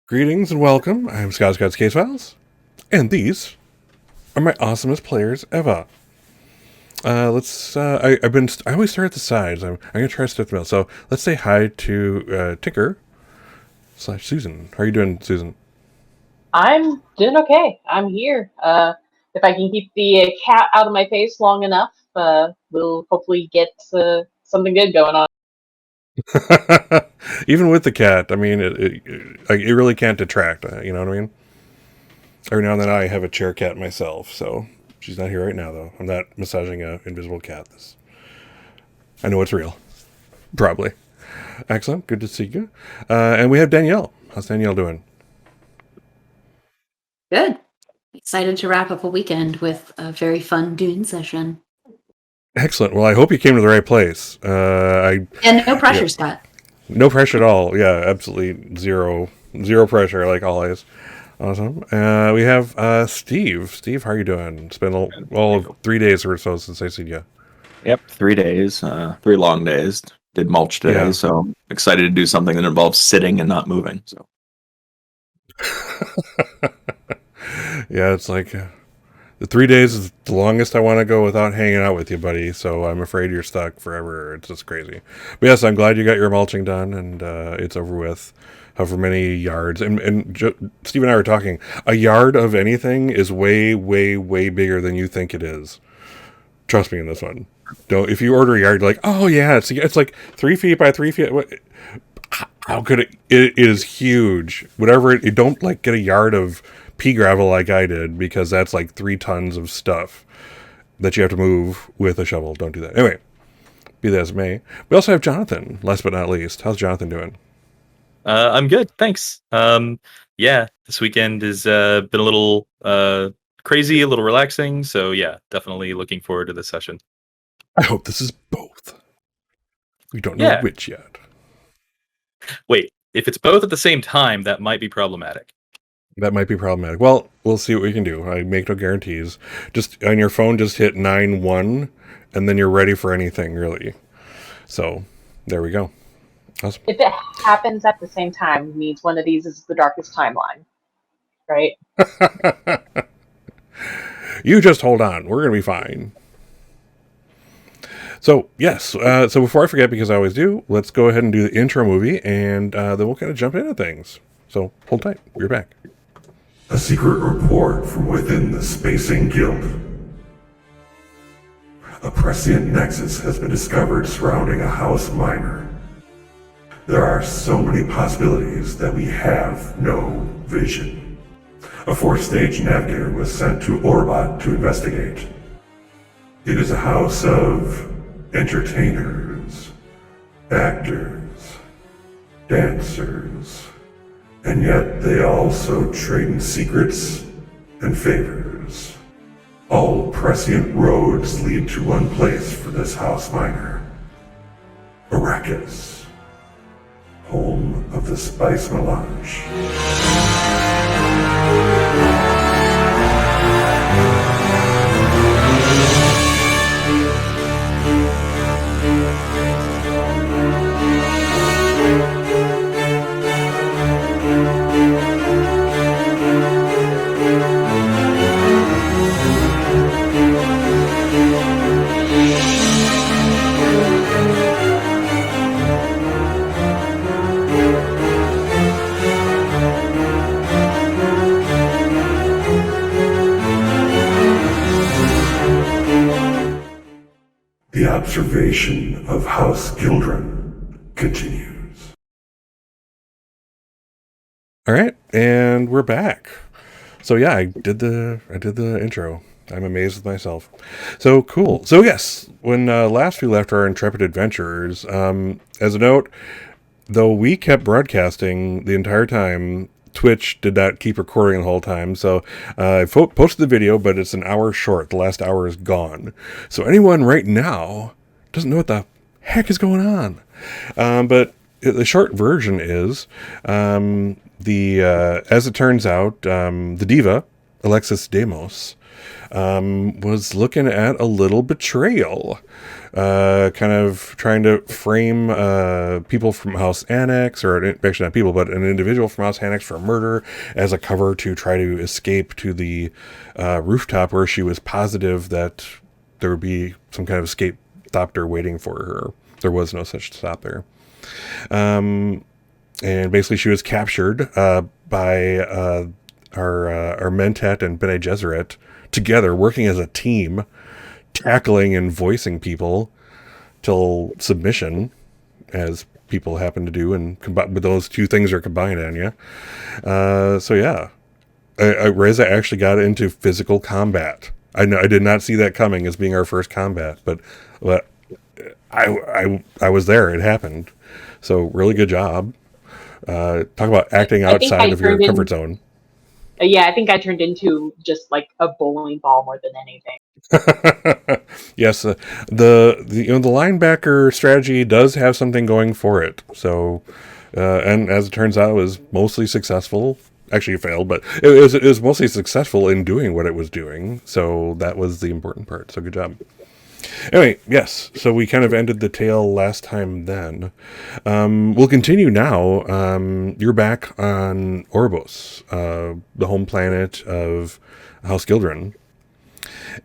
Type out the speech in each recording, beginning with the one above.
Greetings and welcome. I'm ScottsCaseFiles, and these are my awesomest players ever. I always start at the sides. I'm gonna try to start the middle. So let's say hi to Tinker / Susan. How are you doing, Susan? I'm doing okay. I'm here. If I can keep the cat out of my face long enough, we'll hopefully get something good going on. Even with the cat, I mean, it really can't detract. You know what I mean? Every now and then I have a chair cat myself, so she's not here right now though. I'm not massaging a invisible cat. I know it's real, probably. Excellent. Good to see you. And we have Danielle. How's Danielle doing? Good. Excited to wrap up a weekend with a very fun Dune session. Excellent. Well, I hope you came to the right place. And no pressure, Yeah, Scott. no pressure at all. Yeah, absolutely zero pressure, like always. Awesome. We have Steve. Steve, how are you doing? It's been all of 3 days or so since I seen you. Yep, 3 days, 3 long days. Did mulch today, Yeah. so excited to do something that involves sitting and not moving. So Yeah, it's like the 3 days is the longest I want to go without hanging out with you, buddy. So I'm afraid you're stuck forever. It's just crazy. But yes, I'm glad you got your mulching done and it's over with. However many yards, Steve and I were talking. A yard of anything is way, way, way bigger than you think it is. Trust me in this one. Don't. If you order a yard, you're like, oh yeah, it's like 3 feet by 3 feet. What? How could it? It is huge. Whatever. Don't like get a yard of pea gravel like I did because that's like 3 tons of stuff that you have to move with a shovel. Don't do that. Anyway, be that as it may. We also have Jonathan. Last but not least, how's Jonathan doing? I'm good, thanks. Yeah, this weekend has been a little crazy, a little relaxing. So yeah, definitely looking forward to this session. I hope this is both. We don't know Yeah. which yet. Wait, if it's both at the same time, that might be problematic. That might be problematic. Well, we'll see what we can do. I make no guarantees. Just on your phone, just hit 9-1, and then you're ready for anything, really. So, there we go. Awesome. If it happens at the same time, it means one of these is the darkest timeline, right? You just hold on. We're going to be fine. So, yes. So, before I forget, because I always do, let's go ahead and do the intro movie, and then we'll kind of jump into things. So, hold tight. We're back. A secret report from within the Spacing Guild. A prescient nexus has been discovered surrounding a house minor. There are so many possibilities that we have no vision. A 4th-stage navigator was sent to Orbos to investigate. It is a house of entertainers, actors, dancers, and yet they also trade in secrets and favors. All prescient roads lead to one place for this house minor. Arrakis, home of the spice melange. The observation of House Gildren continues. All right, and we're back. So yeah, I did the intro. I'm amazed with myself. So cool. So yes, when last we left our intrepid adventurers, as a note, though we kept broadcasting the entire time, Twitch did not keep recording the whole time. So I posted the video, but it's an hour short. The last hour is gone. So anyone right now doesn't know what the heck is going on. But the short version is as it turns out, the diva, Alexis Demos, was looking at a little betrayal, kind of trying to frame people from House Annex, or actually not people, but an individual from House Annex for murder as a cover to try to escape to the rooftop where she was positive that there would be some kind of escape stopper waiting for her. There was no such stop there. And basically she was captured by our Mentat and Bene Gesserit together, working as a team, tackling and voicing people till submission, as people happen to do, and those two things are combined on you. So yeah, Reza actually got into physical combat. I did not see that coming as being our first combat, but I was there. It happened. So really good job. Talk about acting outside of your comfort zone. Yeah, I think I turned into just like a bowling ball more than anything. Yes, the linebacker strategy does have something going for it. So, and as it turns out, it was mostly successful. Actually, it failed, but it was mostly successful in doing what it was doing. So that was the important part. So good job. Anyway, yes, so we kind of ended the tale last time then. We'll continue now. You're back on Orbos, the home planet of House Gildrun.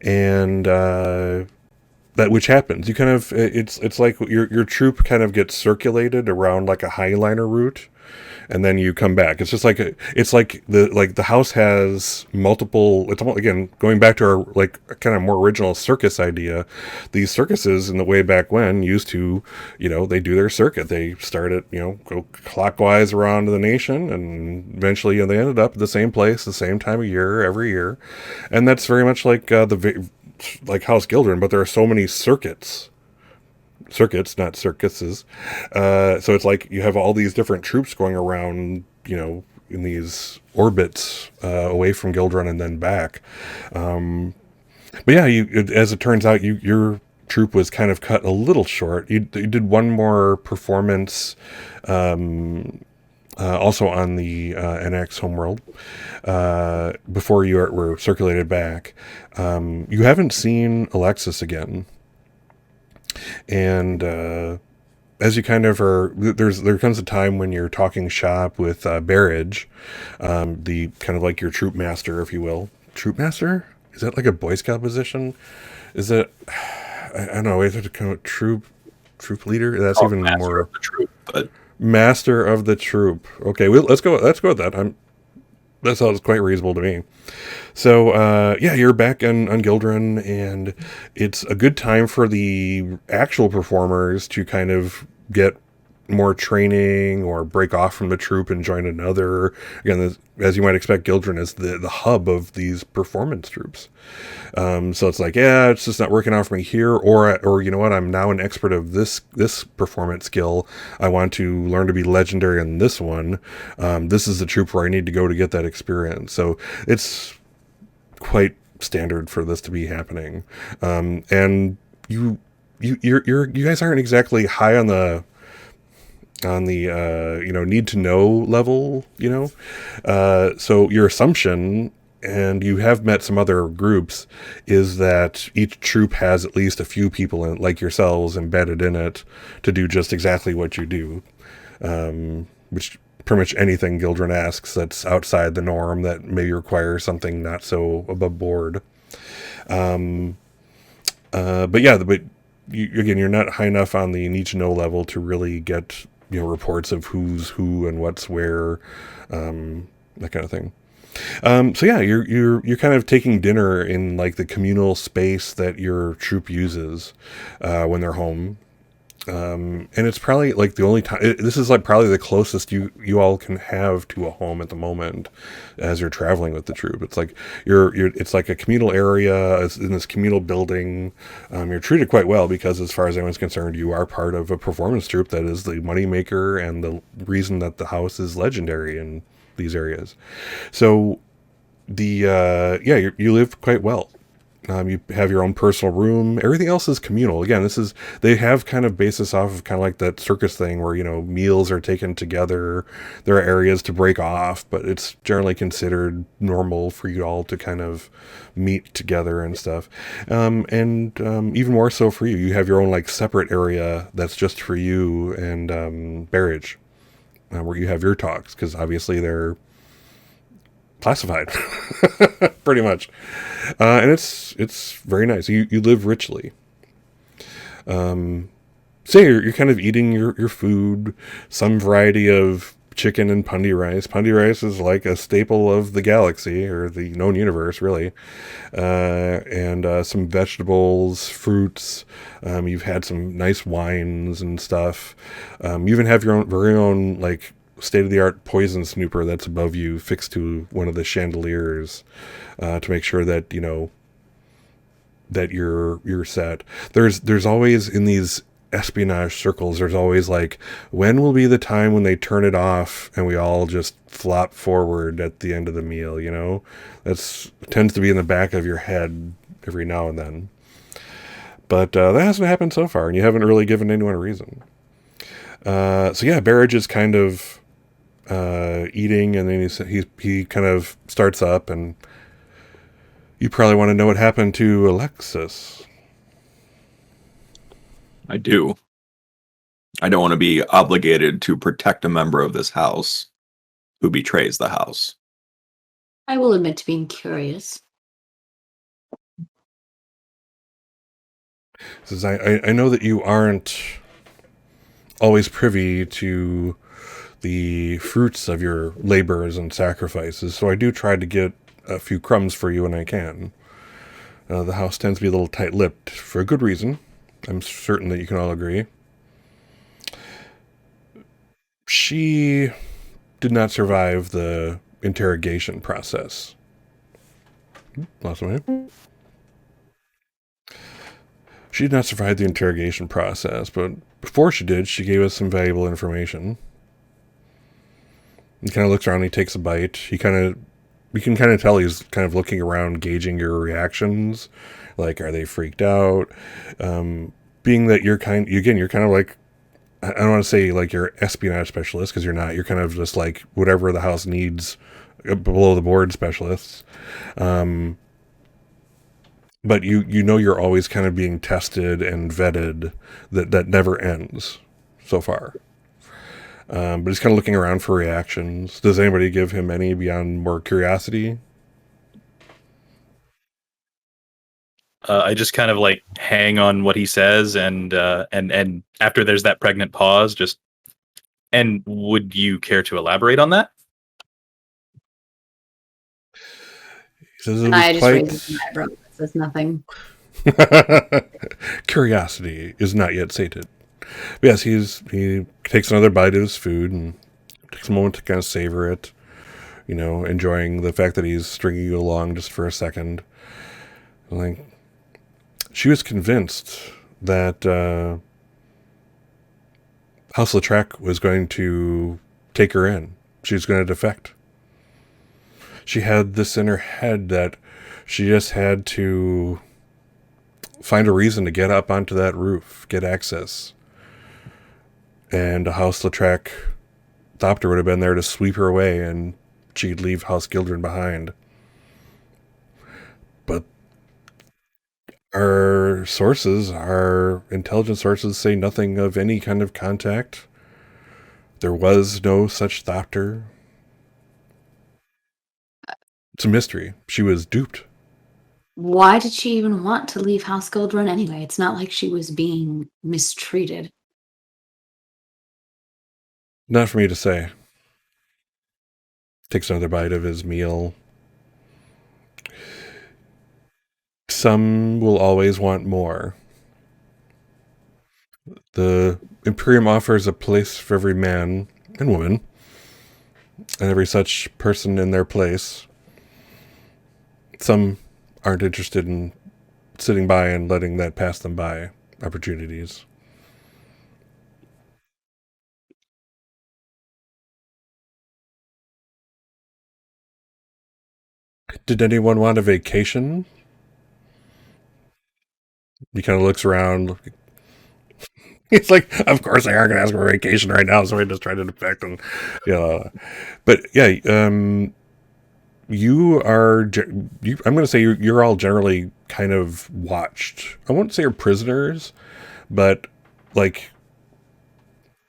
And that which happens. You kind of, it's like your troop kind of gets circulated around like a highliner route, and then you come back. It's just like the house has multiple. It's again going back to our like kind of more original circus idea. These circuses in the way back when used to, they do their circuit. They started, go clockwise around the nation, and eventually, they ended up at the same place, the same time of year every year, and that's very much like like House Gildren, but there are so many circuits, not circuses. So it's like you have all these different troops going around, in these orbits away from Gildrun and then back. But yeah, as it turns out, your troop was kind of cut a little short. You did one more performance, also on the NX homeworld, before you were circulated back. You haven't seen Alexis again. And as you kind of are, there comes a time when you're talking shop with Barrage, the kind of like your troop master, if you will. Troop master? Is that like a Boy Scout position? Is it? I don't know. Is it a troop leader? That's even more. Of the troop, but Master of the troop. Okay, let's go with that. That sounds quite reasonable to me. So, yeah, you're back on Gildrun, and it's a good time for the actual performers to kind of get more training or break off from the troop and join another. Again, as you might expect, Gildrun is the hub of these performance troops. So it's like, yeah, it's just not working out for me here, or you know what, I'm now an expert of this performance skill. I want to learn to be legendary in this one. This is the troop where I need to go to get that experience. So it's quite standard for this to be happening. And you guys aren't exactly high on the need to know level, so your assumption, and you have met some other groups, is that each troop has at least a few people in, like yourselves, embedded in it to do just exactly what you do, which pretty much anything Gildren asks that's outside the norm that may require something not so above board. But you're not high enough on the need to know level to really get reports of who's who and what's where, that kind of thing. So yeah, you're kind of taking dinner in like the communal space that your troop uses when they're home. And it's probably like the only time, this is like probably the closest you all can have to a home at the moment as you're traveling with the troop. It's like it's like a communal area in this communal building. You're treated quite well because as far as anyone's concerned, you are part of a performance troupe that is the moneymaker and the reason that the house is legendary in these areas. So you live quite well. You have your own personal room. Everything else is communal. Again, they have kind of basis off of kind of like that circus thing where, meals are taken together. There are areas to break off, but it's generally considered normal for you all to kind of meet together and stuff. And even more so for you. You have your own like separate area that's just for you and Barrage, where you have your talks, because obviously they're classified pretty much, and it's very nice. You live richly. So you're kind of eating your food, some variety of chicken and pundi rice. Pundi rice is like a staple of the galaxy or the known universe, really. And some vegetables, fruits. You've had some nice wines and stuff. You even have your very own like state-of-the-art poison snooper that's above you, fixed to one of the chandeliers, to make sure that that you're set. There's always, in these espionage circles, there's always like, when will be the time when they turn it off and we all just flop forward at the end of the meal? That's tends to be in the back of your head every now and then, but that hasn't happened so far, and you haven't really given anyone a reason. So yeah, Barrage is kind of eating, and then he kind of starts up, and you probably want to know what happened to Alexis. I do. I don't want to be obligated to protect a member of this house who betrays the house. I will admit to being curious. Says, I know that you aren't always privy to the fruits of your labors and sacrifices, so I do try to get a few crumbs for you when I can. The house tends to be a little tight-lipped for a good reason. I'm certain that you can all agree. She did not survive the interrogation process. Lost my name. She did not survive the interrogation process, but before she did, she gave us some valuable information. He kind of looks around, he takes a bite. You can kind of tell he's kind of looking around, gauging your reactions. Like, are they freaked out? Being that you're kind of like, I don't want to say like you're espionage specialist, because you're not. You're kind of just like whatever the house needs, below the board specialists. But you're always kind of being tested and vetted. That never ends so far. But he's kind of looking around for reactions. Does anybody give him any beyond more curiosity? I just kind of like hang on what he says, and after there's that pregnant pause, and would you care to elaborate on that? He says it I was just raised my eyebrow. It says nothing. Curiosity is not yet sated. But yes, he takes another bite of his food and takes a moment to kind of savor it, enjoying the fact that he's stringing you along just for a second. Like, she was convinced that House Lautrec was going to take her in. She was going to defect. She had this in her head that she just had to find a reason to get up onto that roof, get access. And House Lautrec Thopter would have been there to sweep her away, and she'd leave House Gildren behind. But our intelligence sources, say nothing of any kind of contact. There was no such Thopter. It's a mystery. She was duped. Why did she even want to leave House Gildrun anyway? It's not like she was being mistreated. Not for me to say. Takes another bite of his meal. Some will always want more. The Imperium offers a place for every man and woman, and every such person in their place. Some aren't interested in sitting by and letting that pass them by, opportunities. Did anyone want a vacation? He kind of looks around. It's like, of course they aren't going to ask for a vacation right now, so we just try to defect and, you know. But yeah, you are. I'm going to say you're all generally kind of watched. I won't say you're prisoners, but like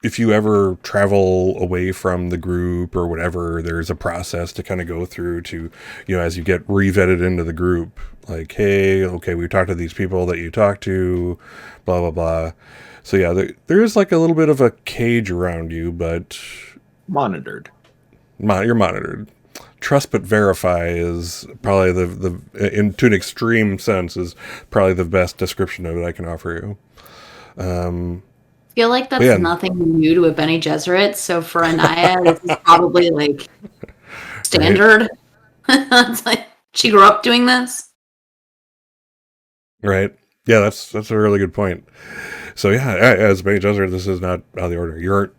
if you ever travel away from the group or whatever, there's a process to kind of go through to, as you get re-vetted into the group, like, hey, okay, we talked to these people that you talked to, blah, blah, blah. So yeah, there's like a little bit of a cage around you, but Monitored. you're monitored. Trust but verify is probably to an extreme sense, is probably the best description of it I can offer you. I feel like that's Yeah. nothing new to a Bene Gesserit, so for Anaya, this is probably like standard. It's like she grew up doing this. Right. Yeah, that's a really good point. So yeah, as Bene Gesserit, this is not out of the order.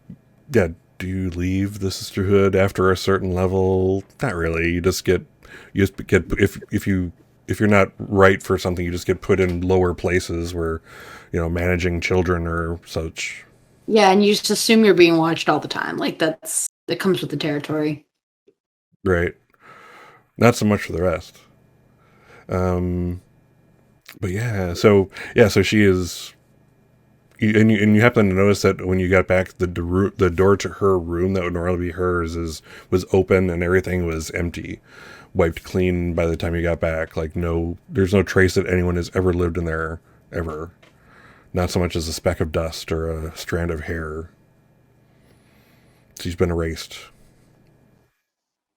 Do you leave the sisterhood after a certain level? Not really. You just get if you're not right for something, you just get put in lower places where, managing children or such. Yeah, and you just assume you're being watched all the time. Like that comes with the territory. Right. Not so much for the rest. But so she is. And you happen to notice that when you got back, the door to her room that would normally be hers was open and everything was empty, wiped clean by the time you got back. Like there's no trace that anyone has ever lived in there ever. Not so much as a speck of dust or a strand of hair. She's been erased.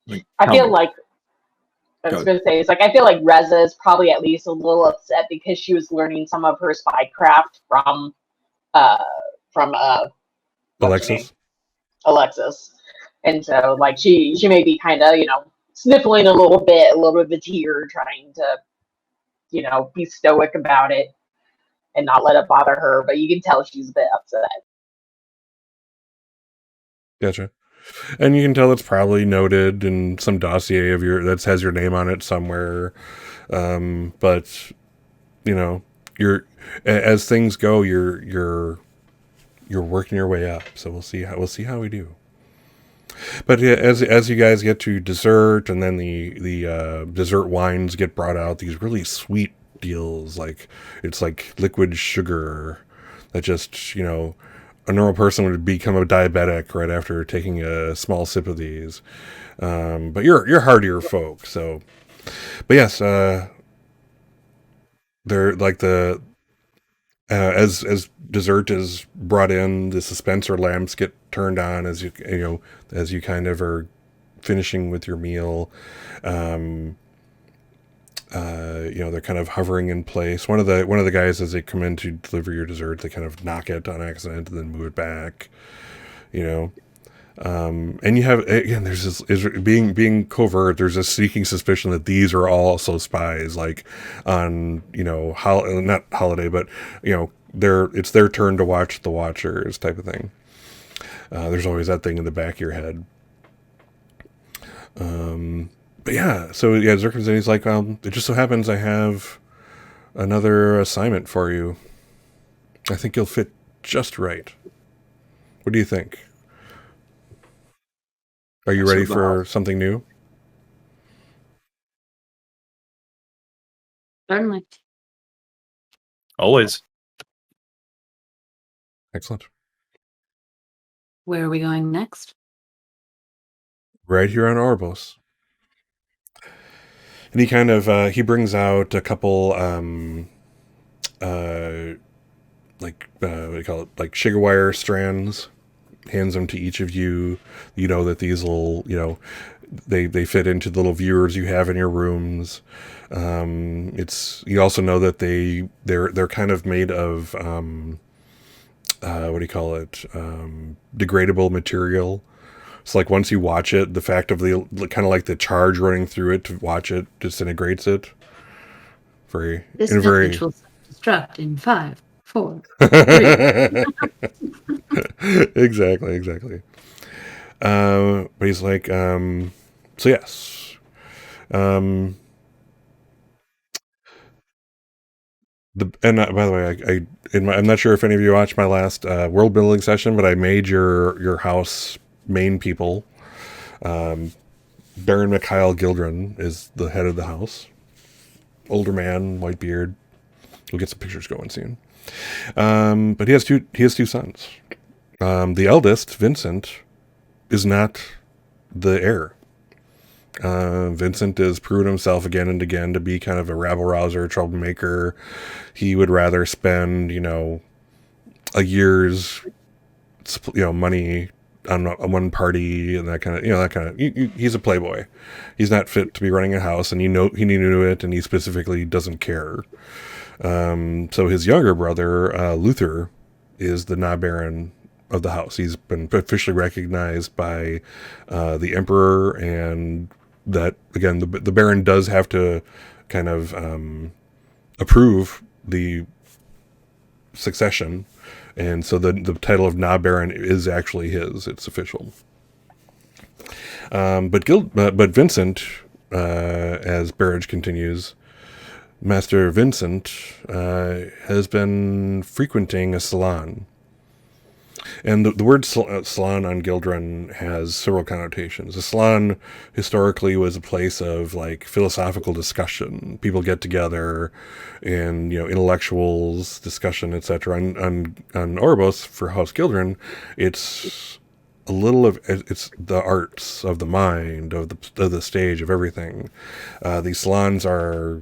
I feel like I was going to say, it's like I feel like Reza is probably at least a little upset because she was learning some of her spycraft from Alexis. And so like she may be kind of sniffling a little bit of a tear, trying to be stoic about it and not let it bother her, but you can tell she's a bit upset. Gotcha. And you can tell it's probably noted in some dossier of that has your name on it somewhere. But you're, as things go, you're working your way up. So we'll see how we do. But yeah, as you guys get to dessert, and then the dessert wines get brought out, these really sweet deals, like it's like liquid sugar that just a normal person would become a diabetic right after taking a small sip of these. But you're hardier folk, so. But yes, they're like as dessert is brought in, the dispenser lamps get turned on as you kind of are finishing with your meal. They're kind of hovering in place. One of the guys, as they come in to deliver your dessert, they kind of knock it on accident and then move it back. And you have, again, there's this being covert. There's a sneaking suspicion that these are also spies, like on not holiday, but it's their turn to watch the watchers type of thing. There's always that thing in the back of your head. But yeah, so yeah, Zirkon's like, it just so happens I have another assignment for you. I think you'll fit just right. What do you think? Are you ready for something new? Certainly. Always. Excellent. Where are we going next? Right here on Orbos. And he kind of he brings out a couple what do you call it, like sugar wire strands, hands them to each of you. You know that these will they fit into the little viewers you have in your rooms. You also know that they're kind of made of what do you call it, degradable material. So like once you watch it, the fact of the kind of like the charge running through it to watch it disintegrates it. This message will self-destruct in 5, 4, 3. Exactly. But he's like, so yes. By the way, I'm not sure if any of you watched my last world building session, but I made your house main people. Baron Mikhail Gildrun is the head of the house. Older man, white beard. We'll get some pictures going soon. But he has two sons. The eldest, Vincent, is not the heir. Vincent has proven himself again and again to be kind of a rabble rouser, troublemaker. He would rather spend, a year's, money on one party and that kind of. He's a playboy. He's not fit to be running a house, and he knew it, and he specifically doesn't care. So his younger brother, Luther, is the Baron of the house. He's been officially recognized by the Emperor, and that, again, the Baron does have to kind of approve the succession, and so the title of Baron is actually his. It's official. But Vincent, as Barrage continues, Master Vincent has been frequenting a salon. And the word salon on Gildrun has several connotations. A salon historically was a place of philosophical discussion. People get together and, intellectuals, discussion, etc. On Orbos, for House Gildrun, it's it's the arts of the mind, of the stage, of everything. These salons are,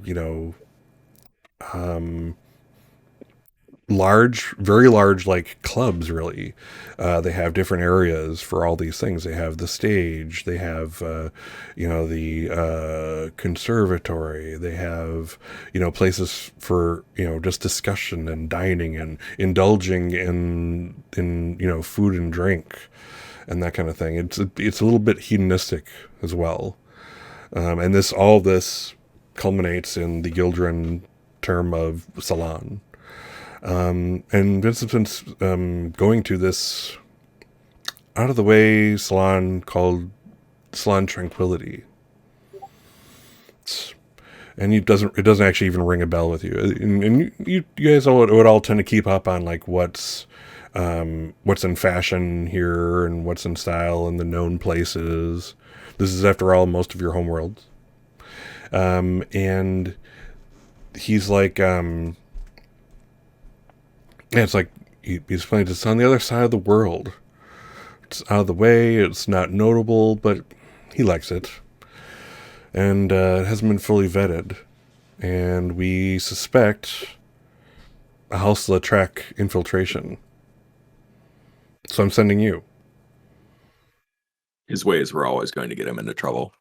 very large, clubs, really. They have different areas for all these things. They have the stage, they have the conservatory, they have places for just discussion and dining and indulging in food and drink and that kind of thing. It's a little bit hedonistic as well, and all this culminates in the Gildren term of salon. And Vincent's going to this out of the way salon called Salon Tranquility. And it doesn't actually even ring a bell with you. And you guys would all tend to keep up on what's in fashion here and what's in style in the known places. This is, after all, most of your homeworlds. And he's it's he explains, it's on the other side of the world. It's out of the way, it's not notable, but he likes it. And it hasn't been fully vetted. And we suspect a House Lautrec infiltration. So I'm sending you. His ways were always going to get him into trouble.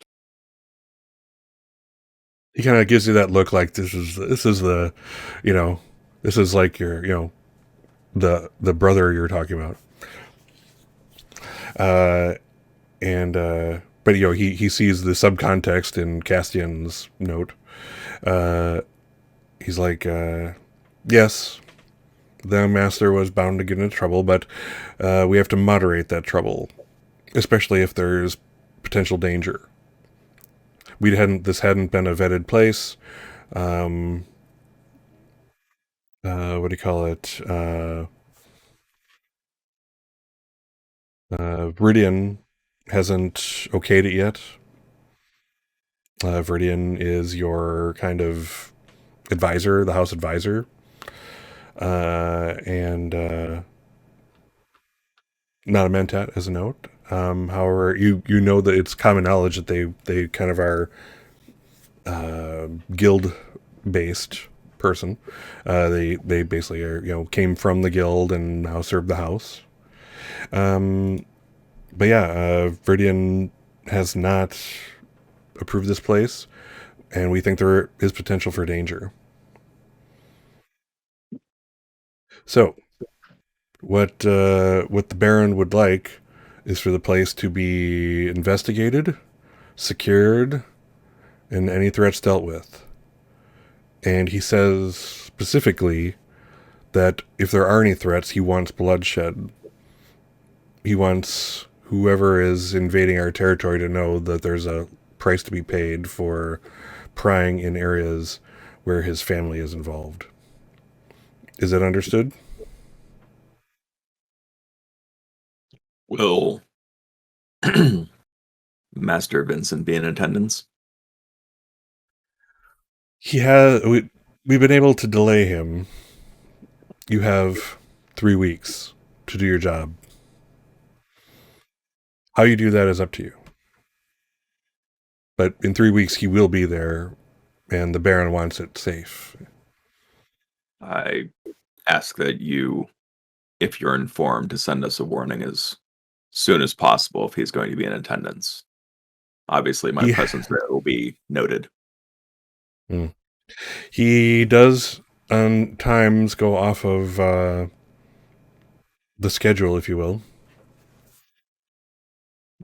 He kind of gives you that look like this is the, this is like your, the brother you're talking about. But he sees the subcontext in Castian's note. He's like, yes, the master was bound to get into trouble, but we have to moderate that trouble, especially if there's potential danger. This hadn't been a vetted place. What do you call it? Viridian hasn't okayed it yet. Viridian is your kind of advisor, the house advisor. And not a mentat, as a note. However, you know that it's common knowledge that they kind of are guild-based person. They basically are, came from the guild and now serve the house. But yeah, Viridian has not approved this place, and we think there is potential for danger. So, what the Baron would like is for the place to be investigated, secured, and any threats dealt with. And he says specifically that if there are any threats, he wants bloodshed. He wants whoever is invading our territory to know that there's a price to be paid for prying in areas where his family is involved. Is it understood? Will Master Vincent be in attendance? We've been able to delay him. You have 3 weeks to do your job. How you do that is up to you. But in 3 weeks, he will be there, and the Baron wants it safe. I ask that you, if you're informed, to send us a warning as soon as possible if he's going to be in attendance. Obviously, my Yeah. presence there will be noted. He does, times, go off of the schedule, if you will.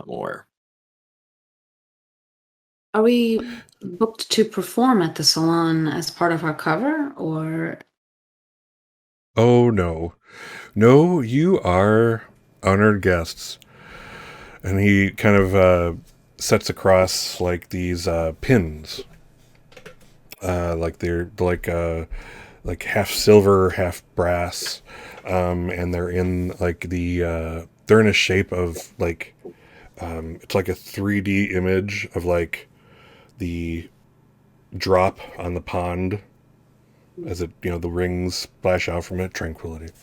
I'm aware. Are we booked to perform at the salon as part of our cover, or Oh, no. No, you are honored guests. And he kind of sets across like these pins. Like they're like half silver, half brass. And they're in like they're in a shape of like, it's like a 3D image of like the drop on the pond as it, the rings splash out from it. Tranquility.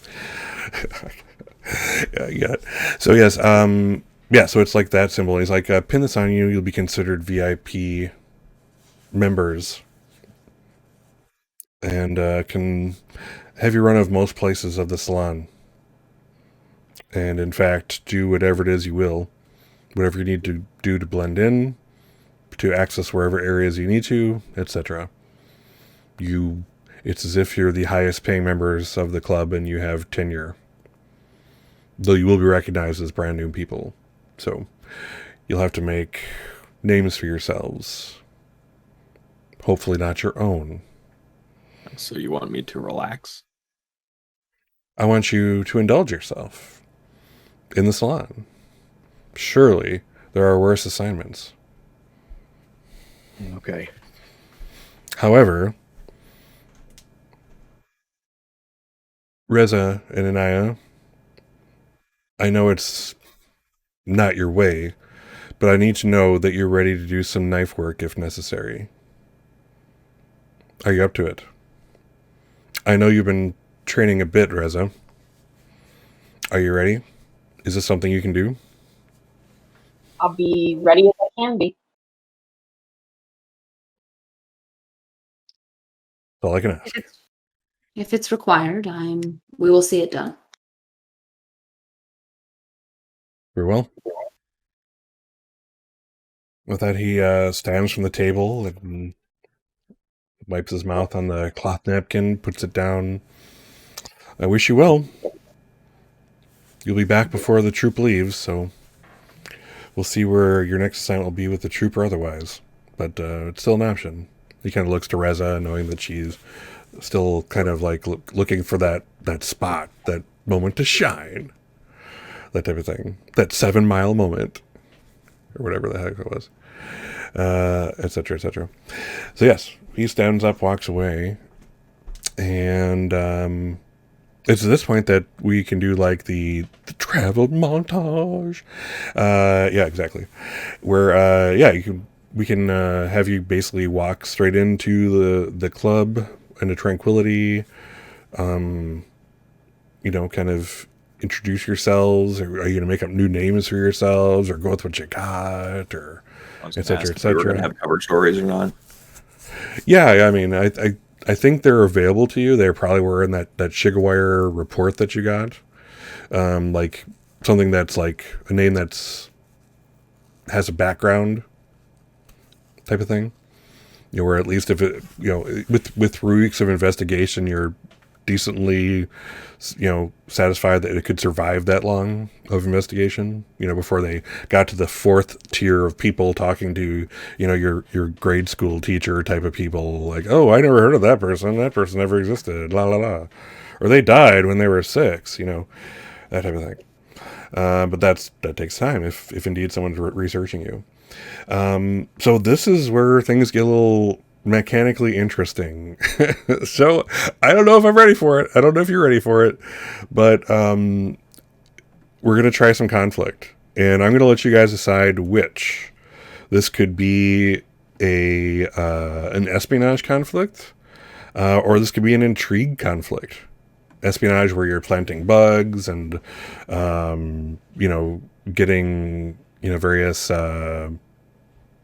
Yeah. So yes, so it's like that symbol. He's like, pin this on you. You'll be considered VIP members, and can have your run of most places of the salon. And in fact, do whatever it is you will, whatever you need to do to blend in, to access wherever areas you need to, etc. It's as if you're the highest paying members of the club and you have tenure. Though you will be recognized as brand new people. So you'll have to make names for yourselves. Hopefully not your own. So you want me to relax? I want you to indulge yourself in the salon. Surely there are worse assignments. Okay. However, Reza and Anaya, I know it's not your way, but I need to know that you're ready to do some knife work if necessary. Are you up to it? I know you've been training a bit, Reza. Are you ready? Is this something you can do? I'll be ready as I can be. That's all I can ask. if it's required, we will see it done. Very well. With that, he stands from the table and wipes his mouth on the cloth napkin, puts it down. I wish you well. You'll be back before the troop leaves, so we'll see where your next assignment will be with the troop or otherwise. But it's still an option. He kind of looks to Reza, knowing that she's still kind of like looking for that spot, that moment to shine. That type of thing. That 7-mile moment. Or whatever the heck it was. Etc., etc. So yes, he stands up, walks away. And it's at this point that we can do like the travel montage. Yeah, exactly. Where we can have you basically walk straight into the club into Tranquility. Kind of introduce yourselves, or are you going to make up new names for yourselves, or go with what you got, or etc., If we were going to have cover stories or not. Yeah, I mean, I think they're available to you. They probably were in that Shigawire report that you got. Like something that's like a name that's has a background type of thing. Where at least if it, with weeks of investigation, you're decently, satisfied that it could survive that long of investigation, before they got to the 4th tier of people talking to, your grade school teacher type of people, like, oh, I never heard of that person never existed, la la la, or they died when they were 6, that type of thing. But that takes time if indeed someone's researching you. So this is where things get a little mechanically interesting. So I don't know if I'm ready for it. I don't know if you're ready for it, but we're gonna try some conflict, and I'm gonna let you guys decide which. This could be an espionage conflict, or this could be an intrigue conflict. Espionage, where you're planting bugs and getting various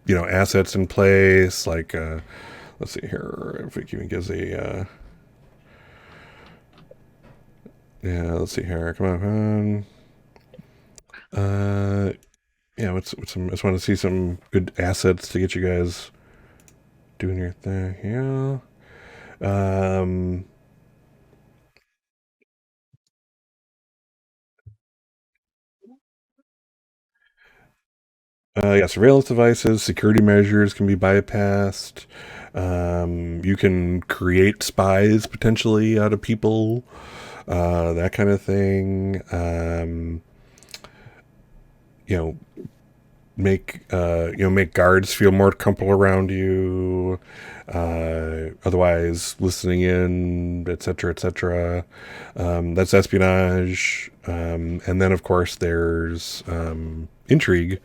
assets in place. Like let's see here if it even gives a let's see here. Come on. What's some? I just want to see some good assets to get you guys doing your thing. Yeah. Surveillance devices, security measures can be bypassed. You can create spies potentially out of people, that kind of thing. Make guards feel more comfortable around you. Otherwise, listening in, etc., etc. That's espionage, and then of course there's intrigue,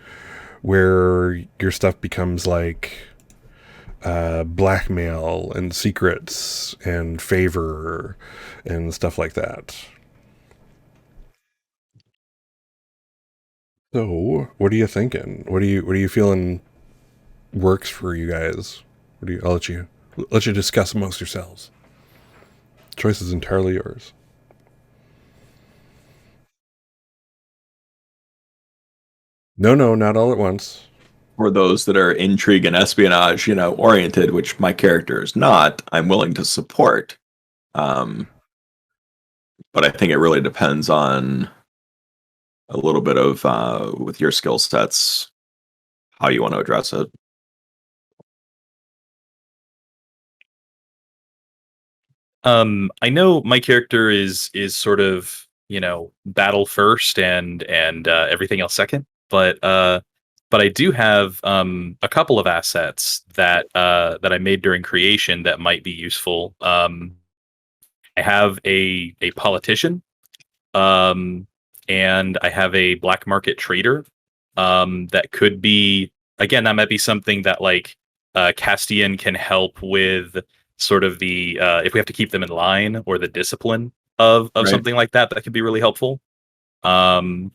where your stuff becomes like blackmail and secrets and favor and stuff like that. So, what are you thinking? What are you feeling works for you guys? I'll let you discuss amongst yourselves. Choice is entirely yours. No, not all at once. For those that are intrigue and espionage, oriented, which my character is not, I'm willing to support. But I think it really depends on a little bit of with your skill sets, how you want to address it. I know my character is sort of battle first and everything else second, but I do have a couple of assets that I made during creation that might be useful. I have a politician, and I have a black market trader. That could be, again, that might be something that like Castian can help with, sort of the if we have to keep them in line, or the discipline of Right. something like that could be really helpful. I'm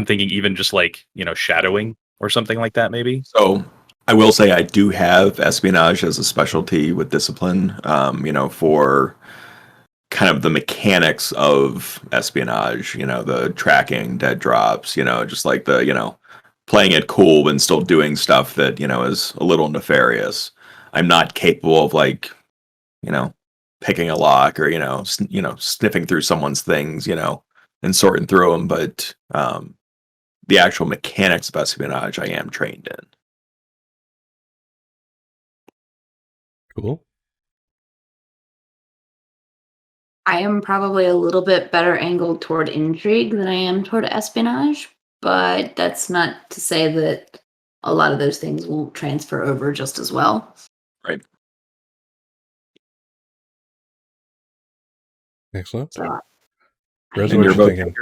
thinking even just like shadowing or something like that, maybe. So I will say I do have espionage as a specialty with discipline, for kind of the mechanics of espionage, the tracking, dead drops, just like the, playing it cool and still doing stuff that, is a little nefarious. I'm not capable of like, picking a lock or, sniffing through someone's things, and sorting through them. But the actual mechanics of espionage, I am trained in. Cool. I am probably a little bit better angled toward intrigue than I am toward espionage, but that's not to say that a lot of those things won't transfer over just as well. Right. Excellent. So, Rez, And what you're you both thinking?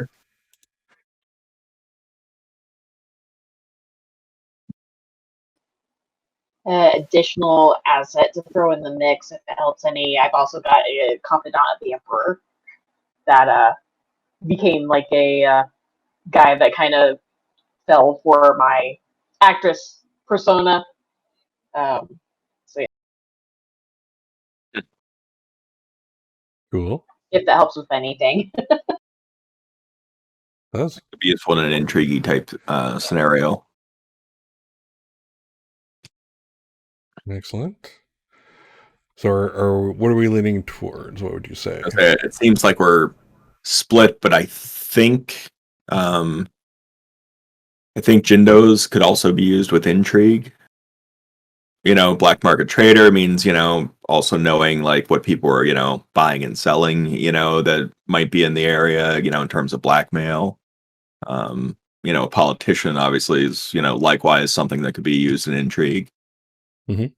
Additional asset to throw in the mix if it helps any. I've also got a confidant of the Emperor that became like a guy that kind of fell for my actress persona. So yeah, Cool. if that helps with anything. That's It'd be useful in an intriguey type scenario. excellent. So, what are we leaning towards? What would you say? It seems like we're split, but I think Jindos could also be used with intrigue. Black market trader means, also knowing like what people are, buying and selling, that might be in the area, in terms of blackmail. A politician obviously is, likewise something that could be used in intrigue. Mhm.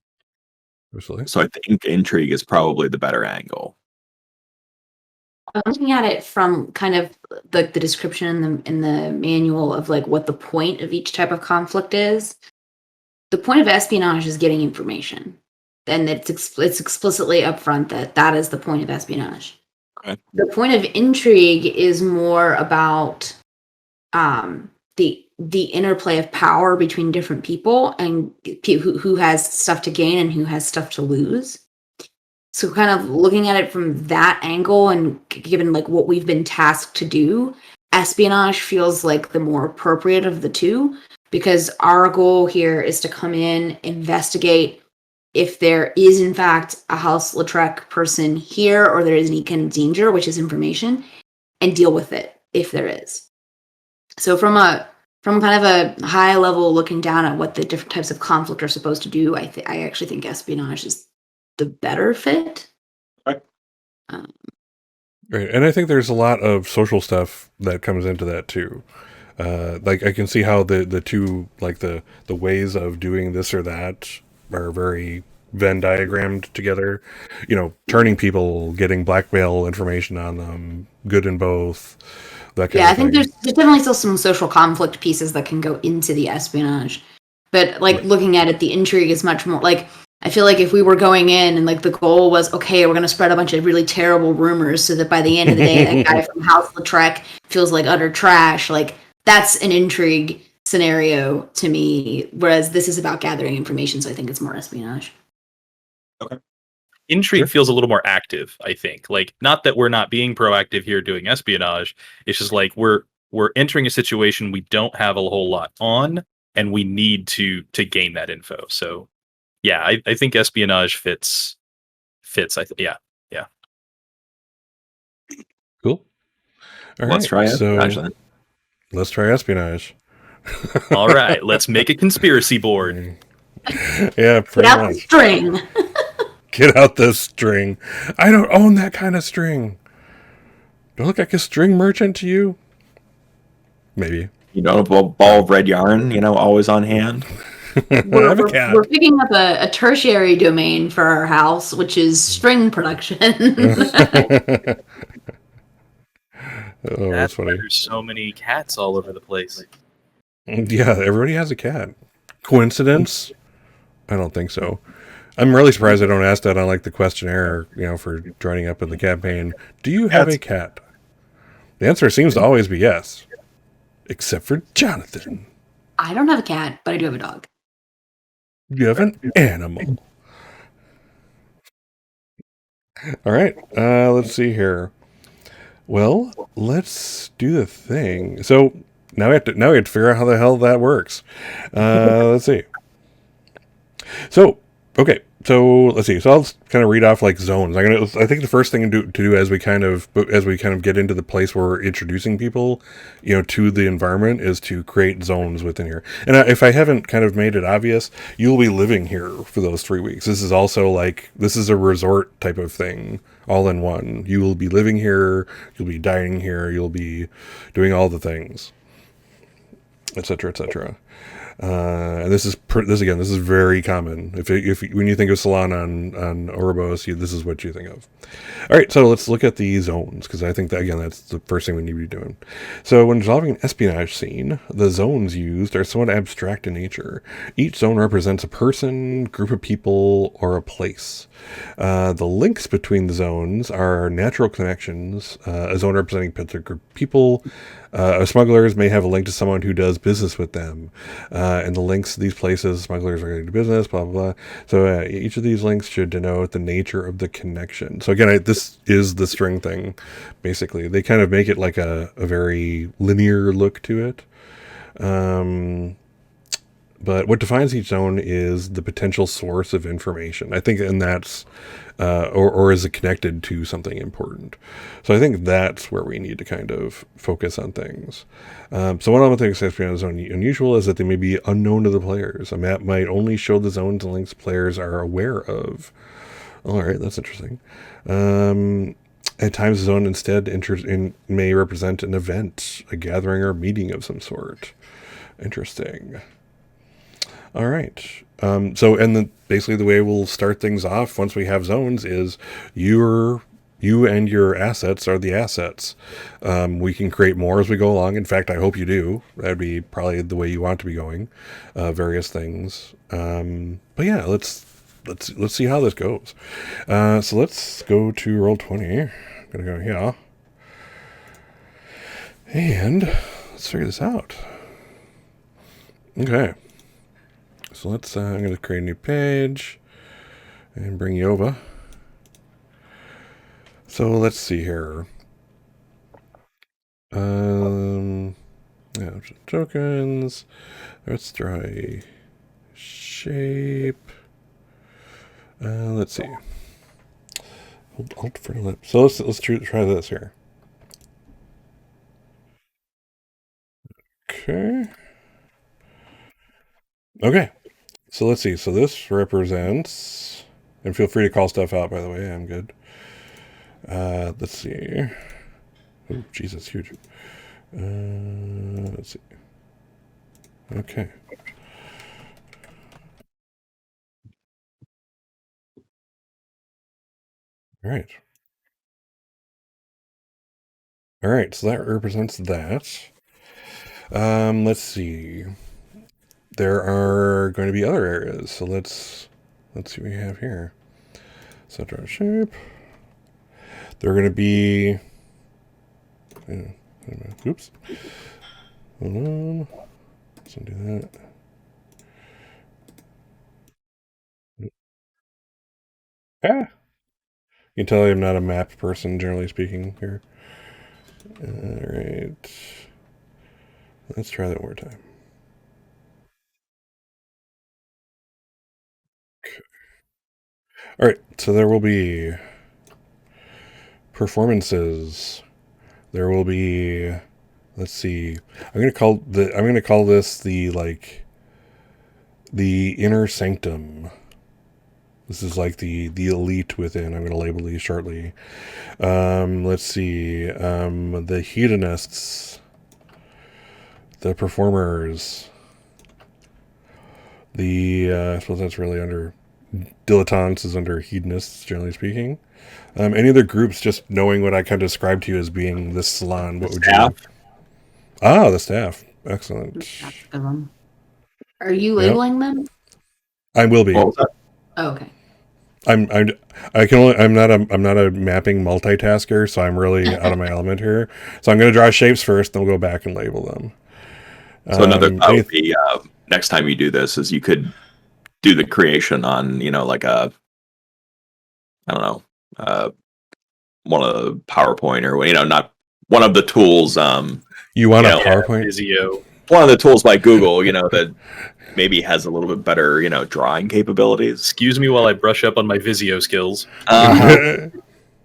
Absolutely. So I think intrigue is probably the better angle. I'm looking at it from kind of the description in the manual of like what the point of each type of conflict is. The point of espionage is getting information, and it's explicitly upfront that is the point of espionage. Okay. The point of intrigue is more about the interplay of power between different people and who has stuff to gain and who has stuff to lose. So kind of looking at it from that angle and given like what we've been tasked to do, espionage feels like the more appropriate of the two, because our goal here is to come in, investigate if there is in fact a House Lautrec person here or there is any kind of danger, which is information, and deal with it if there is. So from kind of a high level looking down at what the different types of conflict are supposed to do, I actually think espionage is the better fit. Right. Right, and I think there's a lot of social stuff that comes into that too. Like I can see how the two, like the ways of doing this or that are very Venn diagrammed together. You know, turning people, getting blackmail information on them, good in both. That kind Yeah, of I think thing. there's definitely still some social conflict pieces that can go into the espionage. But like looking at it, the intrigue is much more like, I feel like if we were going in and like the goal was, okay, we're going to spread a bunch of really terrible rumors so that by the end of the day, that guy from House Lautrec feels like utter trash. Like that's an intrigue scenario to me. Whereas this is about gathering information. So I think it's more espionage. Intrigue Sure. feels a little more active, I think. Like, not that we're not being proactive here doing espionage. It's just like we're entering a situation we don't have a whole lot on, and we need to gain that info. So yeah, I think espionage fits. Yeah. Cool. All Let's right, try it. so Actually, let's try espionage. All right, let's make a conspiracy board. Yeah, Put pretty out the much. string. Get out the string. I don't own that kind of string. Do I look like a string merchant to you? Maybe. you know, a ball of red yarn, always on hand. I have a cat. We're picking up a tertiary domain for our house, which is string production. Oh, that's funny. There's so many cats all over the place. Yeah, everybody has a cat. Coincidence? I don't think so. I'm really surprised I don't ask that on like the questionnaire, for joining up in the campaign. Do you have a cat? The answer seems to always be yes. Except for Jonathan. I don't have a cat, but I do have a dog. You have an animal. All right. Let's see here. Well, let's do the thing. So now we have to figure out how the hell that works. Let's see. So, okay. So let's see. So I'll kind of read off like zones. I think the first thing to do as we kind of get into the place where we're introducing people, to the environment, is to create zones within here. And if I haven't kind of made it obvious, you'll be living here for those 3 weeks. This is also this is a resort type of thing, all in one. You will be living here. You'll be dining here. You'll be doing all the things, etc., etc. And this is very common. If when you think of salon on Orbos, this is what you think of. All right, so let's look at the zones, because I think that that's the first thing we need to be doing. So when resolving an espionage scene, the zones used are somewhat abstract in nature. Each zone represents a person, group of people, or a place. The links between the zones are natural connections. A zone representing particular group of people. Smugglers may have a link to someone who does business with them. And the links to these places, smugglers are going to do business, blah, blah, blah. So each of these links should denote the nature of the connection. So again, this is the string thing, basically. They kind of make it like a very linear look to it. But what defines each zone is the potential source of information. I think, and that's, or is it connected to something important? So I think that's where we need to kind of focus on things. So one of the things that's unusual is that they may be unknown to the players. A map might only show the zones and links players are aware of. All right, that's interesting. At times, the zone instead may represent an event, a gathering or meeting of some sort. Interesting. All right. Basically the way we'll start things off once we have zones is you and your assets are the assets. We can create more as we go along. In fact, I hope you do. That'd be probably the way you want to be going. Various things. But yeah, let's see how this goes. So let's go to Roll20. I'm gonna go here, and let's figure this out. Okay. So I'm gonna create a new page and bring you over. So let's see here. Yeah, tokens. Let's try shape. Let's see. Alt for lip. So let's try this here. Okay. So let's see. So this represents, and feel free to call stuff out, by the way. I'm good. Let's see. Oh, Jesus, huge. Let's see. Okay. All right. All right. So that represents that. Let's see. There are going to be other areas. So let's see what we have here. Set our shape. They're going to be. Oops. Hold on. Let's undo that. Ah! You can tell I'm not a map person, generally speaking, here. Alright. Let's try that one more time. Okay. Alright, so there will be performances. There will be, let's see. I'm gonna call this the inner sanctum. This is like the elite within. I'm going to label these shortly. Let's see. The hedonists, the performers, I suppose that's really under dilettantes is under hedonists, generally speaking. Any other groups? Just knowing what I kind of described to you as being this salon. What would you? The staff. Excellent. That's a good one. Are you labeling them? I will be. Oh, okay. I'm not a mapping multitasker, so I'm really out of my element here. So I'm going to draw shapes first, then we'll go back and label them. So another thought would be next time you do this is you could do the creation on like a one of the PowerPoint or not one of the tools. You want a PowerPoint? Visio. One of the tools by Google, that maybe has a little bit better, drawing capabilities. Excuse me while I brush up on my Visio skills. And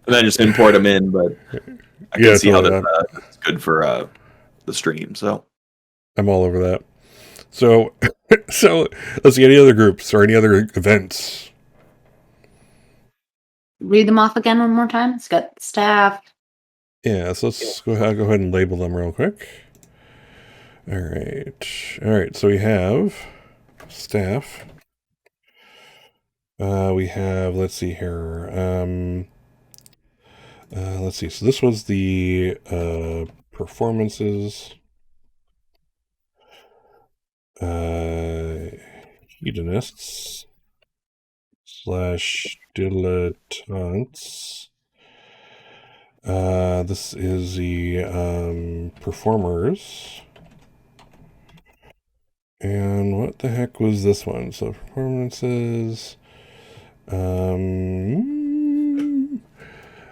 then just import them in, but I can see totally how that's good for the stream. So I'm all over that. So let's see, any other groups or any other events? Read them off again one more time. It's got staff. Yeah, so let's go ahead and label them real quick. All right. So we have staff. We have, let's see here. Let's see. So this was the performances. Hedonists / dilettantes. This is the performers. And what the heck was this one? So performances. The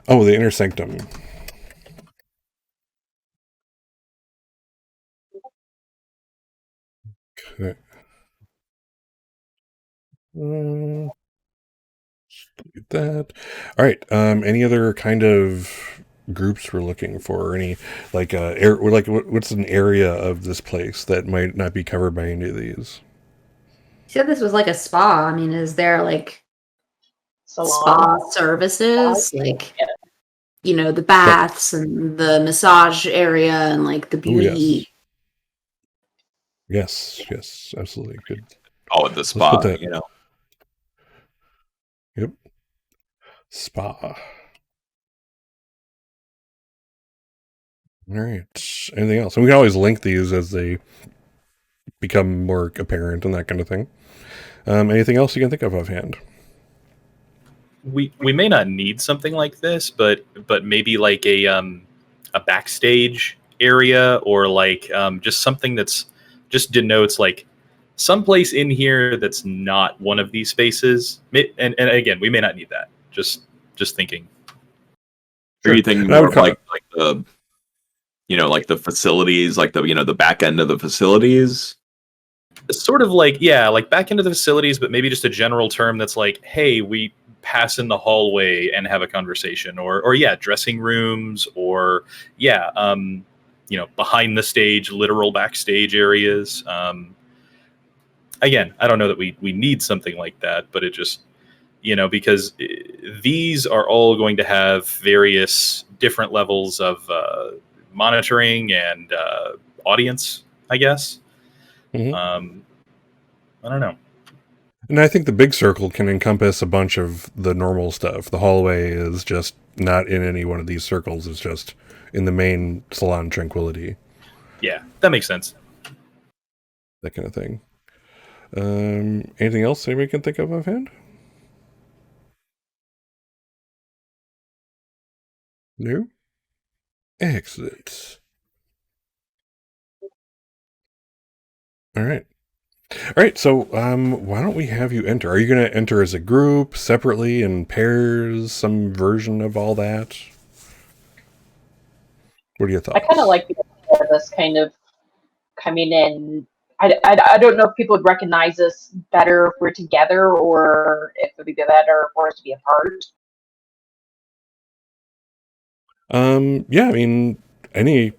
inner sanctum. Okay. Get that. All right. Any other kind of groups we're looking for? Any what's an area of this place that might not be covered by any of these? You said this was like a spa. I mean, is there like Salon. spa services, like the baths and the massage area and like the beauty? Yes, absolutely. Good. call it the Let's spa, put that. you know. Yep. Spa. All right. Anything else? And we can always link these as they become more apparent and that kind of thing. Anything else you can think of offhand? We may not need something like this, but maybe like a backstage area, or like just something that's just denotes like someplace in here that's not one of these spaces. And again, we may not need that. Just thinking. Are you thinking And I more would of like the, you know, like the facilities, like the, you know, the back end of the facilities? Sort of like, yeah, like back into the facilities, but maybe just a general term that's like, hey, we pass in the hallway and have a conversation, or yeah, dressing rooms, or yeah, you know, behind the stage, literal backstage areas. Again, I don't know that we need something like that, but it just, you know, because these are all going to have various different levels of monitoring and audience, I guess. Mhm. I don't know. And I think the big circle can encompass a bunch of the normal stuff. The hallway is just not in any one of these circles. It's just in the main salon tranquility, Yeah, that makes sense. that kind of thing. Anything else anybody can think of offhand? No? Excellent. All right. All right, so why don't we have you enter? Are you going to enter as a group, separately, in pairs, some version of all that? What are your thoughts? I kind of like the idea of us kind of coming in. I don't know if people would recognize us better if we're together, or if it would be better for us to be apart. Yeah, I mean, any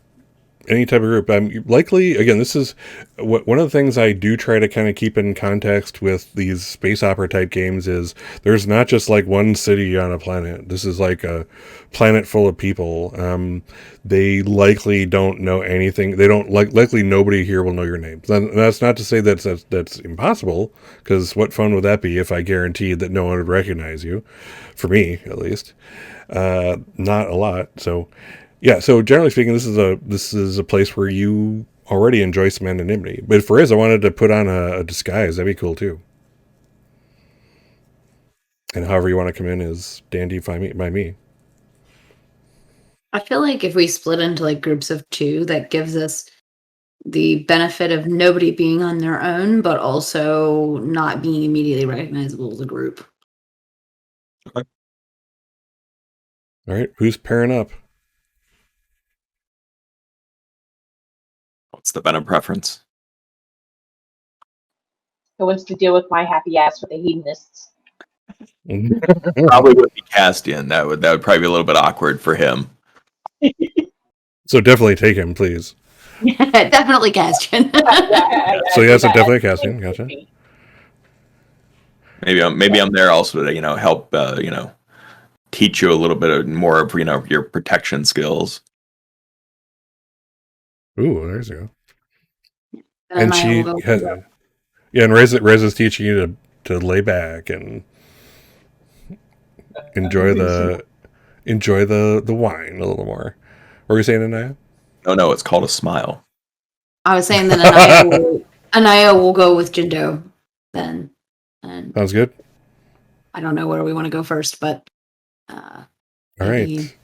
type of group. Likely, again, this is one of the things I do try to kind of keep in context with these space opera type games is there's not just like one city on a planet. This is like a planet full of people. They likely don't know anything. They don't likely nobody here will know your name. And that's not to say that's impossible, because what fun would that be if I guaranteed that no one would recognize you? For me, at least, not a lot. So. Yeah, so generally speaking, this is a place where you already enjoy some anonymity. But if there is, I wanted to put on a disguise. That'd be cool too. And however you want to come in is dandy by me. I feel like if we split into like groups of two, that gives us the benefit of nobody being on their own, but also not being immediately recognizable as a group. All right, who's pairing up? What's the better preference? Who wants to deal with my happy ass with the hedonists? Probably would be Castian. That would probably be a little bit awkward for him. So definitely take him, please. Definitely Castian. So yeah, so definitely Castian. Gotcha. Maybe I'm there also to, you know, help you know, teach you a little bit more of, you know, your protection skills. Ooh, there's you go. And And she has, yeah, and Reza's teaching you to lay back and enjoy the wine a little more. What were you saying, Anaya? No, it's called a smile. I was saying that Anaya will go with Jindo then. And Sounds good. I don't know where we want to go first, but all right.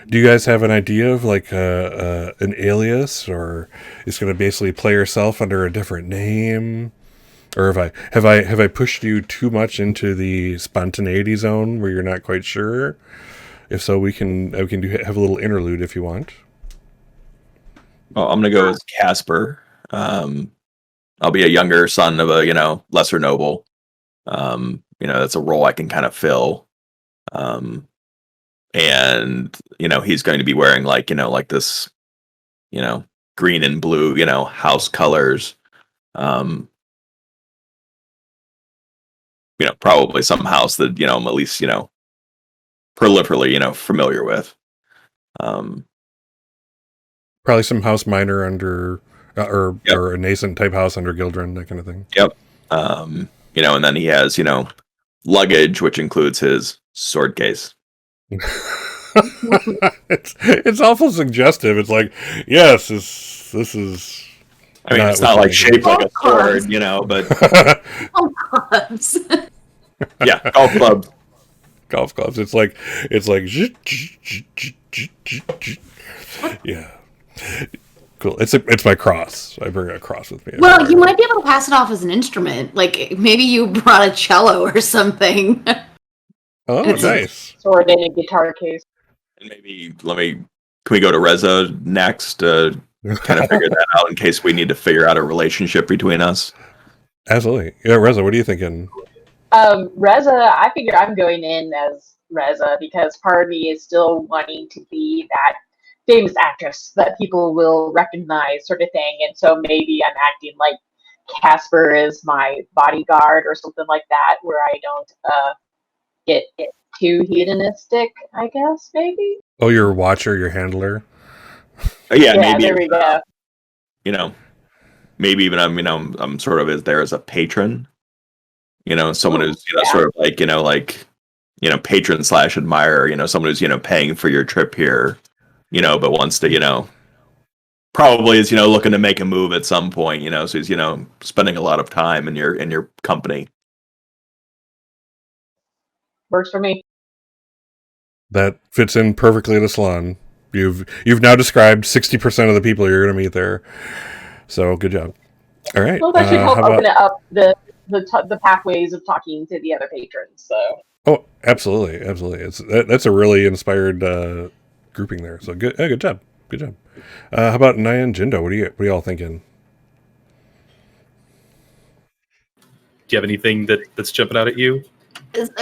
Do you guys have an idea of like an alias, or it's going to basically play yourself under a different name, or have I pushed you too much into the spontaneity zone where you're not quite sure? If so, we can have a little interlude if you want. Well, I'm gonna go as Casper. I'll be a younger son of a, you know, lesser noble. You know, that's a role I can kind of fill. And, you know, he's going to be wearing like, you know, like this, you know, green and blue, you know, house colors. You know, probably some house that, you know, I'm at least, you know, proliferally, you know, familiar with. Probably some house minor under, or Yep. or a nascent type house under Gildrun, that kind of thing. Yep. You know, and then he has, you know, luggage, which includes his sword case. it's awful suggestive. It's like, yes, this is. I mean, it's not like shaped like a sword, you know, but Oh, clubs. yeah, golf club. Golf clubs. It's like yeah. Cool. It's my cross. I bring a cross with me. Well, you might be able to pass it off as an instrument. Like maybe you brought a cello or something. Oh, nice. Sword in a guitar case. And maybe can we go to Reza next? Kind of figure that out in case we need to figure out a relationship between us. Absolutely. Yeah, Reza, what are you thinking? Reza, I figure I'm going in as Reza because part of me is still wanting to be that famous actress that people will recognize, sort of thing. And so maybe I'm acting like Casper is my bodyguard or something like that, where I don't get too hedonistic, I guess, maybe. Oh, your watcher, your handler. Yeah, maybe. There we go. You know, maybe even I'm sort of there as a patron. You know, someone who's sort of like patron / admirer. You know, someone who's paying for your trip here. You know, but wants to probably is looking to make a move at some point. You know, so he's spending a lot of time in your company. Works for me. That fits in perfectly to Salon. You've now described 60% of the people you're going to meet there. So good job. All right. Well, that should help open it up the pathways of talking to the other patrons. So. Oh, absolutely. That's a really inspired grouping there. So good. Good job. How about Naya and Jindo? What are you all thinking? Do you have anything that's jumping out at you?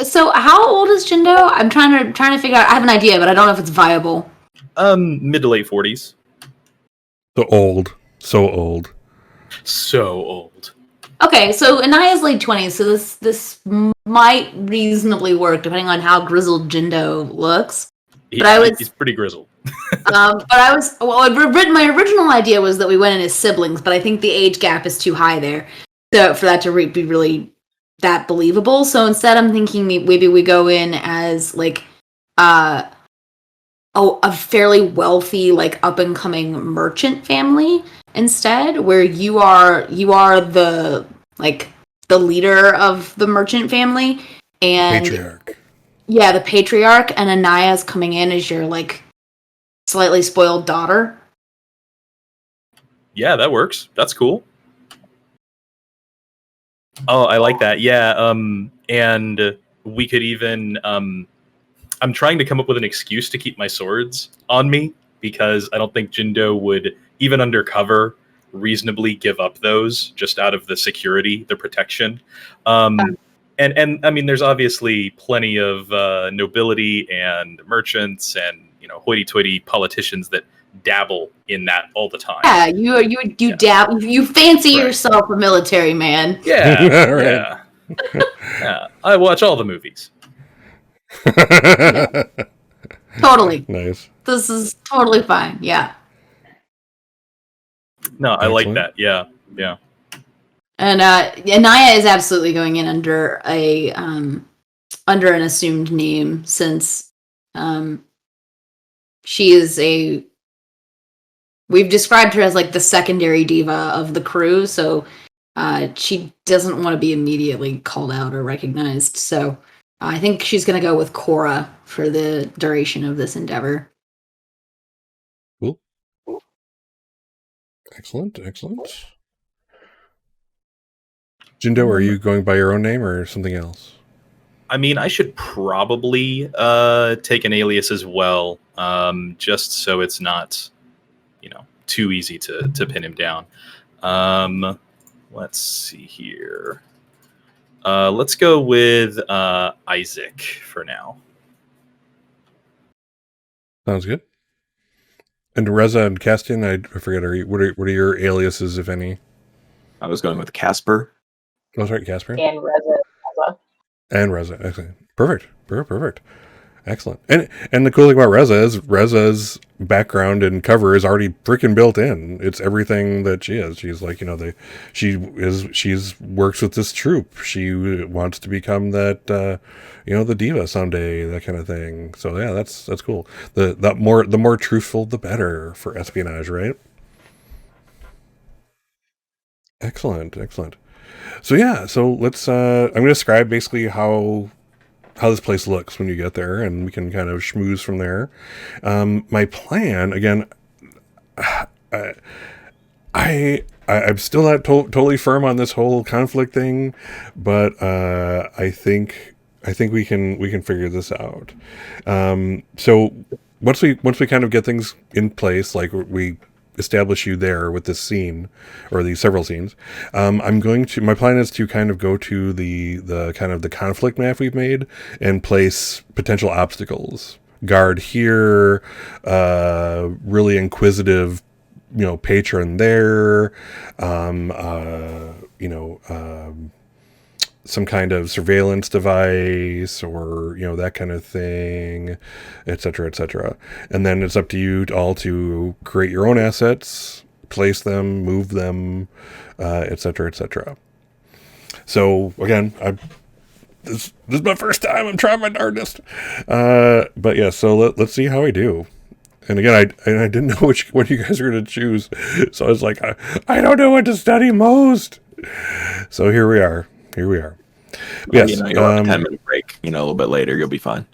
So how old is Jindo? I'm trying to figure out. I have an idea, but I don't know if it's viable. Mid to late 40s. So old. Okay, so Anaya's late 20s, so this might reasonably work depending on how grizzled Jindo looks. He's pretty grizzled. My original idea was that we went in as siblings, but I think the age gap is too high there, so for that to be really that believable. So instead, I'm thinking maybe we go in as like a fairly wealthy, like up and coming merchant family instead, where you are the leader of the merchant family and patriarch. Yeah, the patriarch, and Anaya's coming in as your like slightly spoiled daughter. Yeah, that works. That's cool. Oh, I like that. Yeah, and we could even I'm trying to come up with an excuse to keep my swords on me because I don't think Jindo would, even undercover, reasonably give up those just out of the security, the protection. And I mean, there's obviously plenty of nobility and merchants and hoity-toity politicians that dabble in that all the time. Yeah, you dabble, you fancy yourself a military man. Yeah, Right. Yeah. I watch all the movies. Yeah. Totally. Nice. This is totally fine. Yeah. No, I like that. Yeah. And Anaya is absolutely going in under an assumed name since she is we've described her as like the secondary diva of the crew, so she doesn't want to be immediately called out or recognized. So I think she's going to go with Cora for the duration of this endeavor. Cool. Excellent. Jindo, are you going by your own name or something else? I mean, I should probably take an alias as well, just so it's not, too easy to pin him down. Let's see here. Let's go with Isaac for now. Sounds good. And Reza and Castian, I forget. What are your aliases, if any? I was going with Casper. Oh, sorry, Casper. And Reza. And Reza. Excellent. Perfect. Excellent. And the cool thing about Reza's background and cover is already freaking built in. It's everything that she is. She's like, she's works with this troupe. She wants to become that, the diva someday, that kind of thing. So yeah, that's cool. The more truthful, the better for espionage, right? Excellent. So yeah, so let's, I'm going to describe basically how this place looks when you get there, and we can kind of schmooze from there. My plan, again, I'm still not totally firm on this whole conflict thing, but I think we can figure this out. So once we kind of get things in place, like we establish you there with this scene or these several scenes, my plan is to kind of go to the kind of the conflict map we've made and place potential obstacles. Guard here, really inquisitive, patron there, some kind of surveillance device or, that kind of thing, et cetera, et cetera. And then it's up to you all to create your own assets, place them, move them, et cetera, et cetera. So again, this is my first time. I'm trying my darndest. But yeah, so let's see how I do. And again, I didn't know which one you guys were going to choose. So I was like, I don't know what to study most. So here we are. Yes. You'll have a 10-minute break, a little bit later. You'll be fine.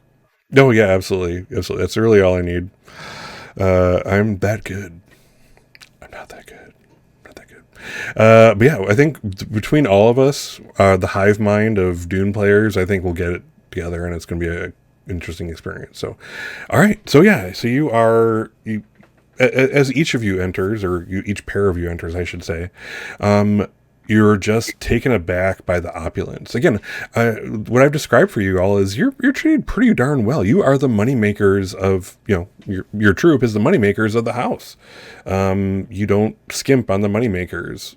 No, yeah, absolutely. That's really all I need. I'm that good. I'm not that good. But yeah, I think between all of us, the hive mind of Dune players, I think we'll get it together, and it's going to be an interesting experience. So, all right. So yeah, so you as each of you enters, or each pair of you enters, I should say, you're just taken aback by the opulence. Again, what I've described for you all is you're treated pretty darn well. You are the moneymakers of, your troupe is the moneymakers of the house. You don't skimp on the moneymakers,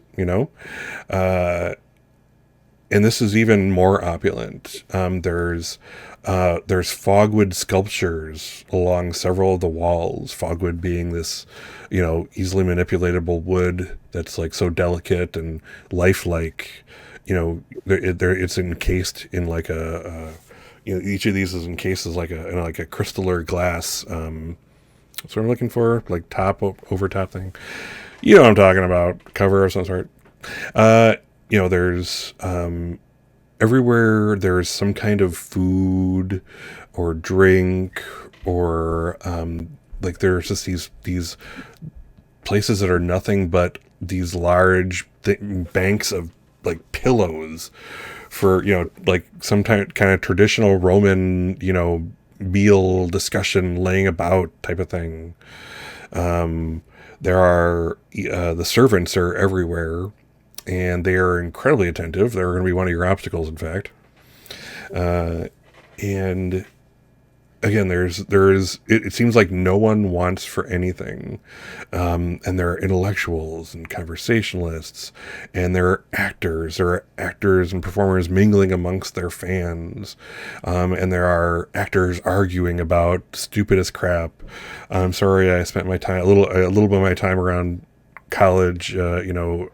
and this is even more opulent. There's fogwood sculptures along several of the walls. Fogwood being this, easily manipulatable wood that's like so delicate and lifelike. It's encased in like each of these is encased as like a crystalline glass. That's what I'm looking for, like over top thing. You know what I'm talking about? Cover of some sort. There's everywhere there's some kind of food or drink or like there's just these places that are nothing but these large banks of like pillows for like some kind of traditional Roman meal discussion laying about type of thing. There are the servants are everywhere. And they are incredibly attentive. They're going to be one of your obstacles, in fact. And again, it seems like no one wants for anything. And there are intellectuals and conversationalists, and there are actors. There are actors and performers mingling amongst their fans. And there are actors arguing about stupidest crap. I'm sorry, I spent my time a little bit of my time around college,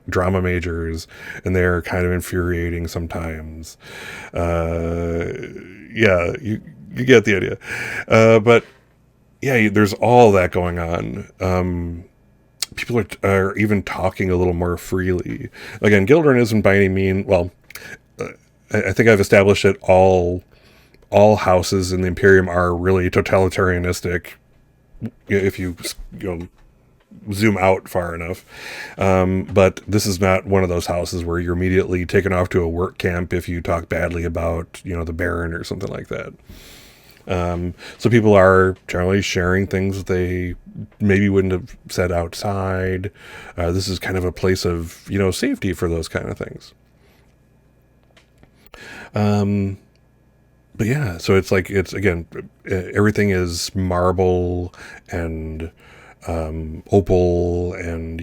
drama majors, and they're kind of infuriating sometimes. Yeah, you get the idea. But yeah, there's all that going on. People are even talking a little more freely. Again, Gildrun isn't by any means, well, I think I've established that all houses in the Imperium are really totalitarianistic. If you zoom out far enough. But this is not one of those houses where you're immediately taken off to a work camp if you talk badly about, the Baron or something like that. So people are generally sharing things that they maybe wouldn't have said outside. This is kind of a place of, safety for those kind of things. But yeah, so it's again, everything is marble and opal and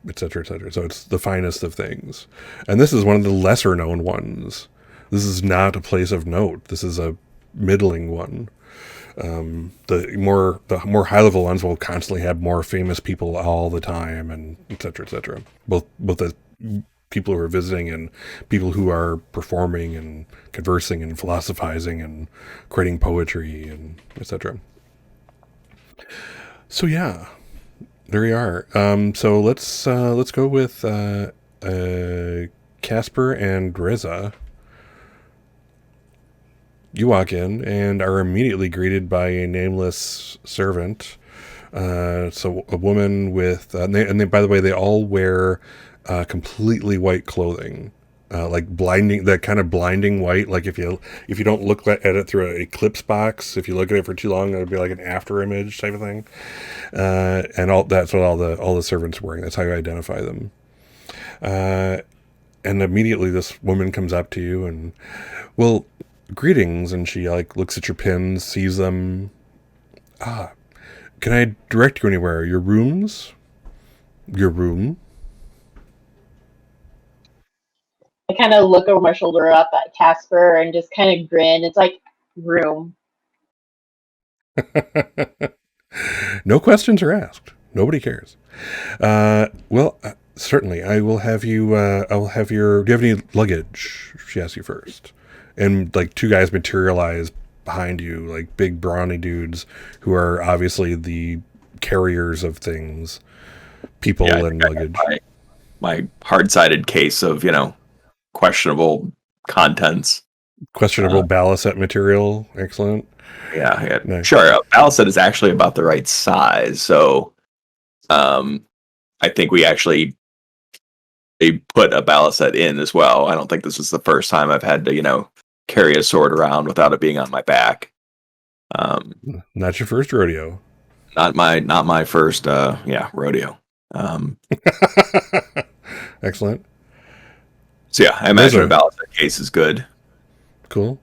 et cetera, et cetera. So it's the finest of things, and this is one of the lesser known ones. This is not a place of note. This is a middling one. The more high level ones will constantly have more famous people all the time, and et cetera, et cetera. Both the people who are visiting and people who are performing and conversing and philosophizing and creating poetry and et cetera. So yeah, there we are. So let's go with Casper and Reza. You walk in and are immediately greeted by a nameless servant. So a woman with, and they, by the way, they all wear completely white clothing, like blinding, that kind of blinding white. Like if you don't look at it through an eclipse box, if you look at it for too long, it'll be like an after image type of thing. And that's what all the servants are wearing. That's how you identify them. And immediately this woman comes up to you and, well, greetings. And she like looks at your pins, sees them. Can I direct you anywhere? Your rooms? Your room? I kind of look over my shoulder up at Casper and just kind of grin. It's like, room. No questions are asked. Nobody cares. Certainly. I will have you, I will have your, do you have any luggage? She asks you first. And like two guys materialize behind you, like big brawny dudes who are obviously the carriers of things, people and luggage. My hard-sided case of, questionable contents. Questionable ballast material. Excellent. Yeah. Nice. Sure. Ballast is actually about the right size. So I think they put a ballast in as well. I don't think this is the first time I've had to, carry a sword around without it being on my back. Not your first rodeo. Not my first rodeo. Excellent. So yeah, I imagine a ballast case is good. Cool.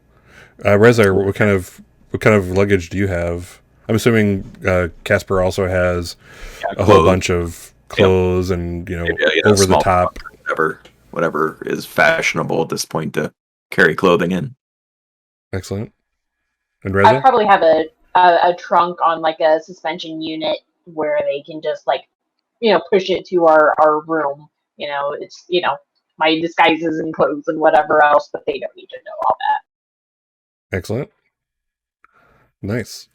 Reza, what kind of luggage do you have? I'm assuming Casper also has a whole bunch of clothes and over the top, whatever is fashionable at this point to carry clothing in. Excellent. And Reza? I probably have a trunk on like a suspension unit where they can just like push it to our room. It's my disguises and clothes and whatever else, but they don't need to know all that. Excellent. Nice.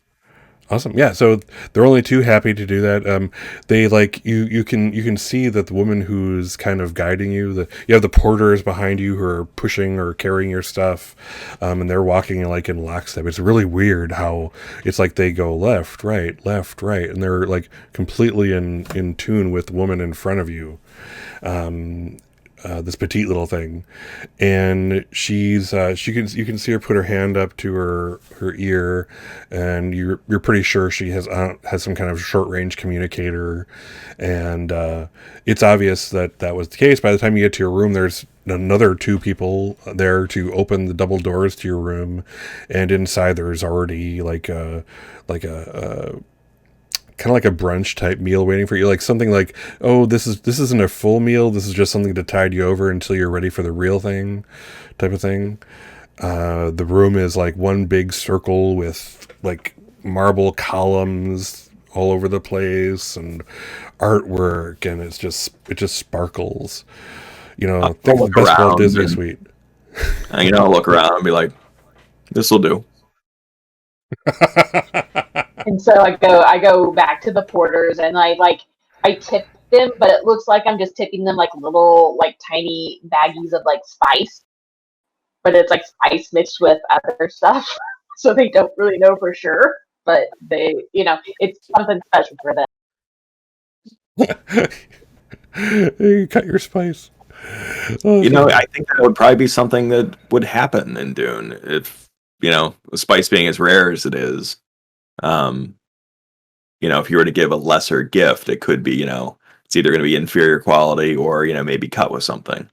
Awesome. Yeah, so they're only too happy to do that. They like you can see that the woman who's kind of guiding you, you have the porters behind you who are pushing or carrying your stuff, and they're walking like in lockstep. It's really weird how it's like they go left, right, and they're like completely in tune with the woman in front of you. This petite little thing, and she's you can see her put her hand up to her ear, and you're pretty sure she has some kind of short range communicator, and it's obvious that was the case. By the time you get to your room, there's another two people there to open the double doors to your room, and inside there's already like a kind of like a brunch type meal waiting for you, like something like, oh, this isn't a full meal, this is just something to tide you over until you're ready for the real thing type of thing. The room is like one big circle with like marble columns all over the place and artwork, and it just sparkles. Think of the best Walt Disney suite. I'll look around and be like, this will do. And so I go back to the porters and I tip them, but it looks like I'm just tipping them like little like tiny baggies of like spice, but it's like spice mixed with other stuff, so they don't really know for sure, but they it's something special for them. You cut your spice. I think that would probably be something that would happen in Dune if spice being as rare as it is. If you were to give a lesser gift, it could be, it's either going to be inferior quality or, maybe cut with something.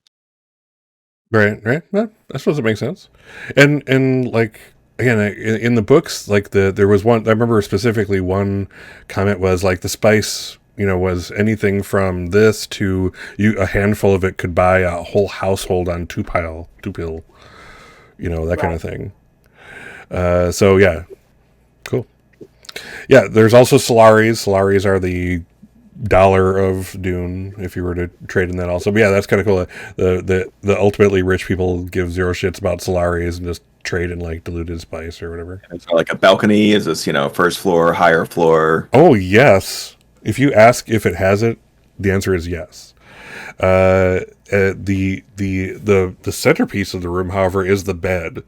Right. Well, I suppose it makes sense. And like, again, in the books, like there was one, I remember specifically one comment was like the spice, was anything from this to a handful of it could buy a whole household on two pill, that kind of thing. So yeah, cool. Yeah, there's also Solaris. Solaris are the dollar of Dune, if you were to trade in that also. But yeah, that's kind of cool. The ultimately rich people give zero shits about Solaris and just trade in like diluted spice or whatever. Is there like a balcony? Is this, first floor, higher floor? Oh yes. If you ask if it has it, the answer is yes. The centerpiece of the room, however, is the bed.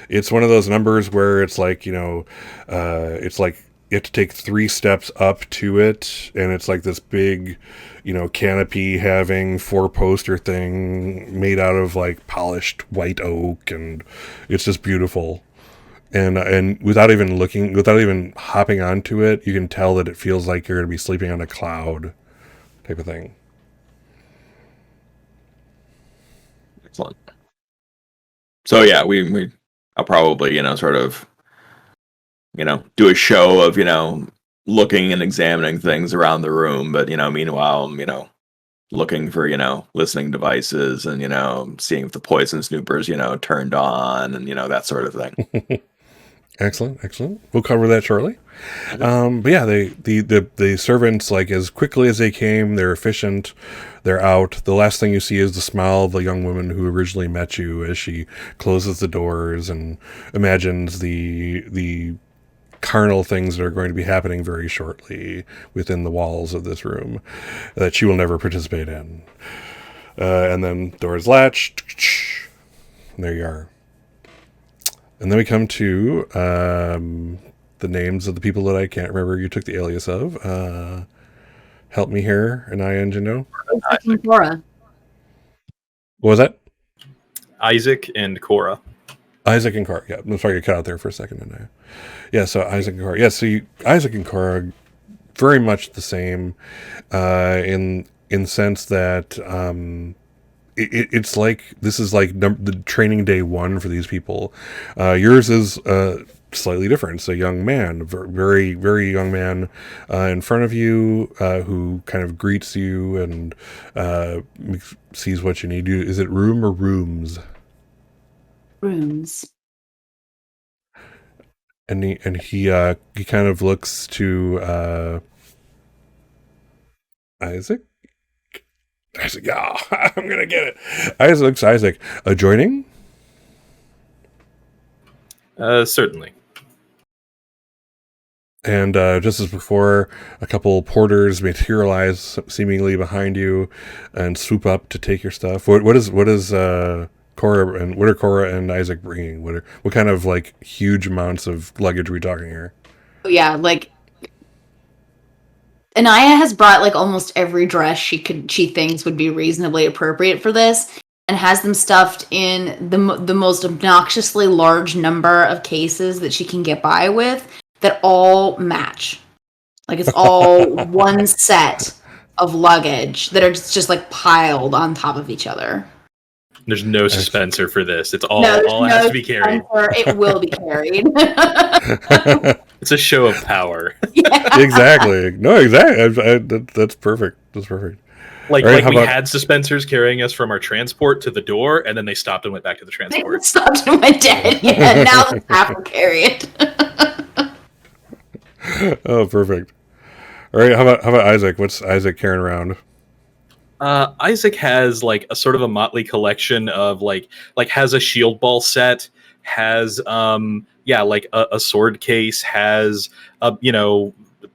It's one of those numbers where it's like, it's like you have to take 3 steps up to it, and it's like this big, canopy having 4-poster thing made out of like polished white oak, and it's just beautiful. And without even hopping onto it, you can tell that it feels like you're going to be sleeping on a cloud, type of thing. Excellent. So yeah, I'll probably, sort of, do a show of, looking and examining things around the room. But, meanwhile, I'm, looking for, listening devices and, seeing if the poison snoopers, turned on and, that sort of thing. Excellent. We'll cover that shortly. But yeah, the servants, like, as quickly as they came, they're efficient. They're out. The last thing you see is the smile of the young woman who originally met you as she closes the doors and imagines the carnal things that are going to be happening very shortly within the walls of this room that she will never participate in. And then doors latch, and there you are. And then we come to the names of the people that I can't remember you took the alias of. Help me here, and I engine know. Cora. What was that? Isaac and Cora. Isaac and Cora. Yeah, I'm sorry you cut out there for a second. So Isaac and Cora. Yeah, so Isaac and Cora are very much the same in sense that it's like this is like the training day 1 for these people. Yours is slightly different. It's a young man, very, very young man in front of you who kind of greets you and sees what you need. Is it room or rooms? Rooms. And he kind of looks to Isaac. Isaac, yeah, I'm gonna get it. Isaac, joining? Certainly. And just as before, a couple porters materialize seemingly behind you and swoop up to take your stuff. What is Cora and what are Cora and Isaac bringing? What kind of like huge amounts of luggage are we talking here? Yeah, like Anaya has brought like almost every dress she thinks would be reasonably appropriate for this, and has them stuffed in the most obnoxiously large number of cases that she can get by with that all match. Like it's all one set of luggage that are just like piled on top of each other. There's no dispenser for this. It's all has to be carried. It will be carried. It's a show of power. Yeah. Exactly. No, exactly. That's perfect. That's perfect. Like right, we had suspensors carrying us from our transport to the door, and then they stopped and went back to the transport. They stopped and went dead. Yeah, now the staff will carry it. Oh, perfect. All right, how about Isaac? What's Isaac carrying around? Isaac has like a sort of a motley collection of like has a shield ball set, has like a sword case, has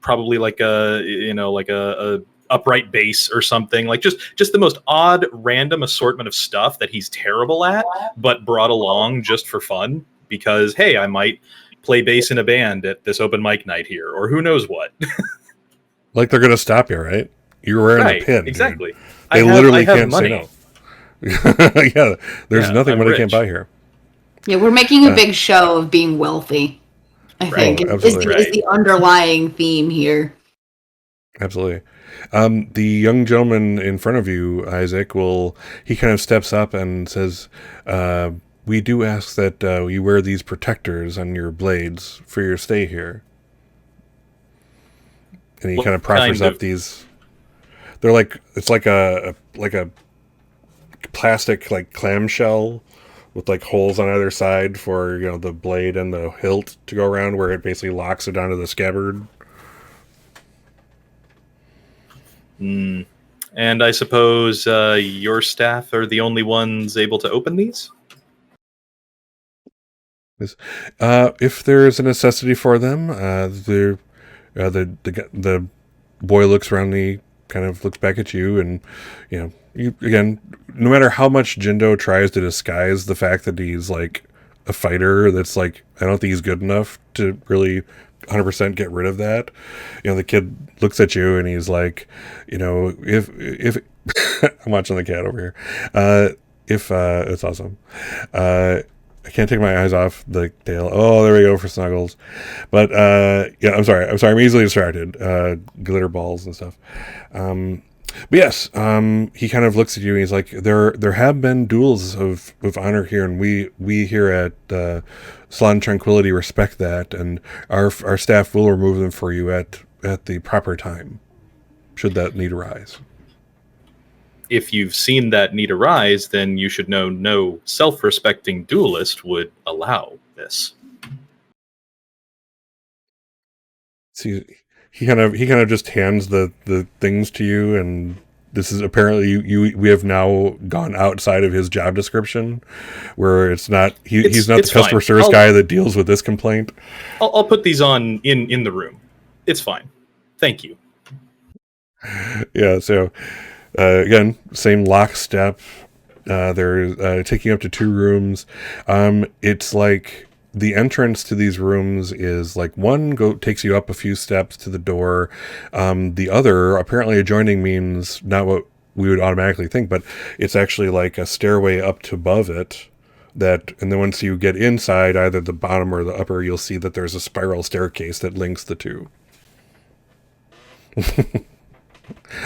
probably like a upright base or something, like just the most odd random assortment of stuff that he's terrible at, but brought along just for fun because hey, I might play bass in a band at this open mic night here, or who knows what. Like they're gonna stop you, right? You're wearing the pin. Exactly. Dude. They literally can't money. Say no. Yeah, there's nothing money can't buy here. Yeah, we're making a big show of being wealthy. I think is the underlying theme here. Absolutely. The young gentleman in front of you, Isaac, he kind of steps up and says, we do ask that you wear these protectors on your blades for your stay here. And he kind of proffers up these. They're like, it's like a plastic like clamshell with like holes on either side for the blade and the hilt to go around, where it basically locks it onto the scabbard. And I suppose your staff are the only ones able to open these? If there is a necessity for them, the boy looks around kind of looks back at you, and you again. No matter how much Jindo tries to disguise the fact that he's like a fighter, that's like I don't think he's good enough to really 100% get rid of that. The kid looks at you and he's like, if I'm watching the cat over here. If it's awesome. I can't take my eyes off the tail. Oh, there we go for snuggles. But yeah, I'm sorry. I'm easily distracted. Glitter balls and stuff. But yes, he kind of looks at you and he's like, there have been duels of honor here, and we here at Salon Tranquility respect that, and our staff will remove them for you at the proper time, should that need arise. If you've seen that need arise, then you should know no self-respecting duelist would allow this. See, he kind of just hands the things to you, and this is apparently we have now gone outside of his job description, where it's not he's not the customer service guy that deals with this complaint. I'll put these on in the room. It's fine. Thank you. Yeah. So again, same lockstep. They're taking you up to 2 rooms. It's like the entrance to these rooms is like one takes you up a few steps to the door. The other, apparently adjoining, means not what we would automatically think, but it's actually like a stairway up to above it. And then once you get inside, either the bottom or the upper, you'll see that there's a spiral staircase that links the 2.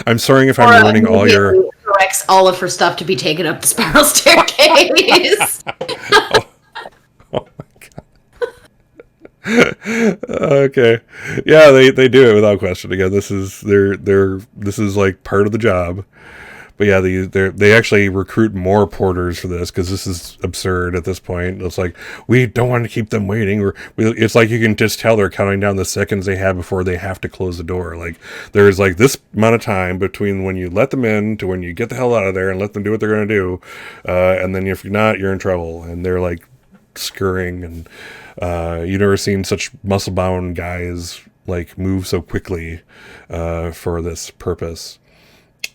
I'm sorry if I'm ruining all your... Corrects all of her stuff to be taken up the spiral staircase. Oh my god. Okay. Yeah, they do it without question. Again, this is this is like part of the job. But yeah, they actually recruit more porters for this, because this is absurd at this point. It's like, we don't want to keep them waiting. It's like you can just tell they're counting down the seconds they have before they have to close the door. Like, there's like this amount of time between when you let them in to when you get the hell out of there and let them do what they're going to do. And then if you're not, you're in trouble. And they're like scurrying, and you've never seen such muscle-bound guys like move so quickly for this purpose.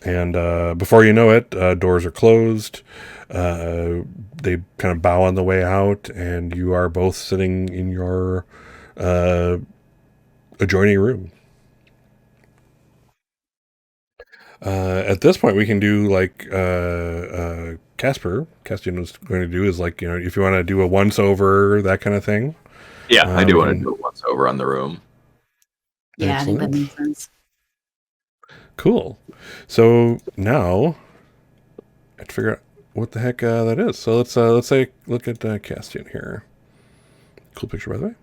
And before you know it, doors are closed. They kind of bow on the way out, and you are both sitting in your adjoining room. At this point, we can do like Castian was going to do, is like, if you want to do a once-over, that kind of thing. Yeah, I do want to do a once-over on the room. Yeah, I think that makes sense. Cool. So now I have to figure out what the heck that is. So let's say look at Castian here. Cool picture, by the way.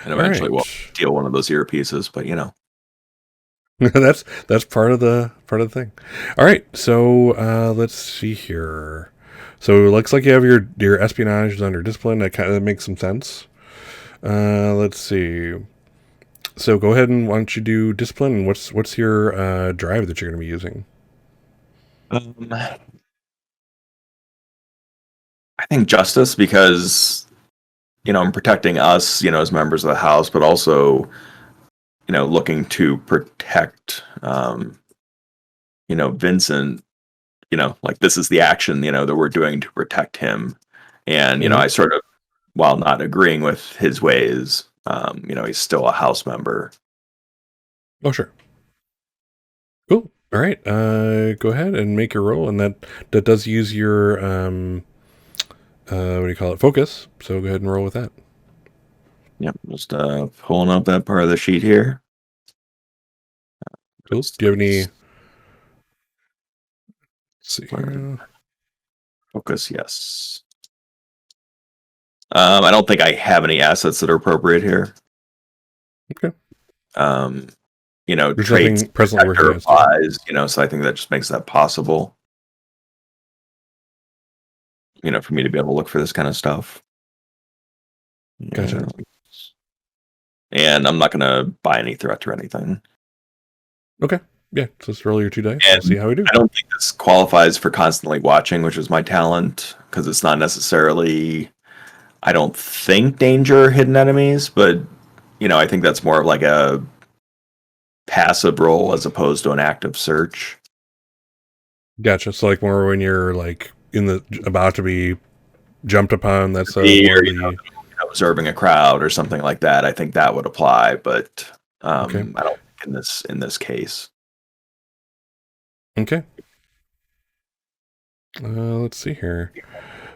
And eventually we'll steal one of those earpieces, but that's part of the thing. All right, so let's see here. So it looks like you have your espionage under discipline. That makes some sense. Let's see. So go ahead, and why don't you do discipline? What's your drive that you're going to be using? I think justice, because I'm protecting us, as members of the house, but also looking to protect Vincent. Like, this is the action that we're doing to protect him, and I sort of, while not agreeing with his ways, he's still a house member. Oh, sure. Cool. All right. Go ahead and make your roll, and that does use your what do you call it? Focus. So go ahead and roll with that. Yep. Just pulling up that part of the sheet here. Cool. Do you have any? Let's see here. Focus, yes. I don't think I have any assets that are appropriate here. Okay. There's traits presently working applies, so I think that just makes that possible. for me to be able to look for this kind of stuff. Gotcha. And I'm not going to buy any threat or anything. Okay. Yeah, so let's roll your 2 dice. And Let's see how we do. I don't think this qualifies for constantly watching, which is my talent, because it's not necessarily, I don't think, danger or hidden enemies, but, I think that's more of like a passive role as opposed to an active search. Gotcha. So like more when you're like about to be jumped upon. That's more Or, the observing a crowd or something like that. I think that would apply, but Okay. I don't think in this case. Okay. Let's see here.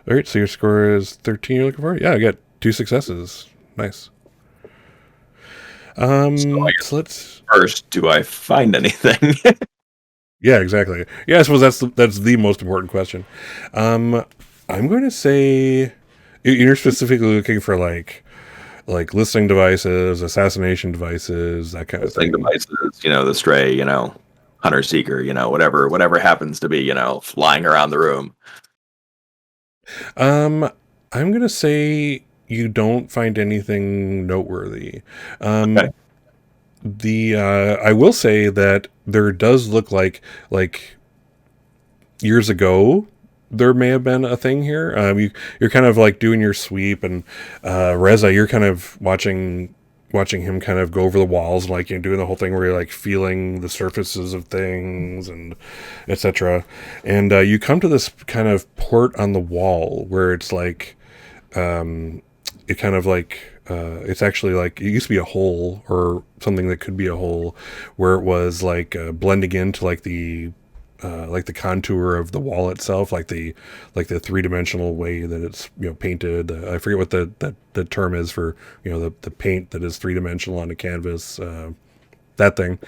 All right, so your score is 13 you're looking for? Yeah, I got 2 successes. Nice. So let's... First, do I find anything? Yeah, exactly. Yeah, I suppose that's the most important question. I'm going to say you're specifically looking for like listening devices, assassination devices, that kind of thing. Listening devices, the stray, hunter seeker, whatever happens to be, flying around the room. I'm gonna say you don't find anything noteworthy. Okay. I will say that there does look like years ago there may have been a thing here. You're kind of like doing your sweep, and Reza, you're kind of watching him kind of go over the walls, like you're doing the whole thing where you're like feeling the surfaces of things and etc. And you come to this kind of port on the wall where it's like it kind of like it's actually like it used to be a hole or something that could be a hole where it was like blending into like the contour of the wall itself, like the 3-dimensional way that it's painted. I forget what the term is for the paint that is 3-dimensional on a canvas. That thing.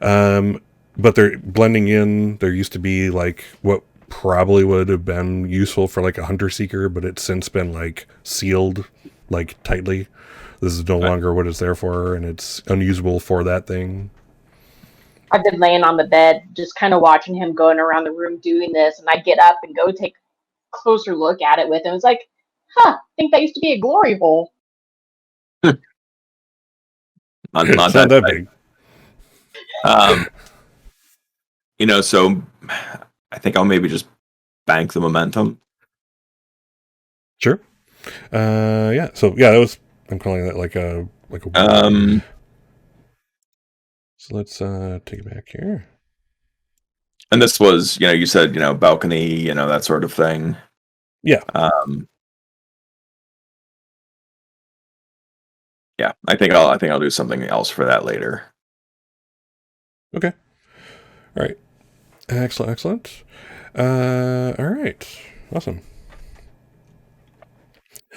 But they're blending in. There used to be like what probably would have been useful for like a hunter seeker, but it's since been like sealed like tightly. This is no longer what it's there for, and it's unusable for that thing. I've been laying on the bed, just kind of watching him going around the room doing this, and I get up and go take a closer look at it with him. It's like, I think that used to be a glory hole. not It's not that big. So I think I'll maybe just bank the momentum. Sure. Yeah. So yeah, I'm calling that like a So let's take it back here. And this was, you said, balcony, that sort of thing. Yeah. Yeah, I think I'll do something else for that later. Okay. All right. Excellent. All right. Awesome.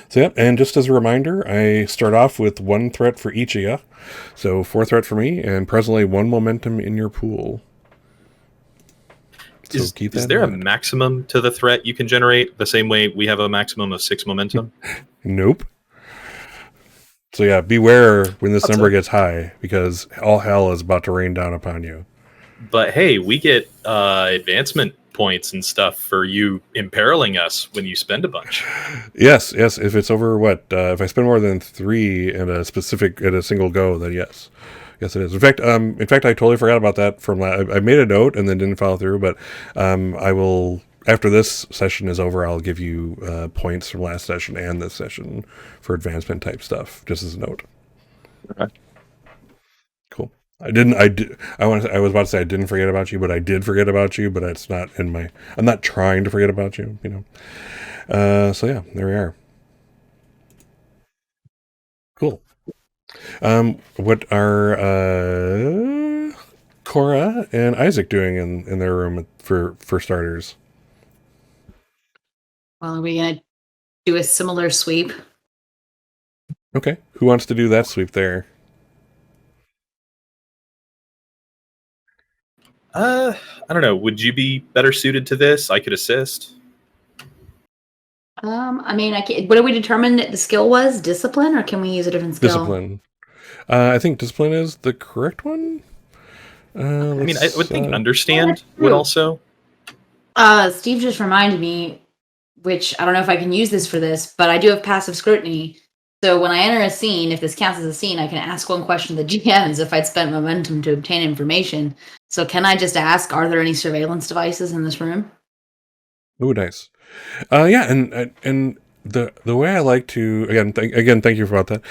So yeah, and just as a reminder, I start off with 1 threat for each of you. So 4 threat for me, and presently 1 momentum in your pool. So is there a maximum to the threat you can generate the same way we have a maximum of 6 momentum? Nope. So yeah, beware when this number gets high, because all hell is about to rain down upon you. But hey, we get advancement points and stuff for you imperiling us when you spend a bunch. Yes. If it's over if I spend more than 3 at a single go, then yes. Yes, it is. In fact, I totally forgot about that from I made a note and then didn't follow through. But I will, after this session is over, I'll give you points from last session and this session for advancement type stuff, just as a note. Okay. Cool. I was about to say I didn't forget about you, but I did forget about you. But it's not in my. I'm not trying to forget about you. So yeah, there we are. Cool. What are Cora and Isaac doing in their room for starters? Well, are we going to do a similar sweep? Okay. Who wants to do that sweep there? I don't know. Would you be better suited to this? I could assist. I mean, what did we determine that the skill was? Discipline, or can we use a different skill? Discipline. I think discipline is the correct one. I mean, I would think understand would also. Steve just reminded me, which I don't know if I can use this for this, but I do have passive scrutiny. So when I enter a scene, if this counts as a scene, I can ask one question to the GMs if I'd spent momentum to obtain information. So can I just ask, are there any surveillance devices in this room? Oh, nice. Yeah, and the way I like to thank you for about that.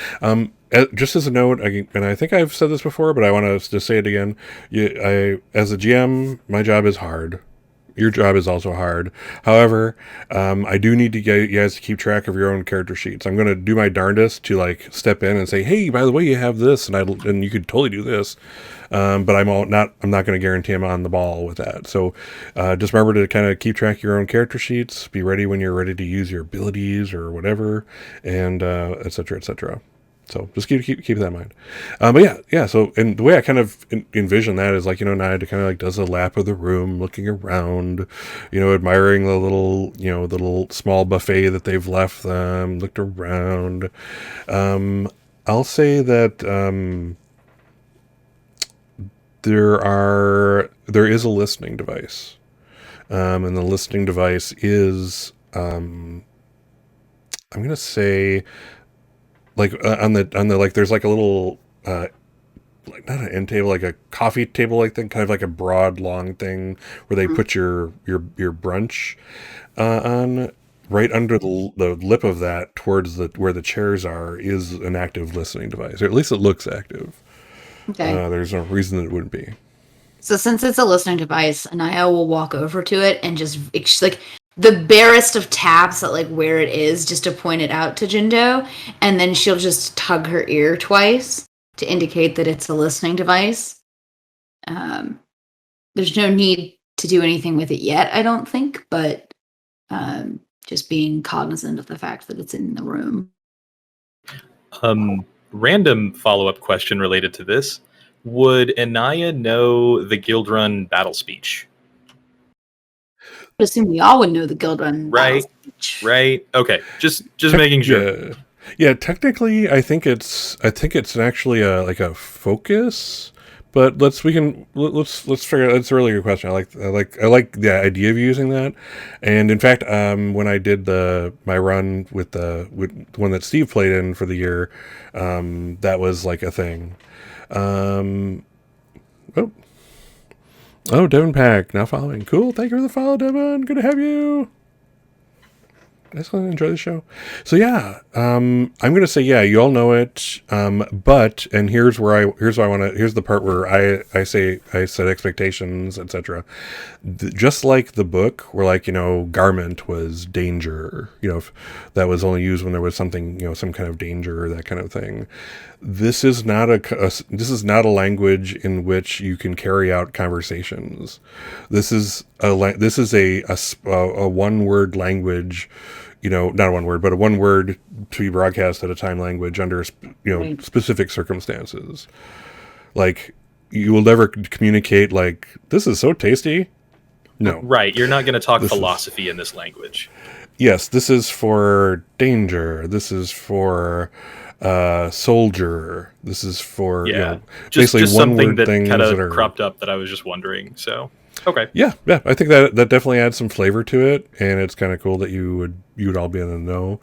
Just as a note, and I think I've said this before, but I want to just say it again. As a GM, my job is hard. Your job is also hard. However, I do need to get you guys to keep track of your own character sheets. I'm going to do my darndest to like step in and say, "Hey, by the way, you have this, and you could totally do this." But I'm not going to guarantee I'm on the ball with that. So just remember to kind of keep track of your own character sheets. Be ready when you're ready to use your abilities or whatever, and et cetera, et cetera. So just keep that in mind. But yeah. So, and the way I kind of envision that is like, Naya kind of like does a lap of the room, looking around, admiring the little small buffet that they've left them, looked around. I'll say that there is a listening device, and the listening device is I'm gonna say, like on the like there's like a little like not an end table, like a coffee table like thing, kind of like a broad long thing where they put your brunch on. Right under the lip of that, towards where the chairs are, is an active listening device, or at least it looks active. Okay. There's no reason that it wouldn't be. So since it's a listening device, Anaya will walk over to it and just like the barest of taps at like where it is, just to point it out to Jindo, and then she'll just tug her ear twice to indicate that it's a listening device. There's no need to do anything with it yet, I don't think, but just being cognizant of the fact that it's in the room. Random follow-up question related to this. Would Anaya know the Gildrun battle speech? I assume we all would know the Gildrun Right. battle speech. Right. Okay. Just making sure. Yeah. Technically, I think it's actually a focus. But let's figure out. It's a really good question. I like the idea of using that. And in fact, when I did my run with the one that Steve played in for the year, that was like a thing. Devin Pack now following. Cool. Thank you for the follow, Devin. Good to have you. Excellent. Enjoy the show. So yeah, I'm gonna say you all know it. But here's the part where I set expectations, etc. Just like the book, where garment was danger. If that was only used when there was something, some kind of danger or that kind of thing. This is not a language in which you can carry out conversations. This is a one word language. Not a one word, but a one word to be broadcast at a time language under Right. specific circumstances. Like, you will never communicate like, this is so tasty. No. Right. You're not going to talk philosophy in this language. Yes, this is for danger. This is for soldier. This is for basically just one something word that things kind that of are cropped up that I was just wondering. So okay. Yeah. I think that definitely adds some flavor to it, and it's kind of cool that you would all be in the know.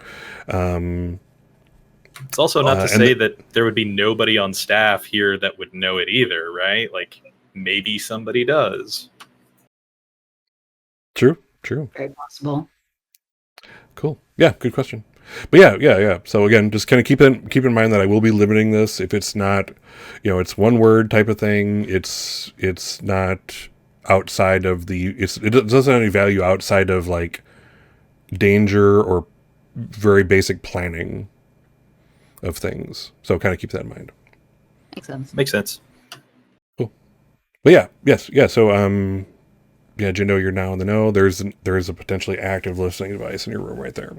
It's also not to say that there would be nobody on staff here that would know it either, right? Like, maybe somebody does. True. Very possible. Cool. Yeah, good question. But yeah. So again, just kind of keep in mind that I will be limiting this. If it's not, it's one word type of thing. It's not outside of it doesn't have any value outside of like danger or very basic planning of things. So kind of keep that in mind. Makes sense. Cool. But yeah. So Jindo, you're now in the know. There is a potentially active listening device in your room right there.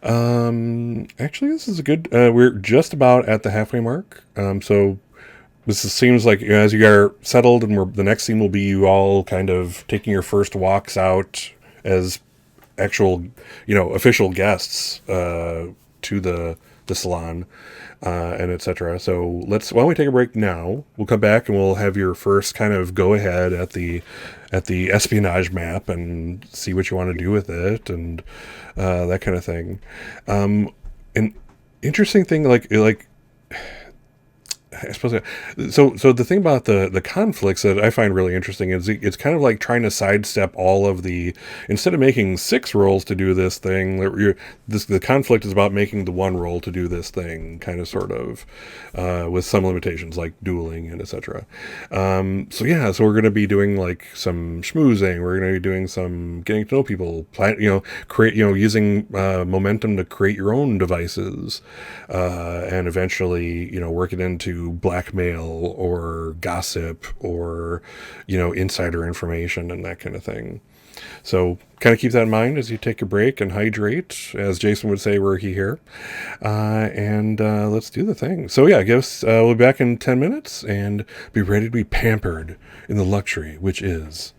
Actually, this is a good. We're just about at the halfway mark. So seems like as you are settled, and the next scene will be you all kind of taking your first walks out as actual, official guests to the salon, and etc. So why don't we take a break now? We'll come back and we'll have your first kind of go ahead at the espionage map and see what you want to do with it and that kind of thing. An interesting thing, like I suppose. So the thing about the conflicts that I find really interesting is it's kind of like trying to sidestep all of the, instead of making 6 rolls to do this thing, the conflict is about making the 1 roll to do this thing, kind of sort of, with some limitations like dueling and etc. So we're going to be doing like some schmoozing. We're going to be doing some getting to know people, using momentum to create your own devices, and eventually work it into blackmail or gossip or insider information and that kind of thing. So kind of keep that in mind as you take a break and hydrate, as Jason would say, were he here. And let's do the thing. So we'll be back in 10 minutes and be ready to be pampered in the luxury which is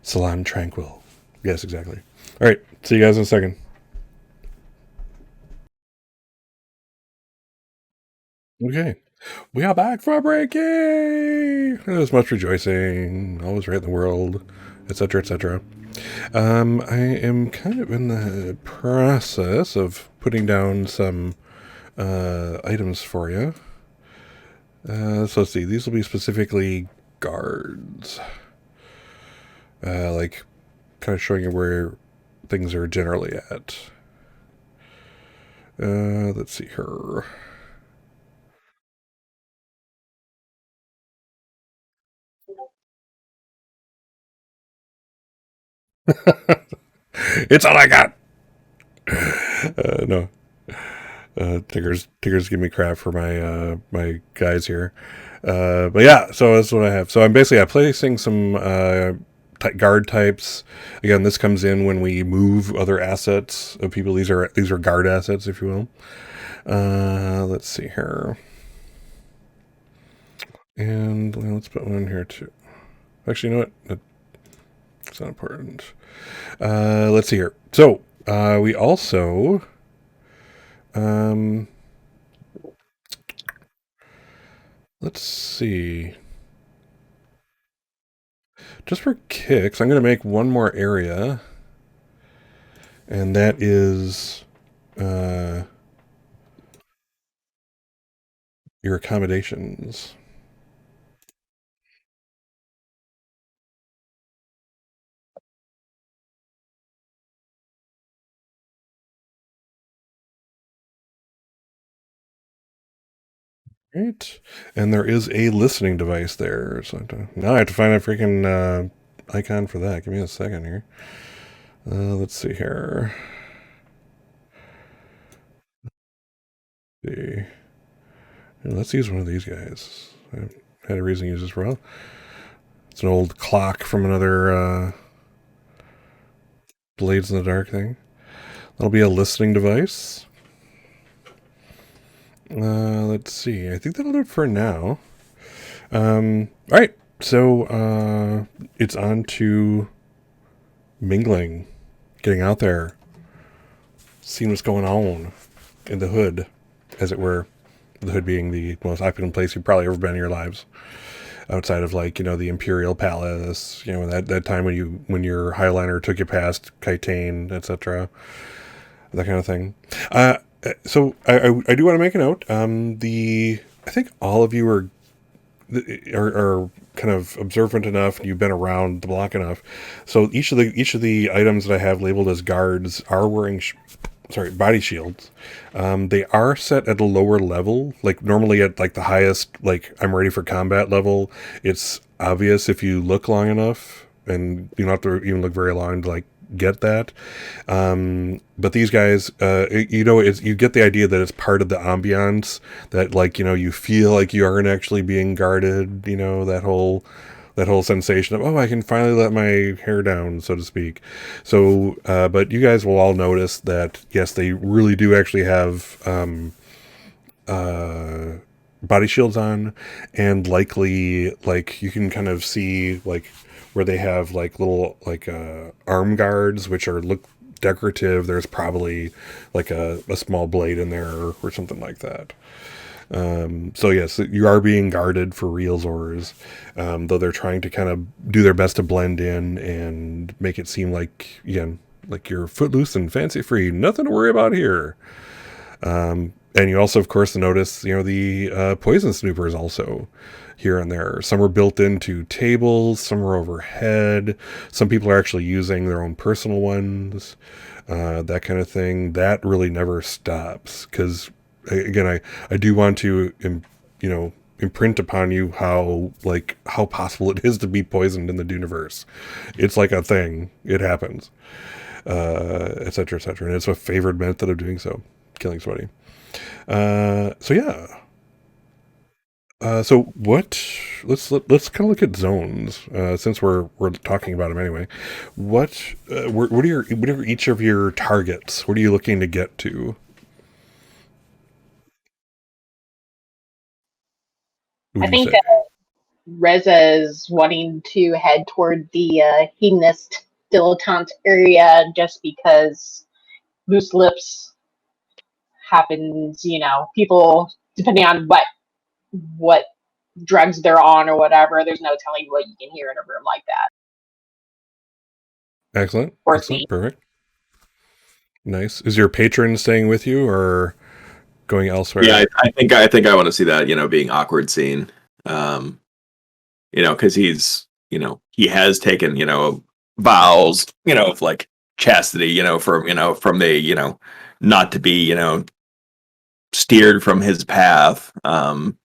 Salon Tranquil. Yes, exactly. All right, see you guys in a second. Okay. We are back for a break, yay! There's much rejoicing, always right in the world, etc., etc. I am kind of in the process of putting down some items for you. So let's see, these will be specifically guards. Like, kind of showing you where things are generally at. Let's see here. It's all I got. No. Tigger's giving me crap for my guys here. But yeah, so that's what I have. So I'm placing some guard types. Again, this comes in when we move other assets of people. These are guard assets, if you will. Let's see here. And let's put one in here too. Actually, you know what? It's not important. Let's see here. So we also let's see. Just for kicks, I'm going to make one more area, and that is your accommodations. Right, and there is a listening device there. So now I have to find a freaking icon for that. Give me a second here. Let's see here. See. Let's use one of these guys. I had a reason to use this for well. It's an old clock from another Blades in the Dark thing. That'll be a listening device. Let's see. I think that'll do it for now. All right. So it's on to mingling, getting out there, seeing what's going on in the hood, as it were. The hood being the most opulent place you've probably ever been in your lives, outside of the Imperial Palace. That time when your Highliner took you past Kitane, etc. That kind of thing. So I do want to make a note. I think all of you are kind of observant enough. You've been around the block enough. So each of the items that I have labeled as guards are wearing body shields. They are set at a lower level. Like normally at the highest, I'm ready for combat level. It's obvious if you look long enough, and you don't have to even look very long to get that. But these guys, you get the idea that it's part of the ambiance, that you feel like you aren't actually being guarded, that whole sensation of, I can finally let my hair down, so to speak. So, but you guys will all notice that, yes, they really do actually have, body shields on, and likely, you can kind of see, where they have little arm guards, which are decorative, there's probably like a small blade in there or something like that. So yes, you are being guarded for real Zors, though they're trying to kind of do their best to blend in and make it seem like, again, like you're footloose and fancy free, nothing to worry about here. And you also, of course, notice, the poison snoopers also here and there. Some are built into tables, some are overhead. Some people are actually using their own personal ones, that kind of thing. That really never stops because, again, I do want to, imprint upon you how possible it is to be poisoned in the Duneverse. It's like a thing. It happens, et cetera, et cetera. And it's a favored method of doing so, killing somebody. So yeah. So what? Let's kind of look at zones, since we're talking about them anyway. What are each of your targets? What are you looking to get to? What I do you think say? Reza is wanting to head toward the hedonist dilettante area just because loose lips happens, people, depending on what drugs they're on or whatever, there's no telling what you can hear in a room like that. Excellent. Or Excellent. see. Perfect. Nice. Is your patron staying with you or going elsewhere? Yeah, I think I want to see that, being awkward scene. Because he's, he has taken, vows, of like chastity, from the, not to be, steered from his path. And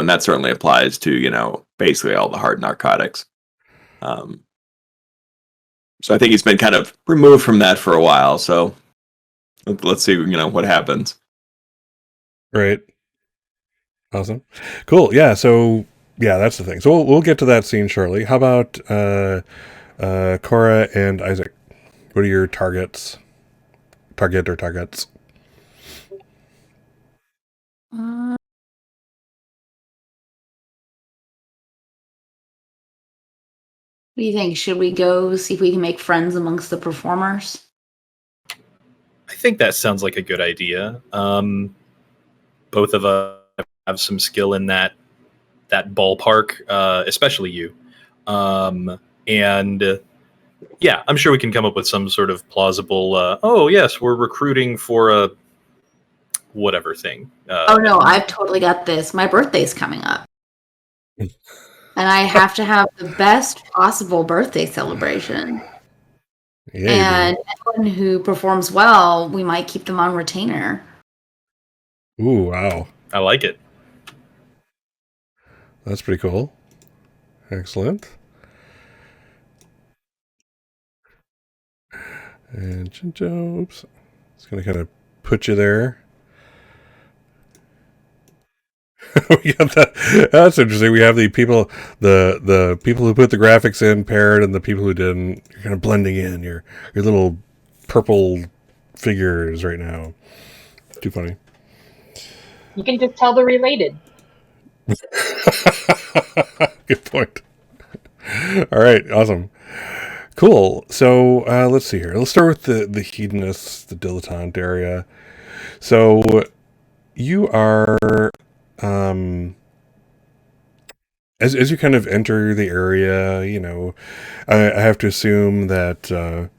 that certainly applies to, basically all the hard narcotics. So I think he's been kind of removed from that for a while. So let's see, what happens. Right. Awesome. Cool. Yeah. So yeah, that's the thing. So we'll get to that scene shortly. How about Cora and Isaac? What are your targets? Targets? What do you think? Should we go see if we can make friends amongst the performers? I think that sounds like a good idea. Both of us have some skill in that ballpark, especially you. And yeah, I'm sure we can come up with some sort of plausible, oh yes, we're recruiting for a whatever thing. Oh no, I've totally got this. My birthday's coming up. And I have to have the best possible birthday celebration. Yeah. And anyone who performs well, we might keep them on retainer. Ooh, wow. I like it. That's pretty cool. Excellent. And oops. It's going to kind of put you there. We got that. That's interesting. We have the people who put the graphics in paired and the people who didn't. You're kind of blending in your little purple figures right now. Too funny. You can just tell they're related. Good point. All right, awesome, cool. So let's see here. Let's start with the hedonist, the dilettante area. So you are. As you kind of enter the area, I have to assume that,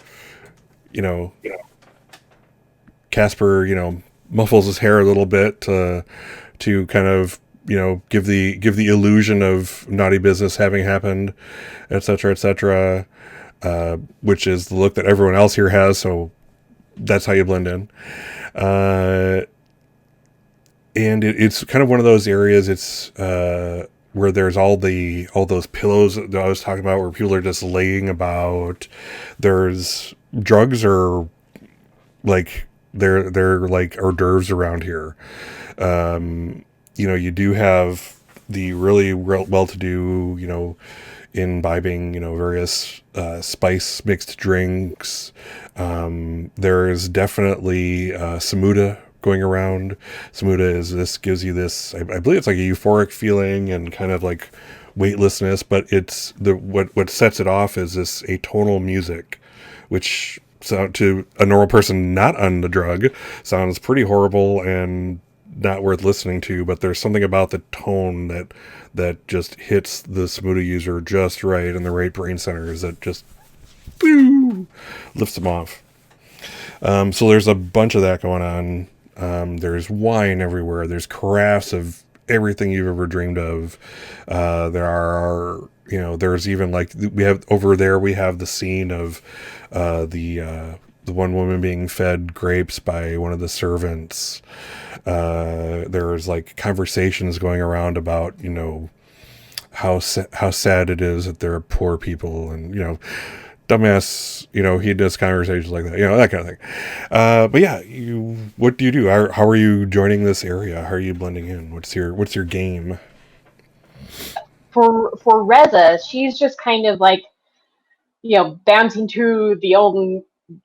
Casper, muffles his hair a little bit to kind of, give the illusion of naughty business having happened, et cetera, which is the look that everyone else here has. So that's how you blend in. And it's kind of one of those areas. It's where there's all those pillows that I was talking about, where people are just laying about. There's drugs are like they're like hors d'oeuvres around here. You do have the really well-to-do, imbibing, various spice mixed drinks. There's definitely Samuda going around. Samuda gives you this, I believe it's like a euphoric feeling and kind of like weightlessness, but it's what sets it off is this atonal music, which to a normal person not on the drug sounds pretty horrible and not worth listening to, but there's something about the tone that just hits the Smoothie user just right in the right brain centers that just lifts them off. So there's a bunch of that going on. There's wine everywhere. There's carafes of everything you've ever dreamed of. There are, there's even like we have the scene of the one woman being fed grapes by one of the servants. There's like conversations going around about, how sad it is that there are poor people, and dumbass, he does conversations like that, that kind of thing. But yeah, what do you do? How are you joining this area? How are you blending in? What's your game? For Reza, she's just kind of like, bouncing to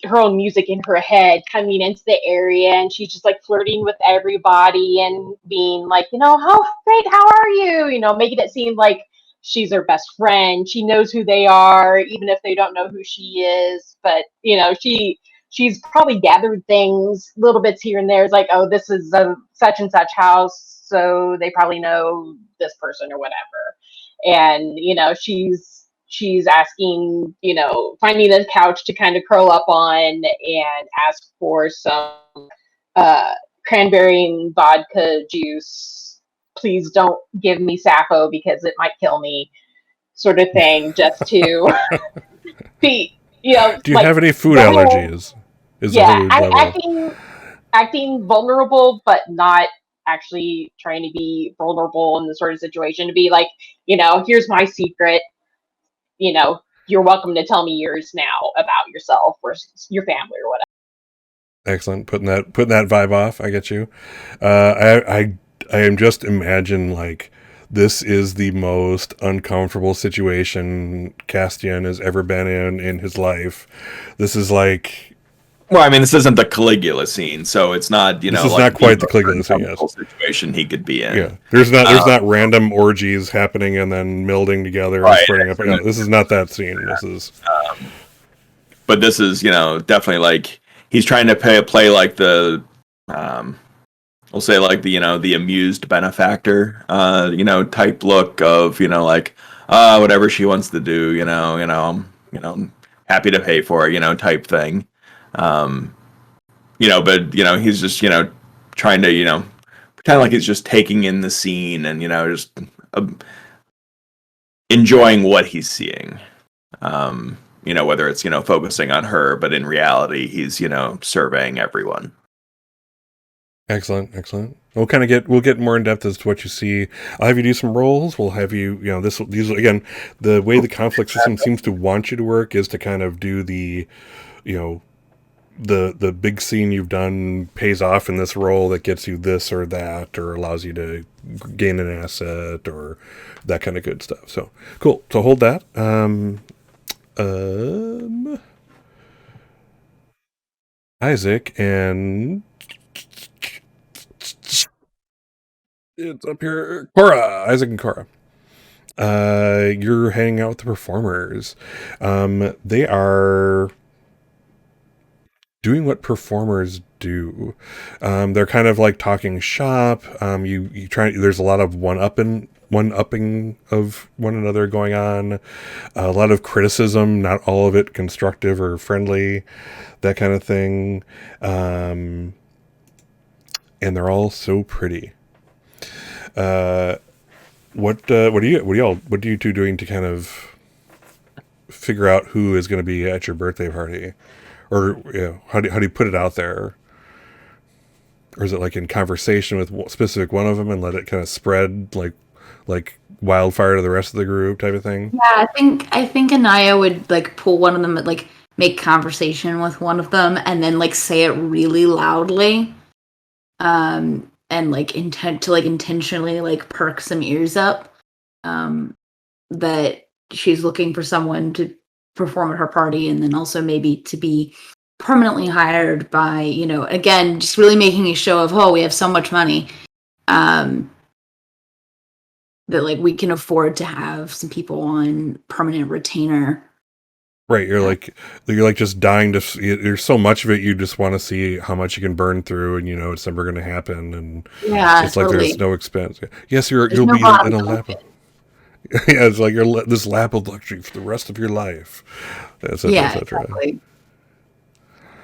her own music in her head, coming into the area, and she's just like flirting with everybody and being like, how great, how are you? Making it seem like she's her best friend. She knows who they are, even if they don't know who she is. But she's probably gathered things, little bits here and there. It's like, oh, this is a such and such house, so they probably know this person or whatever. And she's asking, finding a couch to kind of curl up on and ask for some cranberry and vodka juice. Please don't give me Sappho because it might kill me, sort of thing, just to be, Do you have any food allergies? Acting vulnerable, but not actually trying to be vulnerable in the sort of situation, to be like, here's my secret, you're welcome to tell me yours now about yourself or your family or whatever. Excellent. Putting that vibe off. I get you. I am just imagine like this is the most uncomfortable situation Castian has ever been in his life. This is like. Well, I mean, this isn't the Caligula scene, so it's not, this is not quite the Caligula scene, yes. Situation he could be in. Yeah, there's not random orgies happening and then melding together and spreading up. No, this is not that scene. Yeah. This is. But this is, definitely like he's trying to play like the, we'll say like the, the amused benefactor, type look of, like, whatever she wants to do, I'm happy to pay for it, type thing. But he's just trying to pretend like he's just taking in the scene and just enjoying what he's seeing. Whether it's focusing on her, but in reality he's surveying everyone. Excellent. We'll get more in depth as to what you see. I'll have you do some rolls. We'll have you these again, the way the conflict system seems to want you to work is to kind of do the the big scene you've done pays off in this role that gets you this or that, or allows you to gain an asset or that kind of good stuff. So cool. So hold that. Isaac, and it's up here. Cora, Isaac and Cora. You're hanging out with the performers. They are doing what performers do. They're kind of like talking shop. You try. There's a lot of one-upping of one another going on. A lot of criticism, not all of it constructive or friendly, that kind of thing. And they're all so pretty. What are you two doing to kind of figure out who is going to be at your birthday party? Or how do you put it out there? Or is it like in conversation with specific one of them and let it kind of spread like wildfire to the rest of the group type of thing? Yeah, I think Anaya would like pull one of them, like make conversation with one of them and then like say it really loudly. And like intentionally like perk some ears up. That she's looking for someone to perform at her party, and then also maybe to be permanently hired by, again, just really making a show of, oh, we have so much money, that like we can afford to have some people on permanent retainer, Right, you're like just dying to. There's so much of it, you just want to see how much you can burn through, and it's never going to happen, and Yeah, it's like totally. there's no expense. Yes, There's you'll no be bottom in a to lap. it. Yeah, it's like this lap of luxury for the rest of your life, etc., Yeah, etc. exactly.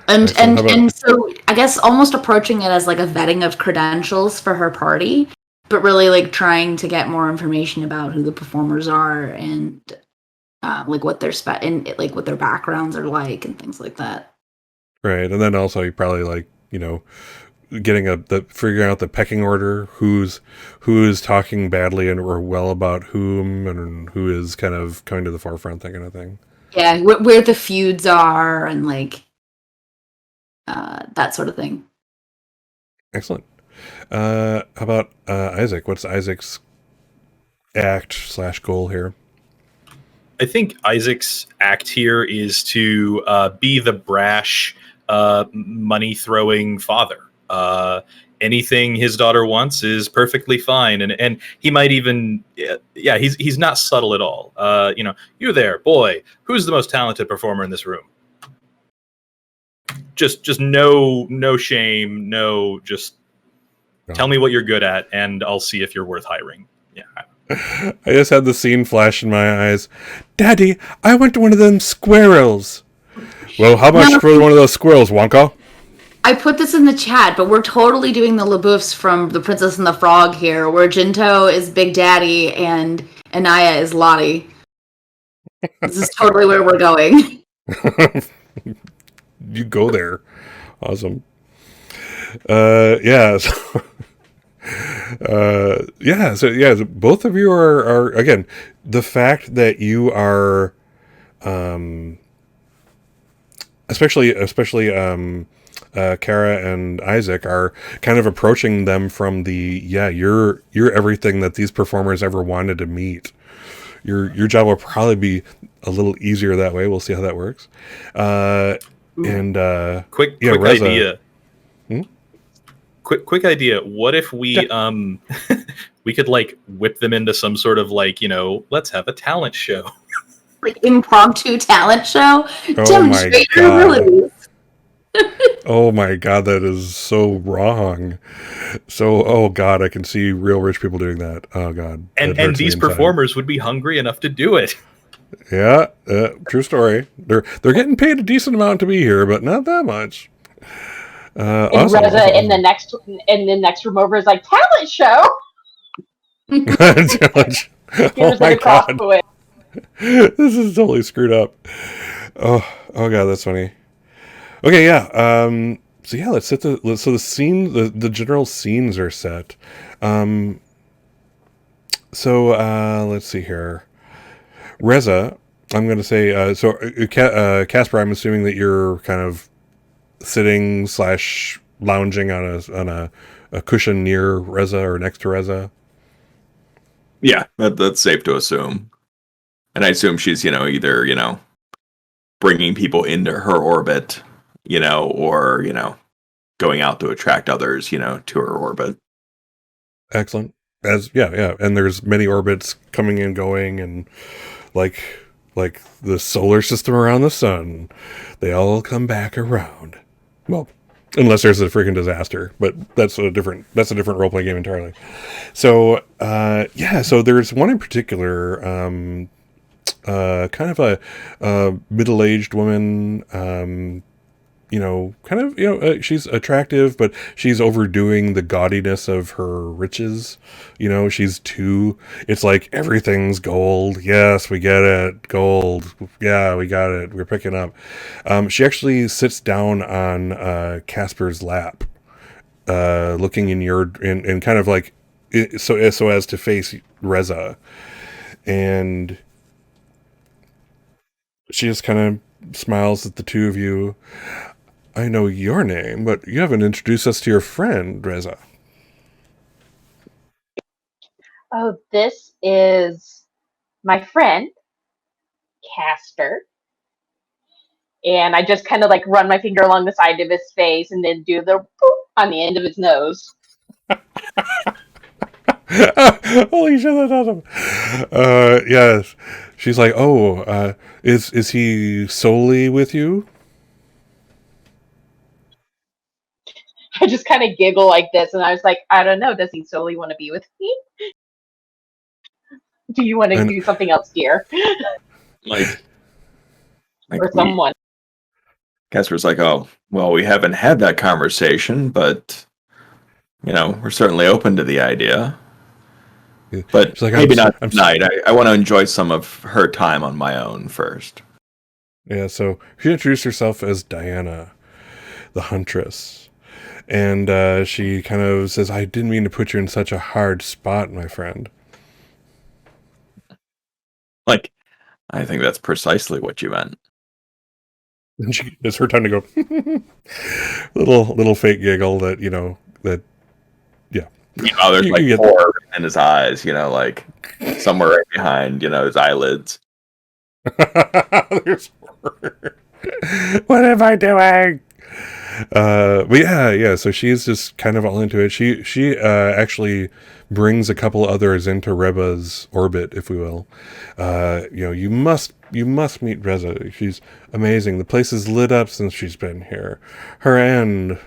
And Excellent. How about so I guess almost approaching it as like a vetting of credentials for her party, but really like trying to get more information about who the performers are and like what their and like what their backgrounds are like and things like that. right? And then also you probably getting figuring out the pecking order, who's talking badly and or well about whom, and who is kind of coming to the forefront, that kind of thing. Yeah, where the feuds are and like that sort of thing. Excellent. How about Isaac? What's Isaac's act/goal here? I think Isaac's act here is to be the brash, money-throwing father. Anything his daughter wants is perfectly fine, and he might even, he's not subtle at all. You there, boy, who's the most talented performer in this room? Just no shame, just tell me what you're good at, and I'll see if you're worth hiring. Yeah. I just had the scene flash in my eyes. Daddy, I want one of them squirrels. Well, how much for one of those squirrels, Wonka? I put this in the chat, but we're totally doing the LaBouffe from The Princess and the Frog here, where Jinto is Big Daddy and Anaya is Lottie. This is totally where we're going. You go there. Awesome. Yeah. So both of you are again, the fact that you are, especially Kara and Isaac are kind of approaching them from you're everything that these performers ever wanted to meet. Your job will probably be a little easier that way. We'll see how that works. Quick Reza. idea. Quick idea. What if we we could like whip them into some sort of let's have a talent show. Like impromptu talent show? Oh Demonstrate my your God. abilities. Oh my God, that is so wrong. So, oh God, I can see real rich people doing that. Oh God. And these performers would be hungry enough to do it. Yeah, true story. They're getting paid a decent amount to be here, but not that much. And awesome, Reza awesome. in the next room over is like, talent show. Challenge. Oh my God. This is totally screwed up. Oh God, that's funny. Okay, yeah. So yeah, let's set so the scene, the general scenes are set. Let's see here. Reza, I'm going to say, Casper, I'm assuming that you're kind of sitting / lounging on a cushion near Reza or next to Reza. Yeah, that's safe to assume. And I assume she's, either, bringing people into her orbit, or, going out to attract others, to her orbit. Excellent. And there's many orbits coming and going, and like the solar system around the sun, they all come back around. Well, unless there's a freaking disaster, but that's a different role playing game entirely. So so there's one in particular, kind of a middle-aged woman. She's attractive, but she's overdoing the gaudiness of her riches. It's like everything's gold. Yes, we get it. Gold. Yeah, we got it. We're picking up. She actually sits down on Casper's lap, looking in kind of like, so as to face Reza. And she just kind of smiles at the two of you. I know your name, but you haven't introduced us to your friend, Reza. Oh, this is my friend, Casper. And I just kind of like run my finger along the side of his face and then do the boop on the end of his nose. Holy shit, that's awesome. Yeah, she's like, oh, is he solely with you? I just kind of giggle like this, and I was like, I don't know. Does he solely want to be with me? Do you want to And do something else, dear, Like or we someone? Casper's like, oh, well, we haven't had that conversation, but we're certainly open to the idea. But she's like, maybe not tonight. I want to enjoy some of her time on my own first. Yeah, so she introduced herself as Diana, the Huntress. And she kind of says, I didn't mean to put you in such a hard spot, my friend. Like, I think that's precisely what you meant. And it's her time to go, little fake giggle that, yeah. There's You like get- horror in his eyes, like somewhere right behind, his eyelids. There's horror. What am I doing? But yeah. So she's just kind of all into it. She actually brings a couple others into Reba's orbit, if we will. You must meet Reza. She's amazing. The place is lit up since she's been here. Her and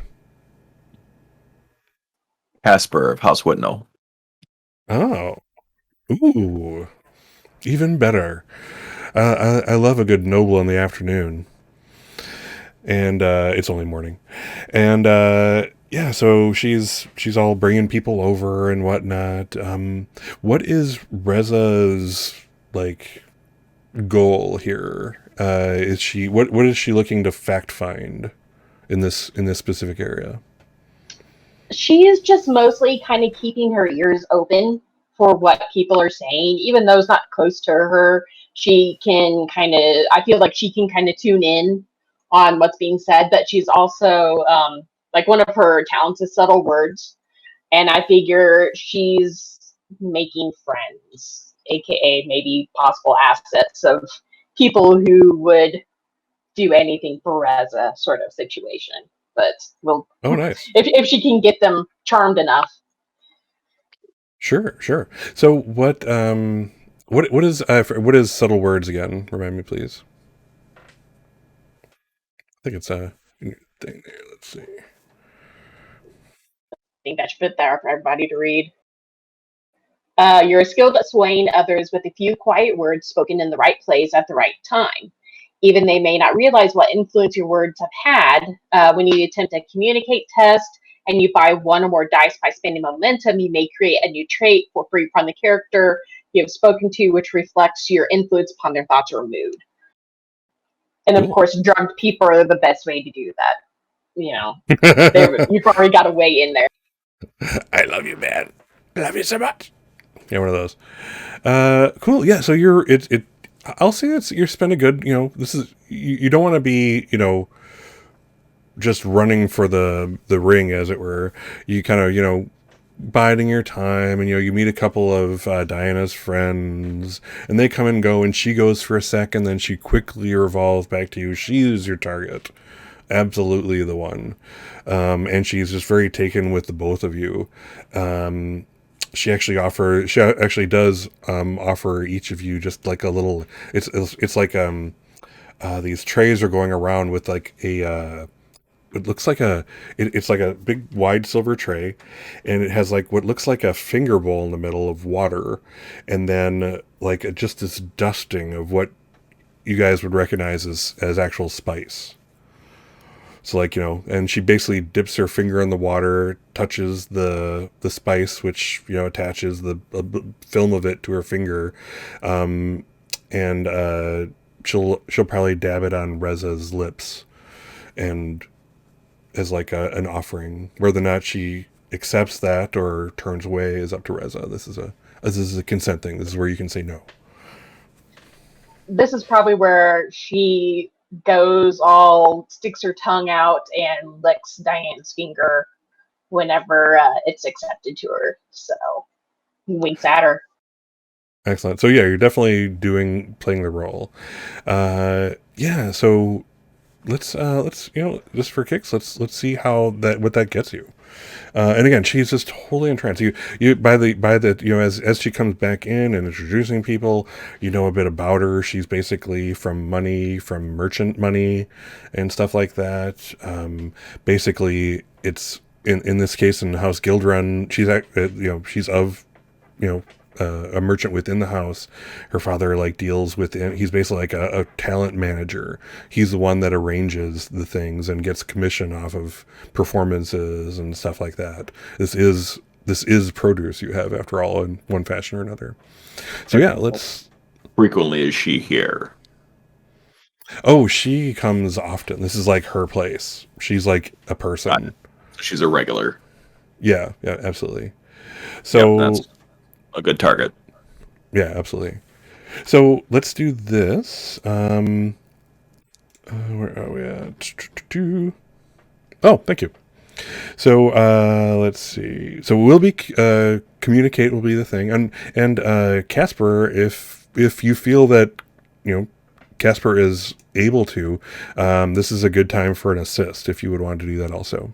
Casper of House Whitnell. oh, ooh, even better. I love a good noble in the afternoon. And it's only morning. And yeah, so she's all bringing people over and whatnot. What is Reza's goal here? Is she what is she looking to fact find in this specific area? She is just mostly kind of keeping her ears open for what people are saying, even those not close to her. She can I feel like she can kind of tune in on what's being said, but she's also one of her talents is subtle words, and I figure she's making friends, aka maybe possible assets of people who would do anything for Reza sort of situation. But we'll Oh, nice. if she can get them charmed enough. Sure. So what is subtle words again? Remind me, please. I think it's a thing there. Let's see. I think that should fit there for everybody to read. You're skilled at swaying others with a few quiet words spoken in the right place at the right time. Even they may not realize what influence your words have had. When you attempt a communicate test and you buy one or more dice by spending momentum, you may create a new trait for free from the character you have spoken to, which reflects your influence upon their thoughts or mood. And of course, drugged people are the best way to do that. You've already got a way in there. I love you, man. I love you so much. Yeah, one of those. Cool. Yeah. So I'll say you're spending good. This is you don't want to be just running for the ring, as it were. You kind of biding your time, and you meet a couple of Diana's friends, and they come and go, and she goes for a second, then she quickly revolves back to you. She is your target, absolutely the one, and she's just very taken with the both of you. She actually does offer each of you just like a little. It's like these trays are going around with like a. It looks like it's like a big wide silver tray, and it has like what looks like a finger bowl in the middle of water, and then just this dusting of what you guys would recognize as actual spice. So and she basically dips her finger in the water, touches the spice, which attaches the film of it to her finger, and she'll probably dab it on Reza's lips, and as an offering. Whether or not she accepts that or turns away is up to Reza. This is a consent thing. This is where you can say no. This is probably where she sticks her tongue out and licks Diane's finger whenever it's accepted to her. So winks at her. Excellent. So yeah, you're definitely playing the role. Yeah. So let's just for kicks, let's see what that gets you. And again, she's just totally entranced. You by the as she comes back in and introducing people, you know a bit about her. She's basically from merchant money, and stuff like that. Basically, it's in this case in House Gildrun. She's of a merchant within the house. Her father deals with he's basically like a talent manager. He's the one that arranges the things and gets commission off of performances and stuff like that. This is produce you have, after all, in one fashion or another. So yeah, let's. Frequently is she here? Oh, she comes often. This is like her place. She's like a person. She's a regular. Yeah, absolutely. So that's a good target. Yeah, absolutely. So let's do this. Where are we at? Oh, thank you. So let's see. So we'll be communicate will be the thing, and Casper, if you feel that Casper is able to, this is a good time for an assist. If you would want to do that, also,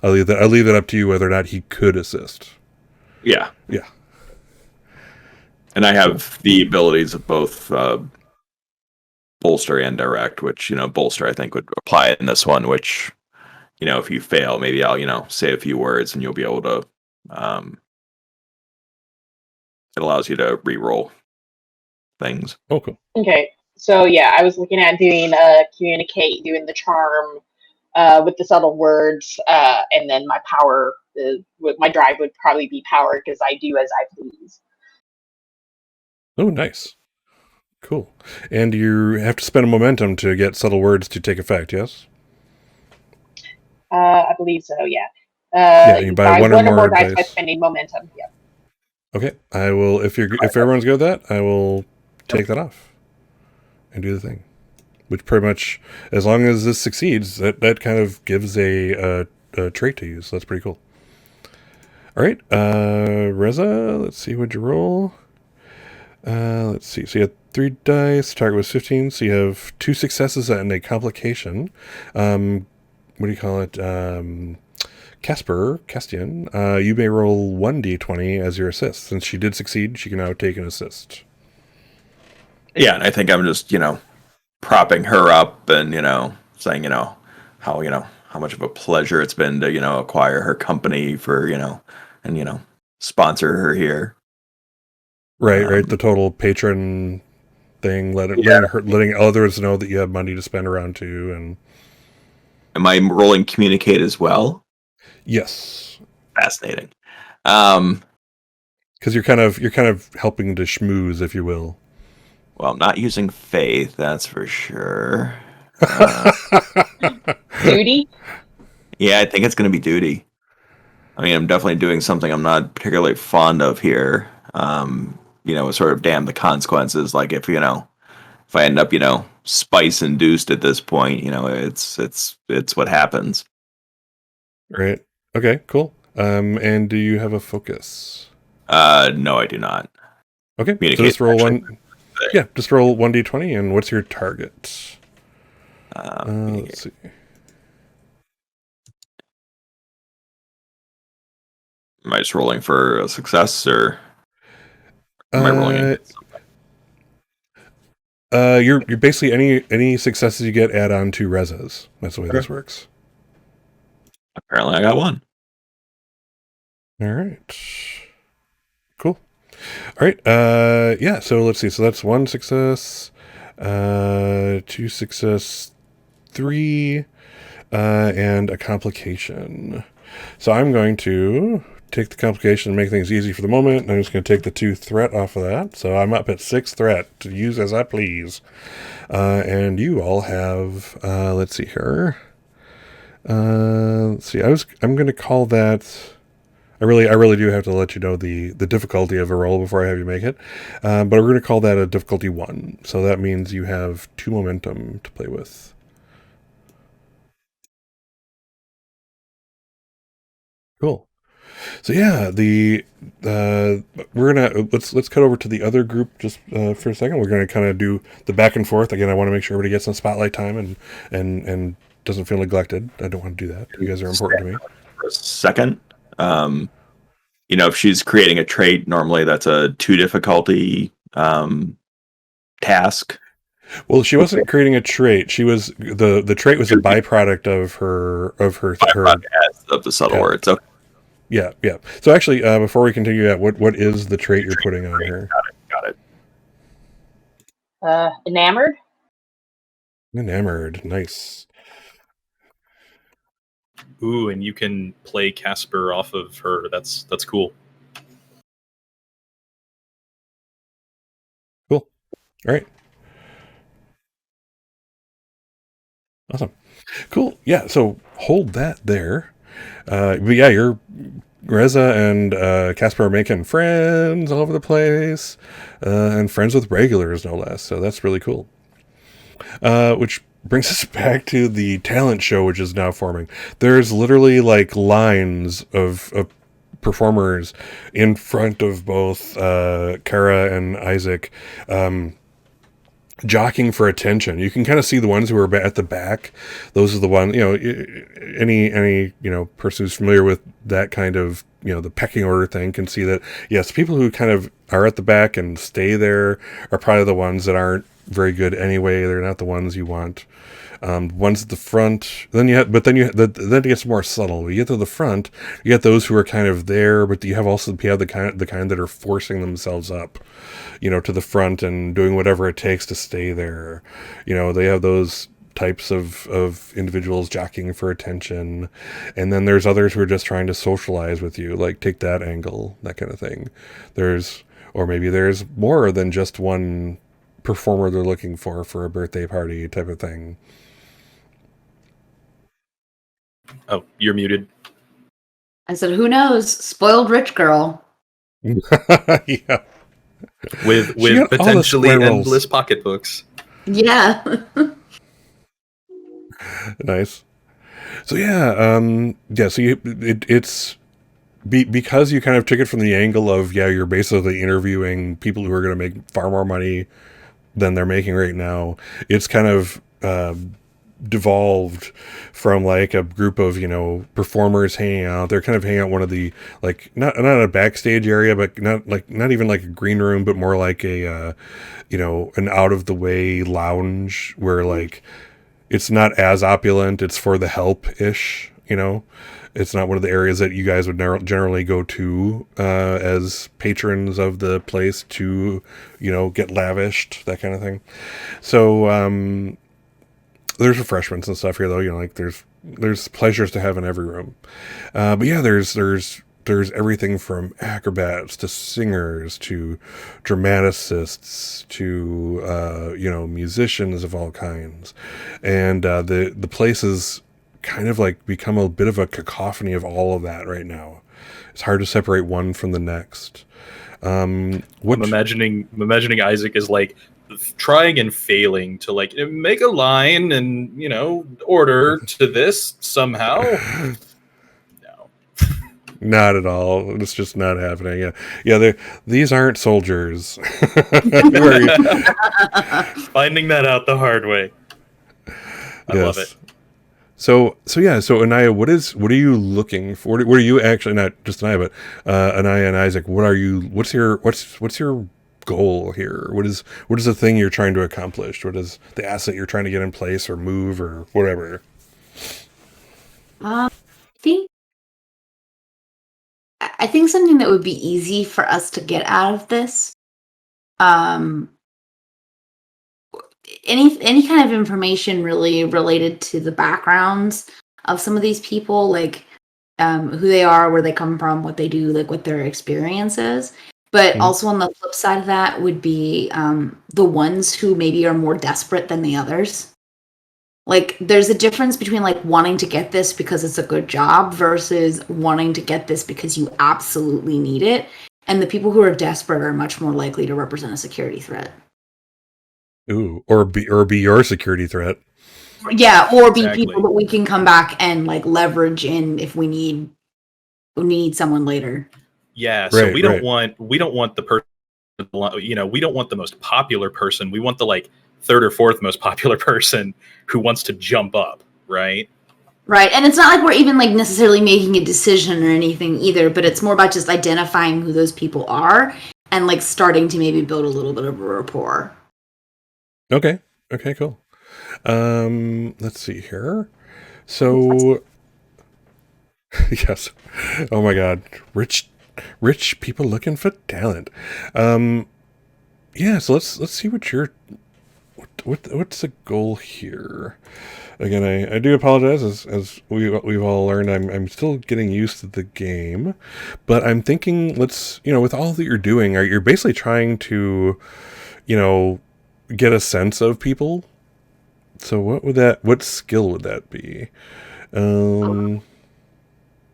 I'll leave that up to you whether or not he could assist. Yeah. Yeah. And I have the abilities of both bolster and direct, which, bolster I think would apply in this one, which, if you fail, maybe I'll, say a few words and you'll be able to, it allows you to re-roll things. Oh, cool. Okay. So yeah, I was looking at doing communicate, doing the charm with the subtle words, and then my power, my drive would probably be power because I do as I please. Oh, nice. Cool. And you have to spend a momentum to get subtle words to take effect, yes? I believe so, yeah. You buy one or more dice by spending momentum, yeah. Okay, I will, if everyone's good with that, I will take that off and do the thing. Which pretty much, as long as this succeeds, that kind of gives a trait to use. So that's pretty cool. All right, Reza, let's see, what'd you roll? Let's see. So you had 3 dice. Target was 15. So you have 2 successes and a complication. What do you call it? Castian. You may roll 1d20 as your assist. Since she did succeed, she can now take an assist. Yeah, and I think I'm just propping her up and saying how much of a pleasure it's been to acquire her company for and sponsor her here. Right. The total patron thing, letting others know that you have money to spend around too. And am I rolling communicate as well? Yes. Fascinating. Because you're kind of helping to schmooze, if you will. Well, I'm not using faith, that's for sure. Duty? Yeah, I think it's going to be duty. I mean, I'm definitely doing something I'm not particularly fond of here. Sort of damn the consequences. Like if I end up, spice induced at this point, it's what happens. Right. Okay, cool. And do you have a focus? No, I do not. Okay, so just roll one. Yeah, just roll 1d20, and what's your target? Let's see. Am I just rolling for a success, or am I rolling? You're basically any successes you get add on to Reza's. That's the way this works. Apparently, I got 1. All right. Cool. All right. Yeah. So let's see. So that's 1 success, 2 success, 3, and a complication. So I'm going to take the complication and make things easy for the moment. I'm just going to take the 2 threat off of that. So I'm up at 6 threat to use as I please. And you all have, let's see here. Let's see. I'm going to call that. I really do have to let you know the difficulty of a roll before I have you make it. But we're going to call that a difficulty 1. So that means you have 2 momentum to play with. Cool. So yeah, we're gonna let's cut over to the other group just for a second. We're gonna kind of do the back and forth again. I want to make sure everybody gets some spotlight time and doesn't feel neglected. I don't want to do that. You guys are important to me. for a second. If she's creating a trait, normally that's a 2 difficulty task. Well, she wasn't creating a trait. She was the trait was a byproduct of her of the subtle words. Okay. Yeah. So actually, before we continue that, what is the trait you're putting on her? Got it. Enamored. Enamored, nice. Ooh, and you can play Casper off of her. That's cool. Cool. All right. Awesome. Cool. Yeah. So hold that there. But yeah, you're Reza and Casper are making friends all over the place, and friends with regulars, no less. So that's really cool. Which brings us back to the talent show, which is now forming. There's literally like lines of performers in front of both Kara and Isaac, jockeying for attention. You can kind of see the ones who are at the back. Those are the ones, any person who's familiar with that kind of, the pecking order thing can see that, yes, people who kind of are at the back and stay there are probably the ones that aren't very good anyway. They're not the ones you want. Ones at the front, then it gets more subtle. You get to the front, you get those who are kind of there, but you have the kind that are forcing themselves up, to the front and doing whatever it takes to stay there. They have those types of individuals jockeying for attention, and then there's others who are just trying to socialize with you, like take that angle, that kind of thing. Or maybe there's more than just one performer they're looking for a birthday party type of thing. Oh, you're muted. I said, who knows? Spoiled rich girl. Yeah. With potentially endless pocketbooks. Yeah. Nice. So yeah, so it's because you kind of took it from the angle of, you're basically interviewing people who are going to make far more money than they're making right now. It's kind of devolved from like a group of performers hanging out. They're kind of hanging out one of the, like, not a backstage area, but not even like a green room, but more like a an out of the way lounge where like it's not as opulent. It's for the help-ish. It's not one of the areas that you guys would generally go to as patrons of the place to get lavished, that kind of thing. So there's refreshments and stuff here, though. There's pleasures to have in every room. But yeah, there's everything from acrobats to singers to dramaticists to musicians of all kinds, and the place is kind of like become a bit of a cacophony of all of that right now. It's hard to separate one from the next. I'm imagining Isaac is like trying and failing to like make a line and order to this somehow. No, not at all. It's just not happening. These aren't soldiers. Finding that out the hard way. I love it. So Anaya, what are you looking for? What are you actually, not just Anaya, but Anaya and Isaac? What's your goal here? What is the thing you're trying to accomplish? What is the asset you're trying to get in place or move or whatever? I think something that would be easy for us to get out of this. Any kind of information really related to the backgrounds of some of these people, like who they are, where they come from, what they do, like what their experience is. But also on the flip side of that would be the ones who maybe are more desperate than the others. Like there's a difference between like wanting to get this because it's a good job versus wanting to get this because you absolutely need it. And the people who are desperate are much more likely to represent a security threat. Ooh, or be your security threat. Yeah, or be people that we can come back and like leverage in if we need someone later. Yeah, so we don't want the person, we don't want the most popular person. We want the like third or fourth most popular person who wants to jump up, right? Right, and it's not like we're even like necessarily making a decision or anything either, but it's more about just identifying who those people are and like starting to maybe build a little bit of a rapport. Okay. Okay, cool. Let's see here. So, yes. Oh my God. Rich people looking for talent. Yeah, so let's see what what's the goal here? Again, I do apologize as we've all learned. I'm still getting used to the game, but I'm thinking with all that you're doing, you're basically trying to, get a sense of people. So what skill would that be?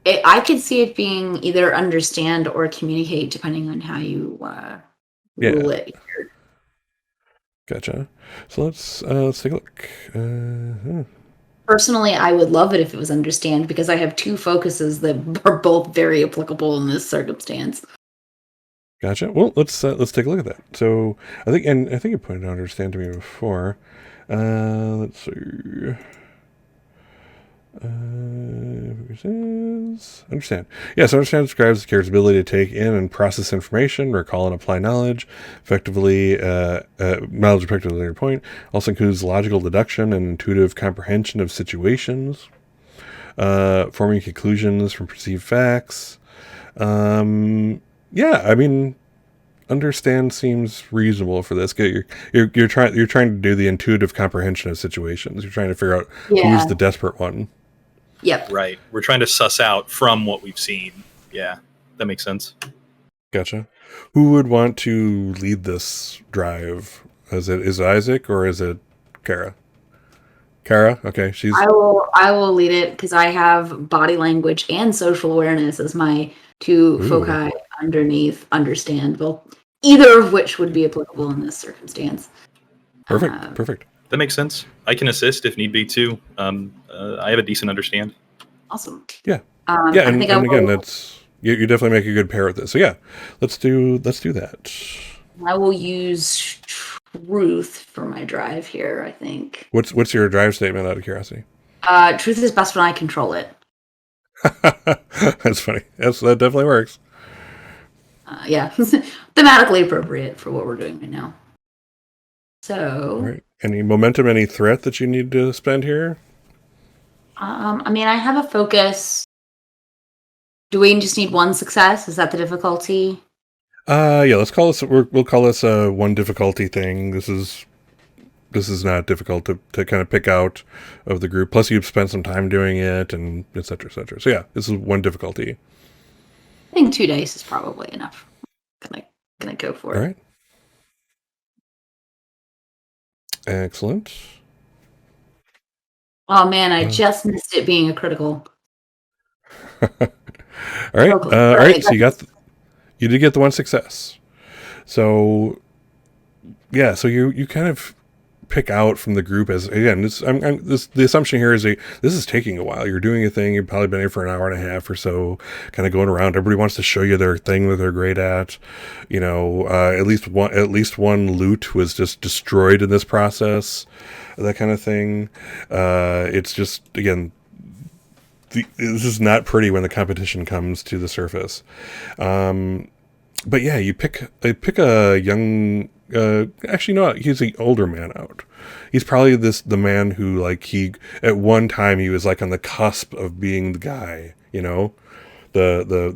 I could see it being either understand or communicate, depending on how you rule it. Gotcha. So let's take a look. Personally, I would love it if it was understand because I have two focuses that are both very applicable in this circumstance. Gotcha. Well, let's take a look at that. So I think you pointed out understand to me before. Let's see. Understand. Yes, understand describes the character's ability to take in and process information, recall and apply knowledge, effectively, knowledge effectively to your point. Also includes logical deduction and intuitive comprehension of situations, forming conclusions from perceived facts. Yeah, I mean, understand seems reasonable for this. You're trying to do the intuitive comprehension of situations. You're trying to figure out who's the desperate one. Yep. Right. We're trying to suss out from what we've seen. Yeah, that makes sense. Gotcha. Who would want to lead this drive? Is it Isaac or is it Kara? Kara? Okay, she's. I will lead it because I have body language and social awareness as my two foci underneath understand. Well, either of which would be applicable in this circumstance. Perfect. That makes sense. I can assist if need be too. I have a decent understand. Awesome. Yeah. And again, that's you definitely make a good pair with this. So yeah, let's do that. I will use truth for my drive here. I think. What's your drive statement out of curiosity? Truth is best when I control it. That's funny. Yes, that definitely works. Yeah, thematically appropriate for what we're doing right now. So, all right. Any momentum, any threat that you need to spend here? I mean, I have a focus. Do we just need one success? Is that the difficulty? Yeah. Let's call this. We'll call this a one difficulty thing. This is not difficult to kind of pick out of the group. Plus, you've spent some time doing it, and et cetera, et cetera. So yeah, this is one difficulty. I think 2 dice is probably enough. Gonna go for it. All right. Excellent. Oh man, I just missed it being a critical. All right. All right. So you did get the one success. So yeah. So you kind of pick out from the group as again. The assumption here is this is taking a while. You're doing a thing. You've probably been here for an hour and a half or so, kind of going around. Everybody wants to show you their thing that they're great at. At least one loot was just destroyed in this process. That kind of thing. It's just again. This is not pretty when the competition comes to the surface. But yeah, you pick a young. Actually, no, he's an older man out. He's probably the man who at one time he was like on the cusp of being the guy, the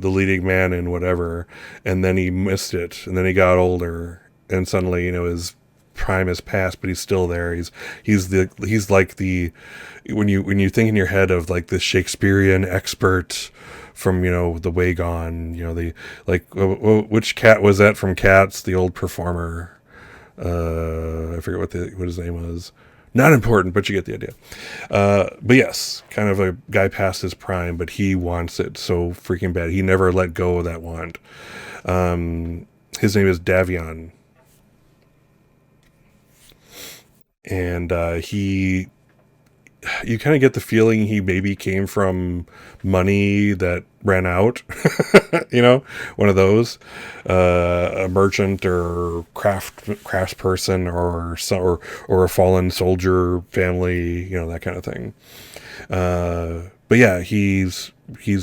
leading man in whatever, and then he missed it, and then he got older, and suddenly his prime has passed, but he's still there. He's like the when you think in your head of like the Shakespearean expert from The Way Gone, which cat was that from Cats, the old performer. I forget what his name was. Not important, but you get the idea. But yes, kind of a guy past his prime, but he wants it so freaking bad. He never let go of that want. His name is Davion. And you kind of get the feeling he maybe came from money that ran out, one of those, a merchant or craftsperson or a fallen soldier family, that kind of thing. But yeah, he's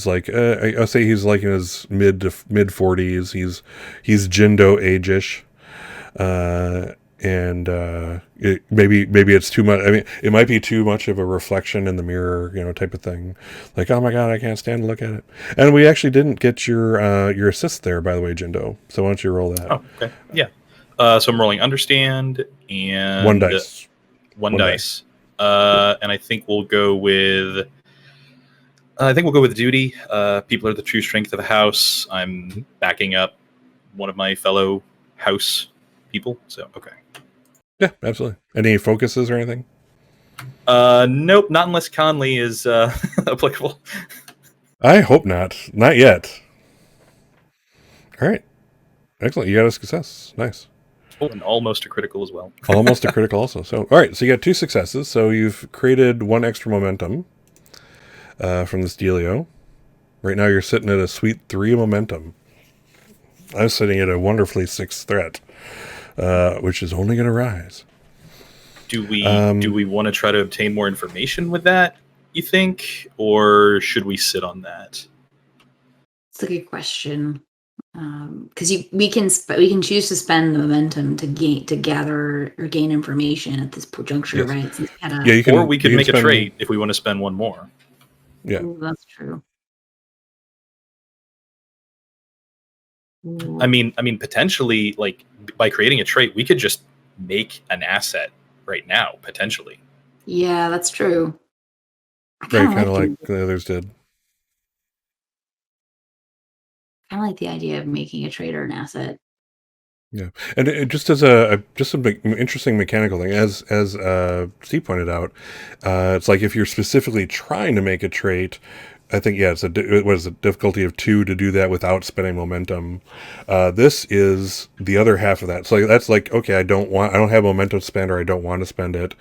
like, I'll say he's like in his mid 40s. He's Jindo age-ish. And maybe it's too much. I mean, it might be too much of a reflection in the mirror, type of thing. Like, oh my god, I can't stand to look at it. And we actually didn't get your assist there, by the way, Jindo. So why don't you roll that? Oh, okay. Yeah. So I'm rolling understand and One dice. One dice. And I think we'll go with. Duty. People are the true strength of a house. I'm backing up one of my fellow house people. So okay. Yeah, absolutely. Any focuses or anything? Nope, not unless Conley is applicable. I hope not. Not yet. All right. Excellent. You got a success. Nice. Oh, and almost a critical as well. Almost a critical also. So, all right. So you got 2 successes. So you've created 1 extra momentum from this dealio. Right now you're sitting at a sweet 3 momentum. I'm sitting at a wonderfully 6 threat, which is only going to rise. Do we want to try to obtain more information with that, you think? Or should we sit on that? It's a good question. Because we can choose to spend the momentum to gather or gain information at this juncture, Yes. right? So Yeah, you can, or we could make spend, a trait if we want to spend 1 more. Yeah, Ooh, that's true. I mean, potentially, like by creating a trait, we could just make an asset right now, potentially. Yeah, that's true. right, kind of like the others did. I like the idea of making a trader an asset. Yeah, and it just as a interesting mechanical thing, as Steve pointed out, it's like if you're specifically trying to make a trait, I think it's a difficulty of 2 to do that without spending momentum. This is the other half of that. So that's like, okay, I don't have momentum to spend, or I don't want to spend it,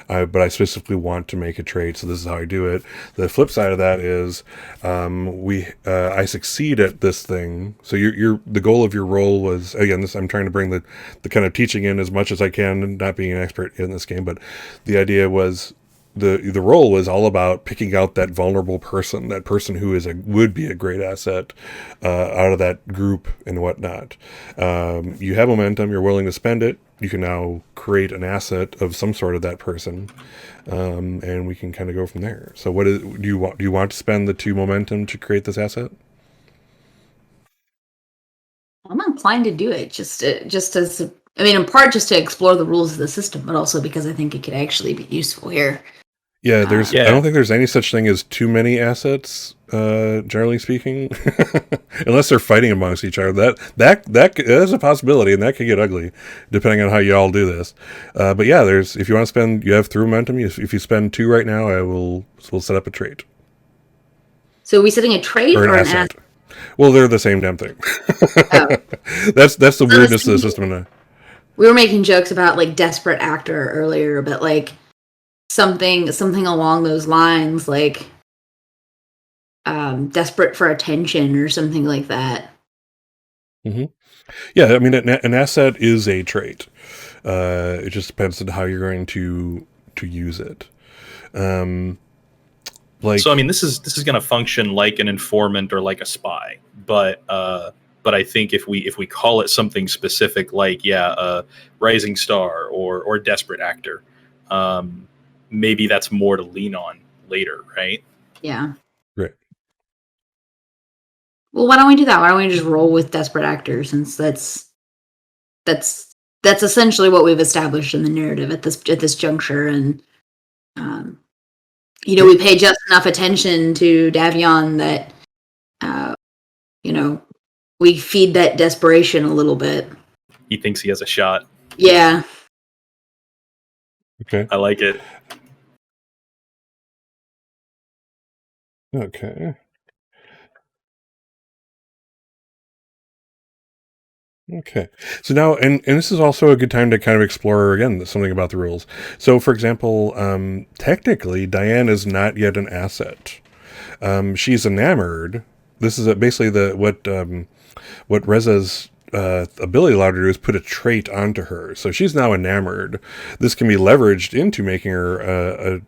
but I specifically want to make a trait. So this is how I do it. The flip side of that is, I succeed at this thing. So the goal of your role was, again, I'm trying to bring the kind of teaching in as much as I can, not being an expert in this game, but the idea was. The role was all about picking out that vulnerable person, that person who would be a great asset out of that group and whatnot. You have momentum, you're willing to spend it. You can now create an asset of some sort of that person, and we can kind of go from there. So, do you want? Do you want to spend the 2 momentum to create this asset? I'm inclined to do it just as in part just to explore the rules of the system, but also because I think it could actually be useful here. Yeah, I don't think there's any such thing as too many assets, generally speaking, unless they're fighting amongst each other. That is a possibility, and that could get ugly, depending on how you all do this. But yeah, if you want to spend, you have 3 momentum. If you spend 2 right now, we'll set up a trait. So are we setting a trait or an asset? Well, they're the same damn thing. Oh. That's the weirdness of the system. We were making jokes about like desperate actor earlier, but like something along those lines, like desperate for attention or something like that. Mm-hmm. Yeah, I mean, an asset is a trait. It just depends on how you're going to use it. So I mean, this is going to function like an informant or like a spy, but I think if we call it something specific, like rising star or desperate actor, maybe that's more to lean on later, right? Yeah. Right. Well, why don't we do that? Why don't we just roll with desperate actors, since that's essentially what we've established in the narrative at this juncture, and we pay just enough attention to Davion that we feed that desperation a little bit. He thinks he has a shot. Yeah. Okay. I like it. Okay. Okay. So now, and this is also a good time to kind of explore again something about the rules. So, for example, technically, Diane is not yet an asset. She's enamored. This is basically what Reza's ability allowed her to do is put a trait onto her. So she's now enamored. This can be leveraged into making her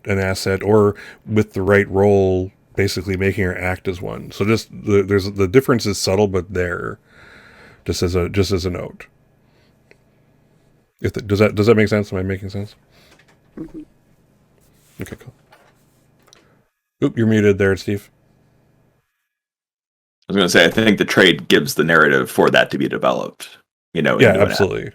an asset, or with the right role, basically making her act as one. So just there's the difference is subtle, but there, just as a note. Does that make sense? Am I making sense? Mhm. Okay, cool. Oop, you're muted there, Steve. I was going to say, I think the trade gives the narrative for that to be developed. Yeah, into an absolutely.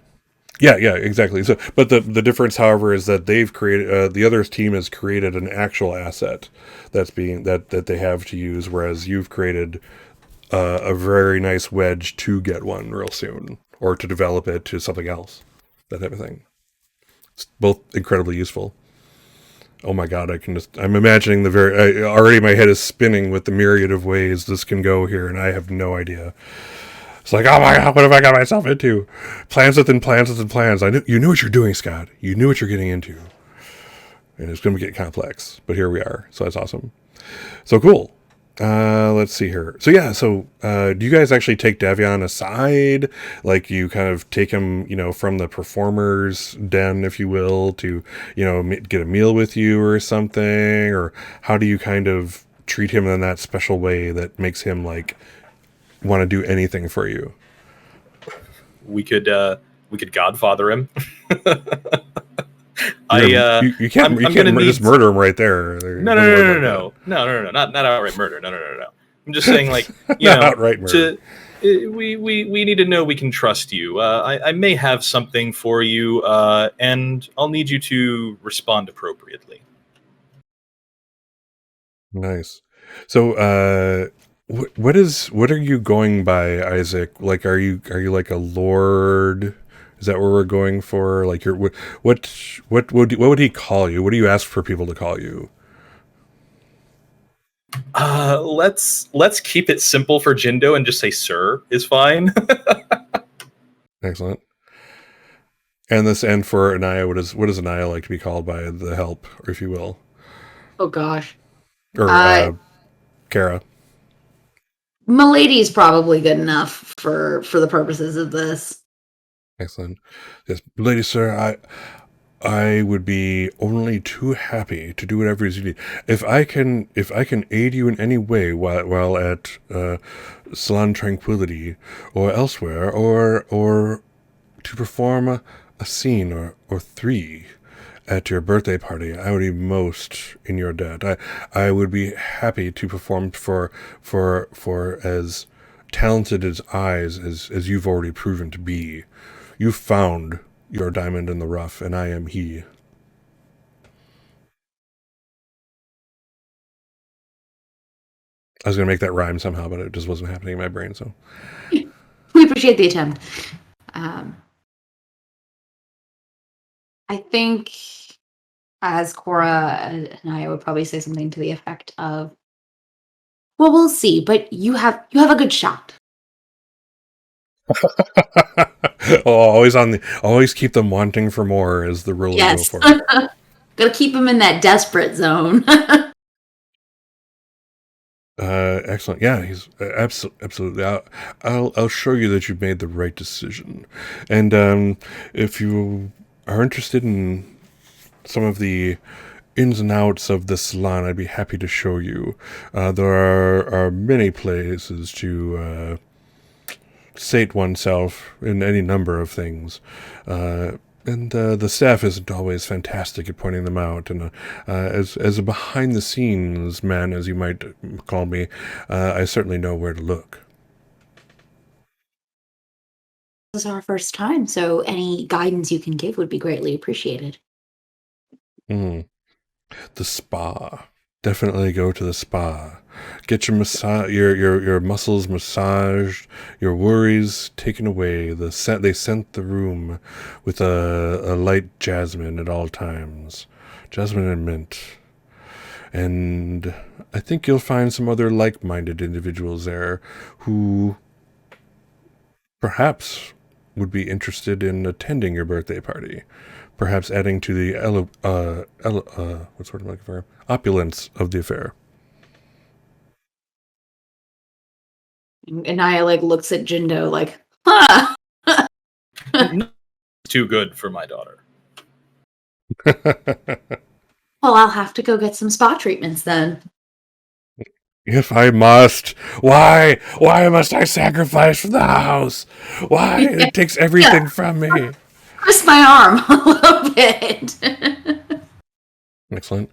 Yeah, exactly. So, but the difference, however, is that they've created the other team has created an actual asset that they have to use, whereas you've created a very nice wedge to get one real soon, or to develop it to something else, that type of thing. It's both incredibly useful. Oh my god, I'm imagining already my head is spinning with the myriad of ways this can go here, and I have no idea. It's like, oh my god, what have I got myself into? Plans within plans within plans. You knew what you're doing, Scott. You knew what you're getting into. And it's going to get complex, but here we are. So that's awesome. So cool. Let's see here. So yeah, do you guys actually take Davion aside? Like, you kind of take him, from the performer's den, if you will, to, get a meal with you or something? Or how do you kind of treat him in that special way that makes him, like, want to do anything for you? We could Godfather him. You can't just murder him right there. No, not outright murder. No. I'm just saying, like, outright murder. We need to know we can trust you. I may have something for you, and I'll need you to respond appropriately. Nice. So, what are you going by, Isaac? Like, are you like a lord? Is that what we're going for? Like, what would he call you? What do you ask for people to call you? Let's keep it simple for Jindo and just say sir is fine. Excellent. And for Anaya, what does Anaya like to be called by the help, or if you will? Oh gosh. Or Kara. Milady is probably good enough for the purposes of this. Excellent. Yes, lady, sir, I would be only too happy to do whatever is you need. If I can aid you in any way while at Salon Tranquility or elsewhere, or to perform a scene or three at your birthday party, I would be most in your debt. I would be happy to perform for as talented as eyes as you've already proven to be. You found your diamond in the rough, and I am he. I was going to make that rhyme somehow, but it just wasn't happening in my brain, so. We appreciate the attempt. I think, as Cora and I would probably say something to the effect of, well, we'll see, but you have a good shot. Always keep them wanting for more is the rule. Yes. Go for. Gotta keep them in that desperate zone. Excellent. Yeah, he's absolutely. I'll show you that you made the right decision. And if you are interested in some of the ins and outs of the salon, I'd be happy to show you. There are many places to sate oneself in any number of things. And the staff isn't always fantastic at pointing them out. And as a behind-the-scenes man, as you might call me, I certainly know where to look. This is our first time, so any guidance you can give would be greatly appreciated. The spa. Definitely go to the spa. Get your your muscles massaged, your worries taken away. They scent the room with a light jasmine at all times. Jasmine and mint. And I think you'll find some other like-minded individuals there who perhaps would be interested in attending your birthday party, perhaps adding to the what's the word I'm looking for? Opulence of the affair. And I looks at Jindo like, huh. Too good for my daughter. Well, I'll have to go get some spa treatments then. If I must, why must I sacrifice for the house? Why? It takes everything from me. Twist my arm a little bit. Excellent.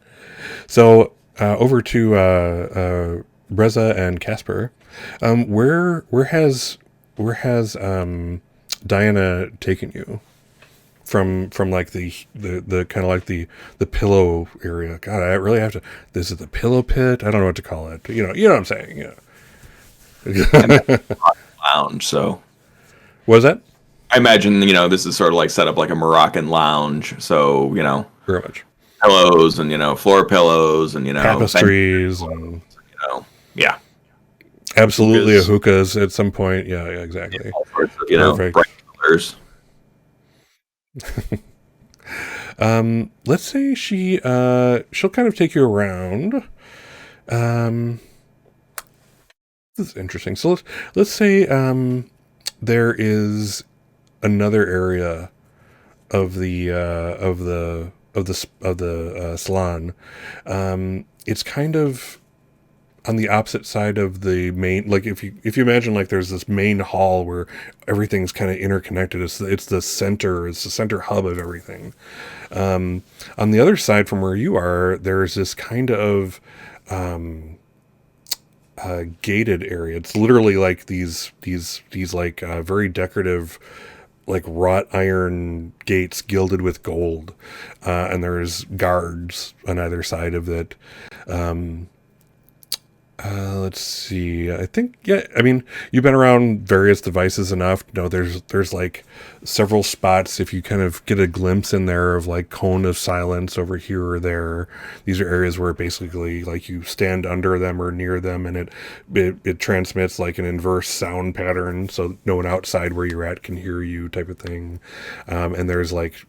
So over to Breza and Casper. Where has Diana taken you from like the kind of like the pillow area? God, I really have to. This is the pillow pit. I don't know what to call it. You know what I'm saying. Yeah. Lounge. So What was that? I imagine this is sort of like set up like a Moroccan lounge. So Very much. pillows and floor pillows and Tapestries and yeah, absolutely Hookahs. a hookahs at some point. Yeah, exactly. all sorts of Perfect. bright colors. Let's say she'll kind of take you around. This is interesting. So let's say there is another area of the salon. It's kind of on the opposite side of the main, like if you imagine like there's this main hall where everything's kind of interconnected. It's the center hub of everything. On the other side from where you are, there's this kind of gated area. It's literally like these like very decorative, like wrought iron gates gilded with gold, and there's guards on either side of it. Let's see. I think, yeah, I mean, you've been around various devices enough. There's like several spots, if you kind of get a glimpse in there of like cone of silence over here or there. These are areas where basically like you stand under them or near them, and it transmits like an inverse sound pattern, so no one outside where you're at can hear you, type of thing. And there's like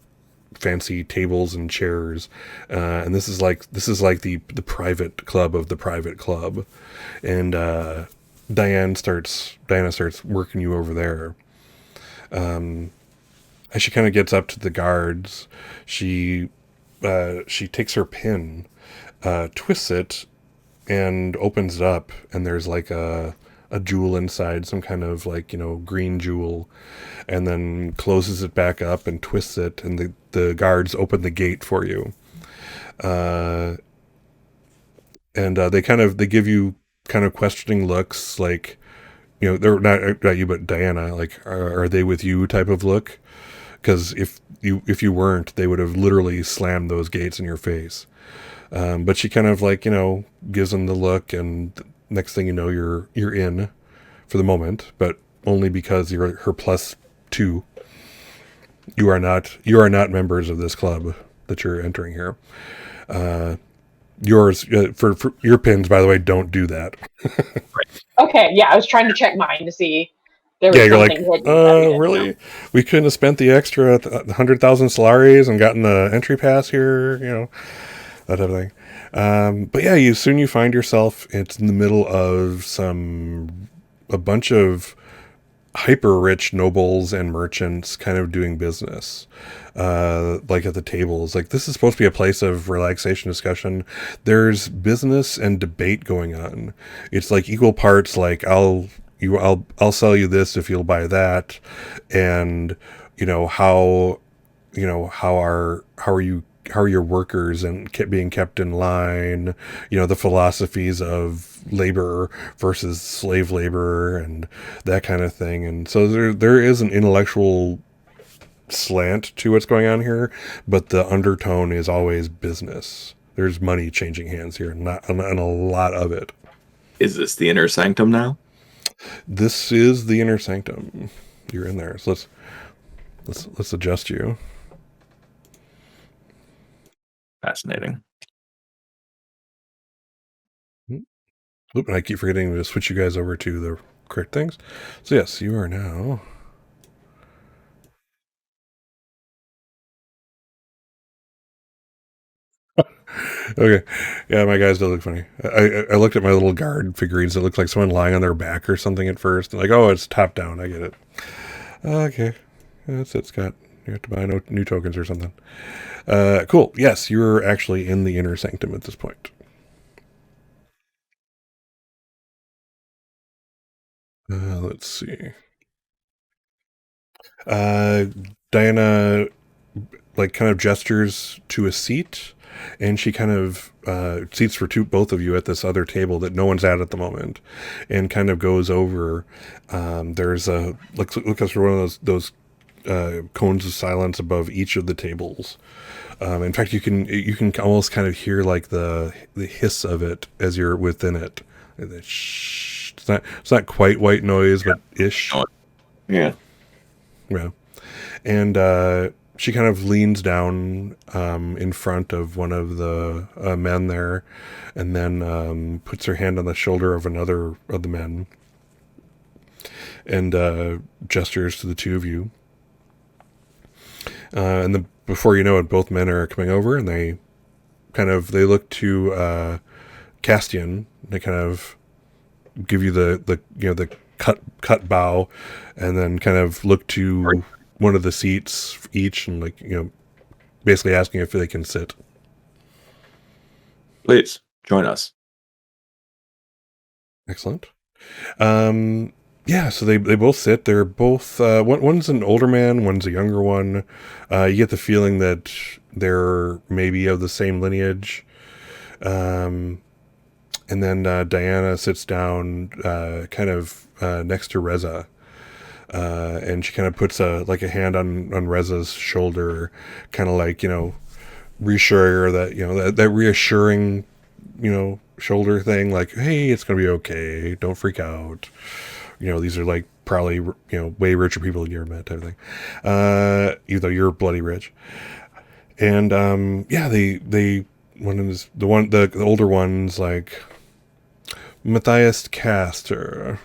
fancy tables and chairs, and this is like the private club of the private club, and Diana starts working you over there. As she kind of gets up to the guards, she takes her pin, twists it, and opens it up, and there's like a jewel inside, some kind of like green jewel, and then closes it back up and twists it, and the guards open the gate for you, and they give you kind of questioning looks, like they're not you but Diana, like are they with you type of look, because if you weren't, they would have literally slammed those gates in your face. But she kind of like gives them the look, and next thing you know, you're in for the moment, but only because you're her +2. You are not members of this club that you're entering here. Yours for your pins, by the way, don't do that. Okay, yeah, I was trying to check mine to see there was Yeah, you're like, something hidden. that we didn't really? know. We couldn't have spent the extra 100,000 Solaris and gotten the entry pass here, that type of thing. But yeah, you find yourself, it's in the middle of a bunch of hyper rich nobles and merchants kind of doing business, like at the tables. Like, this is supposed to be a place of relaxation, discussion. There's business and debate going on. It's like equal parts, like I'll sell you this if you'll buy that, and how are your workers and being kept in line, the philosophies of labor versus slave labor and that kind of thing. And so there is an intellectual slant to what's going on here, but the undertone is always business. There's money changing hands here, and a lot of it. Is this the inner sanctum now? This is the inner sanctum. You're in there. So let's adjust you. Fascinating. Oop, and I keep forgetting to switch you guys over to the correct things. So yes, you are now Okay. Yeah, my guys do look funny. I looked at my little guard figurines. It looked like someone lying on their back or something at first. Like, oh, it's top down. I get it. Okay. That's it, Scott. You have to buy new tokens or something. Cool. Yes, you're actually in the inner sanctum at this point. Let's see. Diana, like, kind of gestures to a seat, and she kind of seats for both of you at this other table that no one's at the moment, and kind of goes over. There's a look us for one of those cones of silence above each of the tables. In fact, you can almost kind of hear like the hiss of it as you're within it. The shh. It's not quite white noise, but ish. Yeah. Yeah. And she kind of leans down in front of one of the men there, and then puts her hand on the shoulder of another of the men, and gestures to the two of you. And before you know it, both men are coming over, and they look to Castian. They kind of give you the cut bow, and then kind of look to one of the seats each, and basically asking if they can sit. Please join us. Excellent. Yeah, so they both sit. They're both one's an older man, one's a younger one. You get the feeling that they're maybe of the same lineage. And then Diana sits down kind of next to Reza. And she kind of puts a hand on Reza's shoulder, kind of reassuring her that, that reassuring, shoulder thing, like, hey, it's going to be okay. Don't freak out. These are probably, way richer people than you ever met, type of thing. Even though you're bloody rich. And, yeah, the older one's like, Matthias Castor.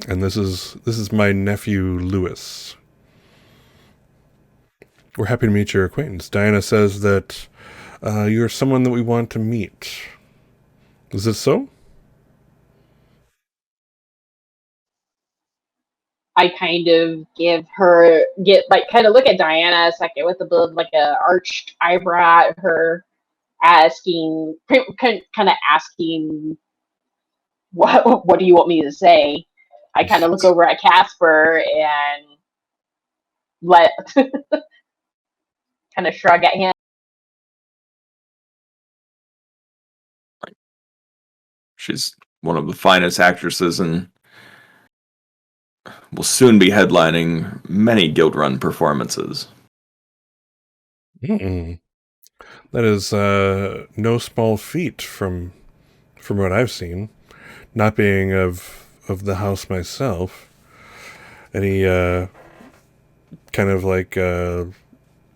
And this is my nephew, Louis. We're happy to meet your acquaintance. Diana says that you're someone that we want to meet. Is this so? I kind of kind of look at Diana a second with a bit of a arched eyebrow at her, asking, kind of asking, what do you want me to say? I kind of look over at Casper and let kind of shrug at him. She's one of the finest actresses and will soon be headlining many Gildrun performances. Mm-mm. That is no small feat from what I've seen. Not being of the house myself. And he kind of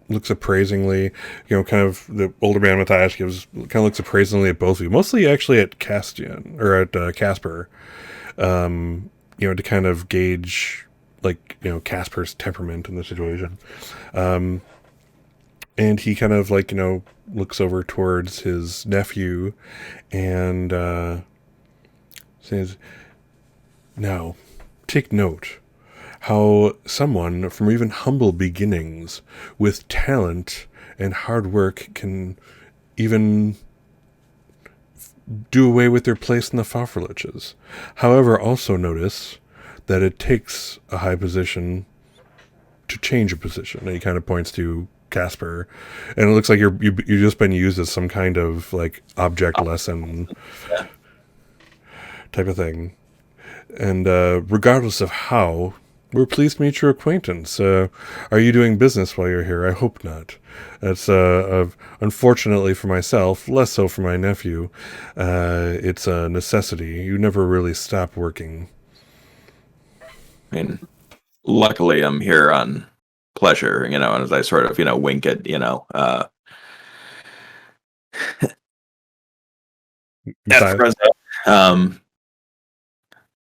looks appraisingly, kind of the older man Matthias looks appraisingly at both of you, mostly actually at Castian or at Casper, to kind of gauge Casper's temperament in the situation. And he kind of looks over towards his nephew and says, now take note how someone from even humble beginnings with talent and hard work can even do away with their place in the Fahrverliches. However, also notice that it takes a high position to change a position. And he kind of points to Casper, and it looks like you've just been used as some kind of object lesson type of thing. And regardless of how, we're pleased to meet your acquaintance. Are you doing business while you're here? I hope not. That's unfortunately for myself, less so for my nephew. It's a necessity. You never really stop working. I mean, luckily I'm here on pleasure, and as I sort of, wink at,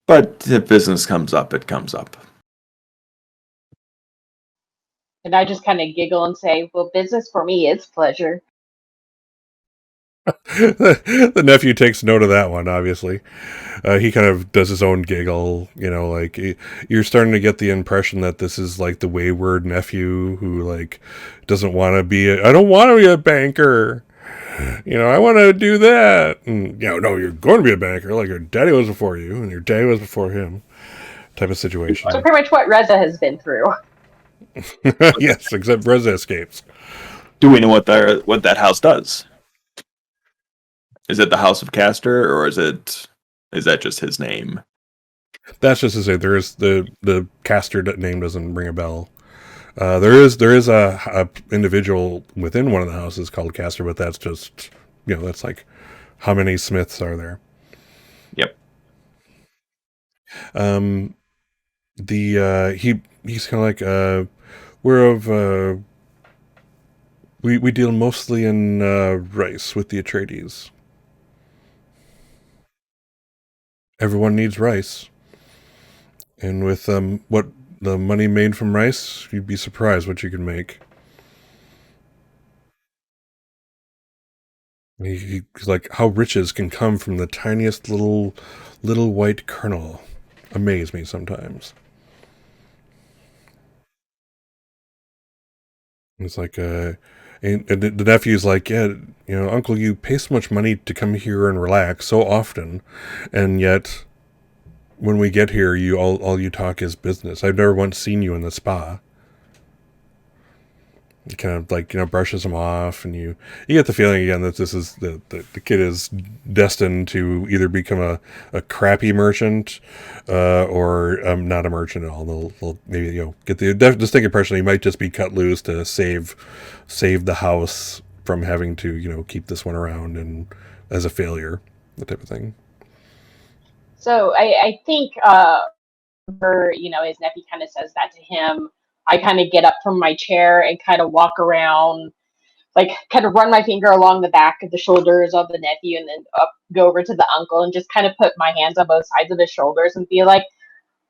but if business comes up, it comes up. And I just kind of giggle and say, well, business for me is pleasure. The nephew takes note of that one, obviously. He kind of does his own giggle, like you're starting to get the impression that this is like the wayward nephew who like doesn't want to be I don't want to be a banker. I want to do that. And, no, you're going to be a banker like your daddy was before you and your daddy was before him type of situation. So pretty much what Reza has been through. Yes, except Reza escapes. Do we know what that house does? Is it the House of Castor, or is that just his name? That's just to say there is the Castor name doesn't ring a bell. There is a individual within one of the houses called Castor, but that's just that's like how many Smiths are there? Yep. He's kind of like we're of we deal mostly in rice with the Atreides. Everyone needs rice, and with what the money made from rice, you'd be surprised what you can make. He's like, how riches can come from the tiniest little white kernel. Amaze me sometimes. It's like, and the nephew's like, yeah, Uncle, you pay so much money to come here and relax so often, and yet when we get here, all you talk is business. I've never once seen you in the spa. He kind of like brushes him off, and you get the feeling again that this is the kid is destined to either become a crappy merchant or not a merchant at all. They'll maybe get the distinct impression he might just be cut loose to save the house from having to keep this one around and as a failure, that type of thing. So I think his nephew kind of says that to him. I kind of get up from my chair and kind of walk around, like kind of run my finger along the back of the shoulders of the nephew and then go over to the uncle and just kind of put my hands on both sides of his shoulders and be like,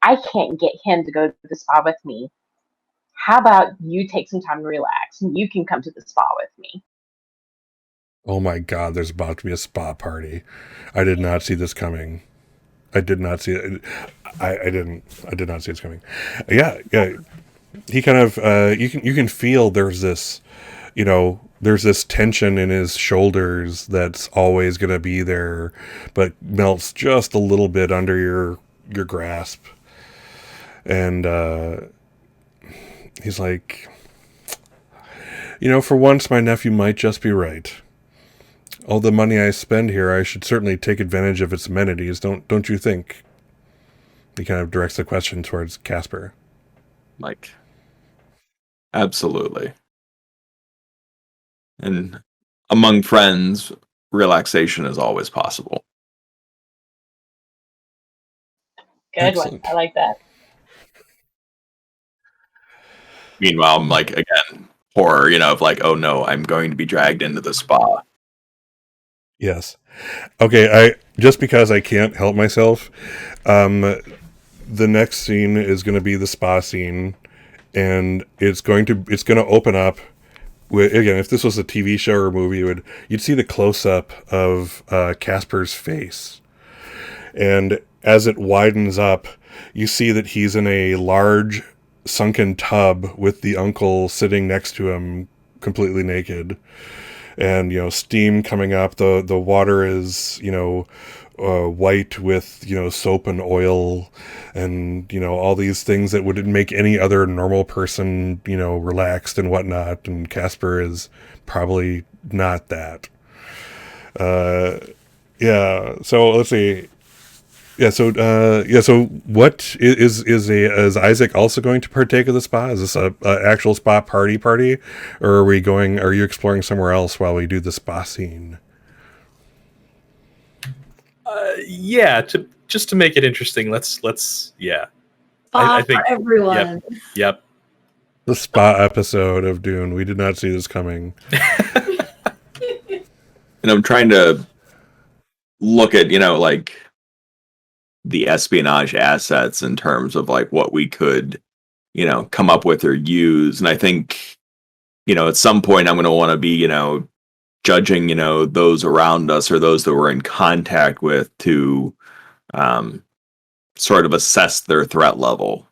I can't get him to go to the spa with me. How about you take some time to relax and you can come to the spa with me? Oh my God, there's about to be a spa party. I did not see this coming. I did not see it. I did not see it coming. Yeah. He kind of you can feel there's this tension in his shoulders that's always going to be there, but melts just a little bit under your grasp. And he's like, for once my nephew might just be right. All the money I spend here, I should certainly take advantage of its amenities, don't you think? He kind of directs the question towards Casper. Like, absolutely. And among friends, relaxation is always possible. Good Excellent. one. I like that. Meanwhile, I'm like, again, horror, of like, oh no, I'm going to be dragged into the spa. Yes. Okay, just because I can't help myself, the next scene is going to be the spa scene, and it's going to open up with, again, if this was a TV show or a movie, you'd see the close up of Casper's face, and as it widens up, you see that he's in a large sunken tub with the uncle sitting next to him, completely naked. And steam coming up. The water is white with soap and oil, and all these things that would make any other normal person relaxed and whatnot. And Casper is probably not that. Yeah. So let's see. Yeah. So what is Isaac also going to partake of the spa? Is this a actual spa party, or are you exploring somewhere else while we do the spa scene? Yeah. Just to make it interesting, let's yeah. Spa I think for everyone. Yep. The spa episode of Dune. We did not see this coming. And I'm trying to look at like the espionage assets in terms of like what we could, come up with or use. And I think, at some point I'm going to want to be, judging, those around us or those that we're in contact with to sort of assess their threat level.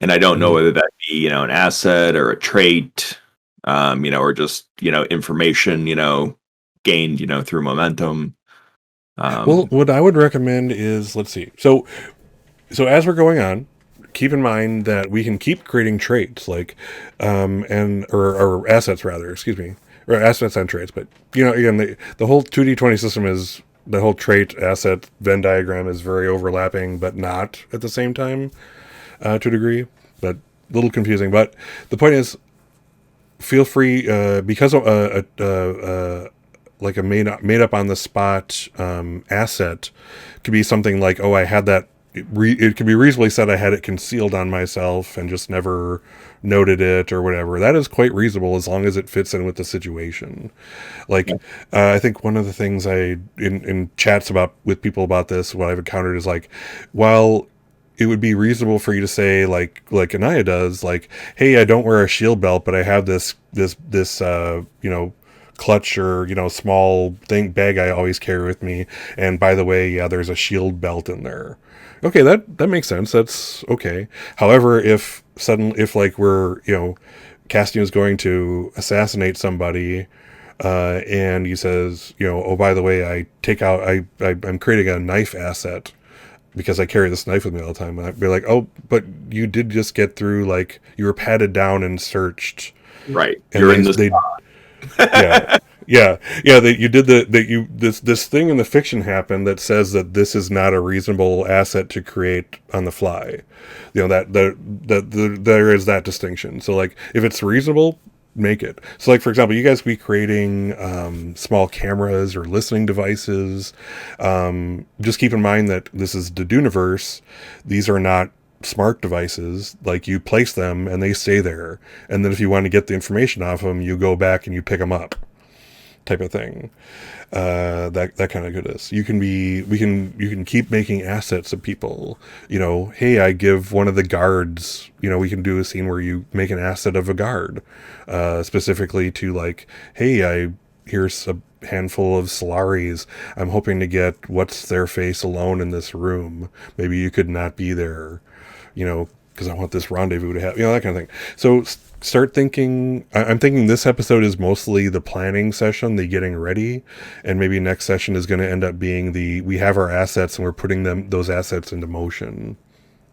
And I don't know whether that be, an asset or a trait, or just, information, gained, through momentum. Well, what I would recommend is, let's see. So as we're going on, keep in mind that we can keep creating traits or assets rather, excuse me, or assets and traits. But again, the whole 2D20 system is the whole trait asset Venn diagram is very overlapping, but not at the same time to a degree. But a little confusing. But the point is, feel free because like a made up on the spot asset could be something like, oh, I had that. It could be reasonably said I had it concealed on myself and just never noted it or whatever. That is quite reasonable as long as it fits in with the situation. Like, I think one of the things in chats with people about this, what I've encountered is like, while it would be reasonable for you to say like Anaya does, like, hey, I don't wear a shield belt, but I have this clutch or small bag I always carry with me, and by the way, there's a shield belt in there. Okay, that makes sense. That's okay. However, if like we're Castian is going to assassinate somebody, and he says, oh, by the way, I'm creating a knife asset because I carry this knife with me all the time. And I'd be like, oh, but you did just get through, like, you were patted down and searched. Right. And you're in this. You did this thing in the fiction happened that says that this is not a reasonable asset to create on the fly. That there is that distinction. So like, if it's reasonable, make it. So like, for example, you guys be creating small cameras or listening devices. Just keep in mind that this is the Duneverse. These are not smart devices. Like, you place them and they stay there, and then if you want to get the information off them, you go back and you pick them up, type of thing. That kind of goodness. You can keep making assets of people. Hey, I give one of the guards, we can do a scene where you make an asset of a guard, specifically to like, hey, here's a handful of Solaris. I'm hoping to get what's their face alone in this room. Maybe you could not be there, because I want this rendezvous to happen, that kind of thing. So start thinking. I'm thinking this episode is mostly the planning session, the getting ready, and maybe next session is going to end up being we have our assets and we're putting those assets into motion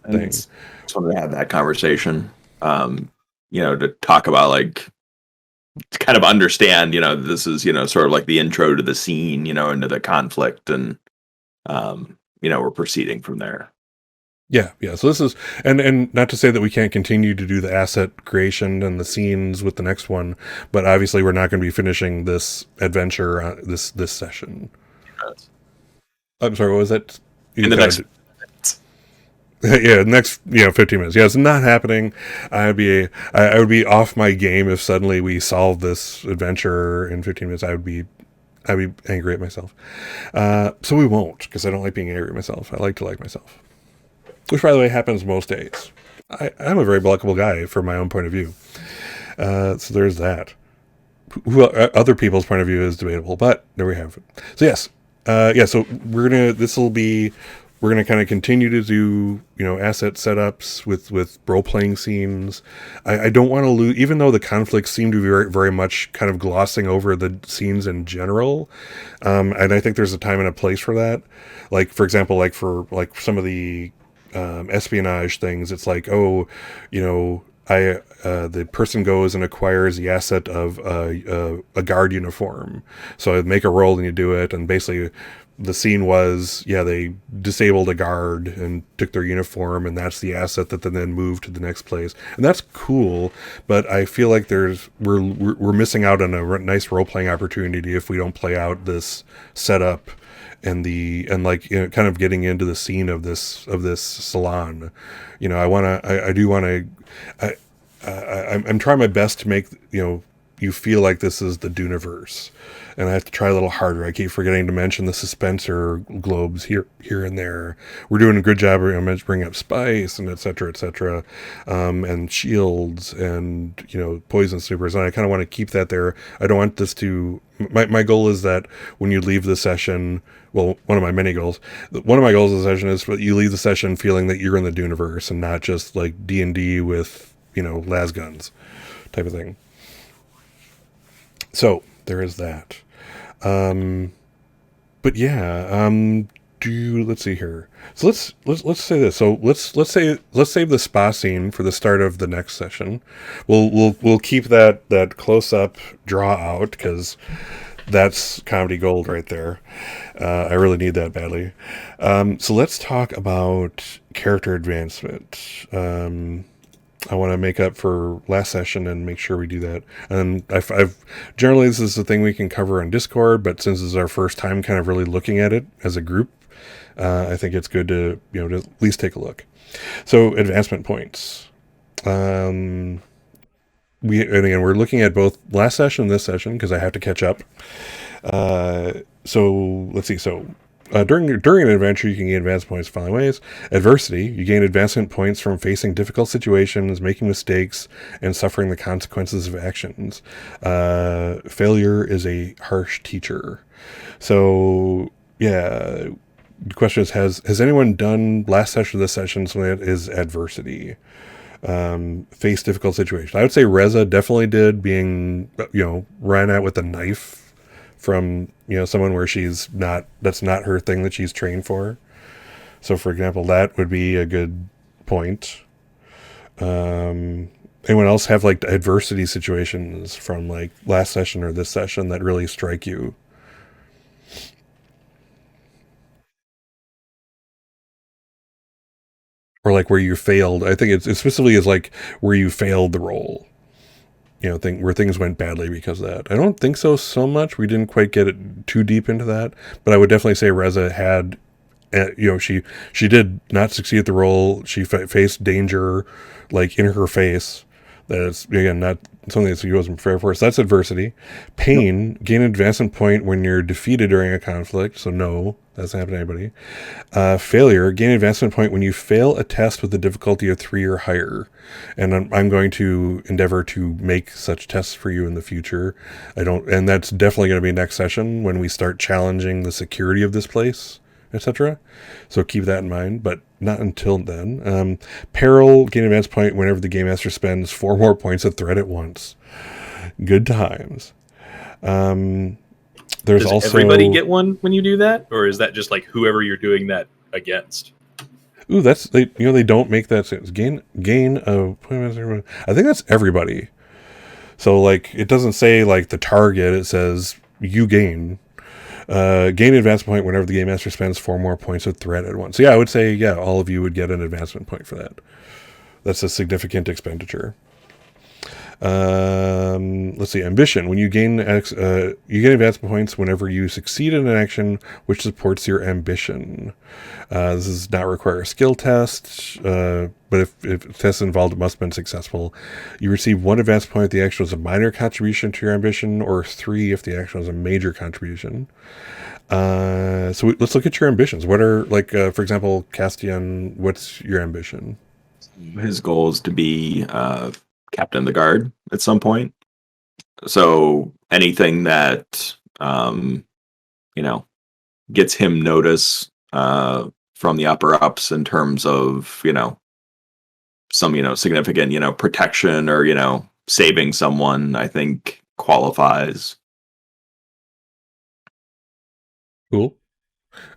things. Just wanted to have that conversation, to talk about, like, to kind of understand, this is, sort of like the intro to the scene, into the conflict, and, we're proceeding from there. Yeah. So this is, and not to say that we can't continue to do the asset creation and the scenes with the next one, but obviously we're not going to be finishing this adventure this session. Yes. I'm sorry, what was that? In the next next 15 minutes. Yeah, it's not happening. I would be off my game if suddenly we solved this adventure in 15 minutes. I'd be angry at myself. So we won't, because I don't like being angry at myself. I like to like myself. Which, by the way, happens most days. I'm a very blockable guy from my own point of view. So there's that. Other people's point of view is debatable, but there we have it. So yes. So we're going to kind of continue to do, asset setups with role-playing scenes. I don't want to lose, even though the conflicts seem to be very, very much kind of glossing over the scenes in general. And I think there's a time and a place for that. Like, for example, like for like some of the espionage things, it's like, the person goes and acquires the asset of a guard uniform. So I'd make a roll and you do it, and basically the scene was, they disabled a guard and took their uniform, and that's the asset that then moved to the next place. And that's cool, but I feel like we're missing out on a nice role-playing opportunity if we don't play out this setup and kind of getting into the scene of this salon. I'm trying my best to make, you feel like this is the Duneverse. And I have to try a little harder. I keep forgetting to mention the Suspenser globes here and there. We're doing a good job of bringing up spice and et cetera, and shields and, poison supers. And I kind of want to keep that there. I don't want this to... My goal is that when you leave the session... Well, one of my many goals. One of my goals of the session is that you leave the session feeling that you're in the Duneverse and not just like D&D with, las guns type of thing. So there is that. But yeah, let's see here. So let's say this. So let's save the spa scene for the start of the next session. We'll keep that close up draw out because that's comedy gold right there. I really need that badly. So let's talk about character advancement. I want to make up for last session and make sure we do that. And I've generally, this is the thing we can cover on Discord, but since this is our first time kind of really looking at it as a group, I think it's good to, to at least take a look. So advancement points. And again, we're looking at both last session and this session because I have to catch up. So let's see. So during an adventure, you can gain advancement points the following ways. Adversity, you gain advancement points from facing difficult situations, making mistakes, and suffering the consequences of actions. Failure is a harsh teacher. So yeah, the question is, has anyone done last session or this session something that is adversity? Face difficult situations. I would say Reza definitely did, being, ran out with a knife from, someone where that's not her thing that she's trained for. So for example, that would be a good point. Anyone else have like adversity situations from like last session or this session that really strike you? Or like where you failed. I think it specifically is like where you failed the roll. Where things went badly because of that. I don't think so much. We didn't quite get it too deep into that, but I would definitely say Reza had, she did not succeed at the roll. She faced danger, like in her face. That's again not something that she wasn't prepared for. So that's adversity. Pain, gain an advancement point when you're defeated during a conflict. So no, that's not happened to anybody. Failure, gain an advancement point when you fail a test with a difficulty of 3 or higher. And I'm going to endeavor to make such tests for you in the future. And that's definitely going to be next session when we start challenging the security of this place, etc. So keep that in mind, but not until then. Peril, gain advance point whenever the game master spends 4 more points of threat at once. Good times. There's Does also everybody get one when you do that, or is that just like whoever you're doing that against? Ooh, they don't make that sense. Gain of, I think that's everybody. So like it doesn't say like the target, it says you gain. Gain an advancement point whenever the game master spends 4 more points of threat at once. So yeah, I would say, all of you would get an advancement point for that. That's a significant expenditure. Let's see, ambition. When you gain advancement points whenever you succeed in an action which supports your ambition. This does not require a skill test, but if tests involved, it must have been successful. You receive 1 advance point if the action was a minor contribution to your ambition, or 3 if the action was a major contribution. So let's look at your ambitions. What are, like, for example, Castian, what's your ambition? His goal is to be captain of the guard at some point. So anything that, gets him notice from the upper ups in terms of, some, significant, protection or, saving someone, I think qualifies. Cool.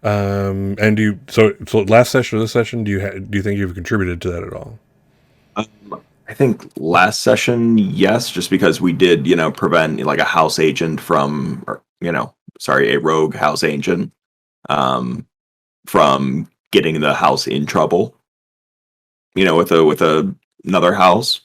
And so last session or this session, do you think you've contributed to that at all? I think last session, yes, just because we did, prevent like a house agent from, a rogue house agent from getting the house in trouble, with another house.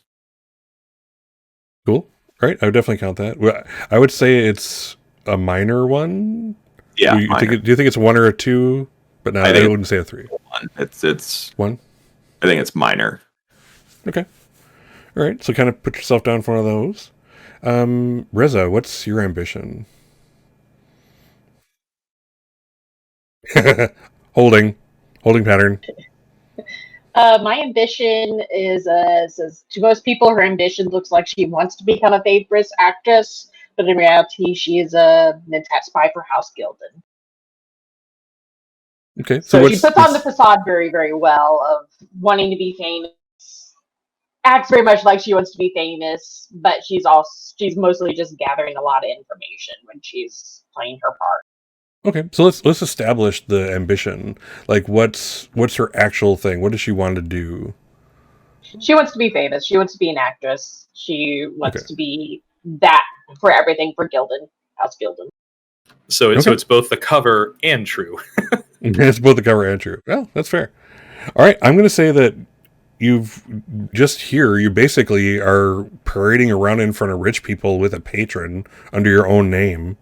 Cool. All right. I would definitely count that. Well, I would say it's a minor one. Yeah. Do you think it's 1 or a 2? But no, I wouldn't say a 3. 1. It's 1. I think it's minor. Okay. All right. So kind of put yourself down for one of those. Reza, what's your ambition? Holding pattern. My ambition is, says to most people, her ambition looks like she wants to become a famous actress, but in reality, she is a Mentat spy for House Gildren. Okay, So she puts on the facade very, very well of wanting to be famous. Acts very much like she wants to be famous, but she's mostly just gathering a lot of information when she's playing her part. Okay, so let's establish the ambition. Like, what's her actual thing? What does she want to do? She wants to be famous. She wants to be an actress. She wants Okay. to be that for everything for Gildren, House Gildren. So it's both the cover and true. It's both the cover and true. Well, that's fair. All right, I'm going to say that you've just here, you basically are parading around in front of rich people with a patron under your own name.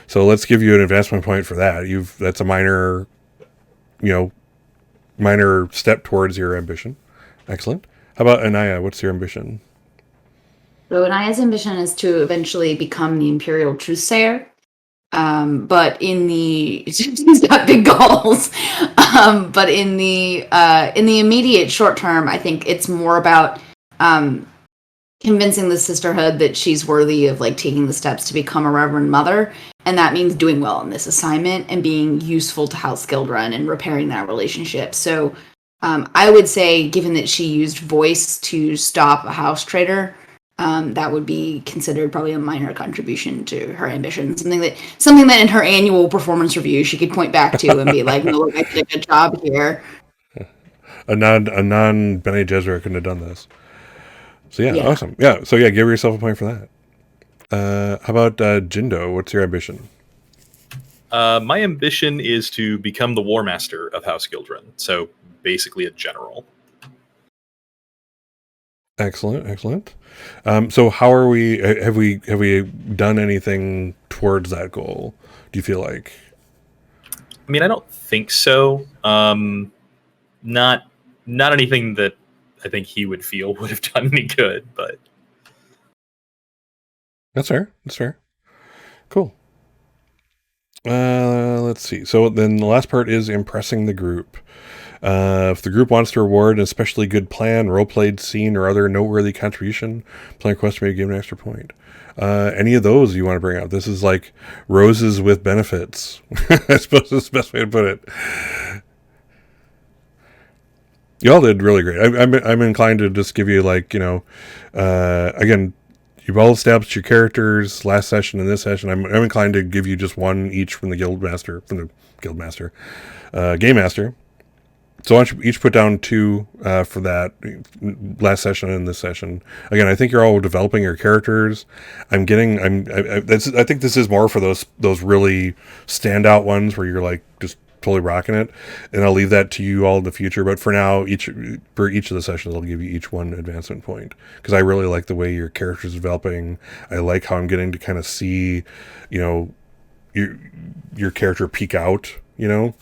So let's give you an advancement point for that. That's a minor step towards your ambition. Excellent. How about Anaya? What's your ambition? So Anaya's ambition is to eventually become the Imperial Truthsayer. But in the he's got big goals. But in the immediate short term, I think it's more about convincing the sisterhood that she's worthy of like taking the steps to become a Reverend Mother, and that means doing well in this assignment and being useful to House Gildrun and repairing that relationship. So I would say, given that she used voice to stop a house traitor, that would be considered probably a minor contribution to her ambition. Something that in her annual performance review she could point back to and be like, "No, look, I did a good job here." A non Bene Gesserit couldn't have done this. So yeah, awesome. Yeah, so yeah, give yourself a point for that. How about Jindo? What's your ambition? My ambition is to become the War Master of House Gildren. So basically a general. Excellent. So how are we? Have we done anything towards that goal? Do you feel like? I mean, I don't think so. Not anything that I think he would feel would have done any good, but That's fair. Cool. Let's see. So then the last part is impressing the group. If the group wants to reward an especially good plan, role-played scene, or other noteworthy contribution, player quest may give an extra point. Any of those you want to bring up? This is like roses with benefits. I suppose that's the best way to put it. Y'all did really great. I'm inclined to just give you again, you've all established your characters last session and this session. I'm inclined to give you just one each from the Game Master. So why don't you each put down 2 for that last session and this session. Again, I think you're all developing your characters. I think this is more for those really standout ones where you're like just totally rocking it, and I'll leave that to you all in the future. But for now, for each of the sessions, I'll give you each one advancement point because I really like the way your character's developing. I like how I'm getting to kind of see, your character peek out. So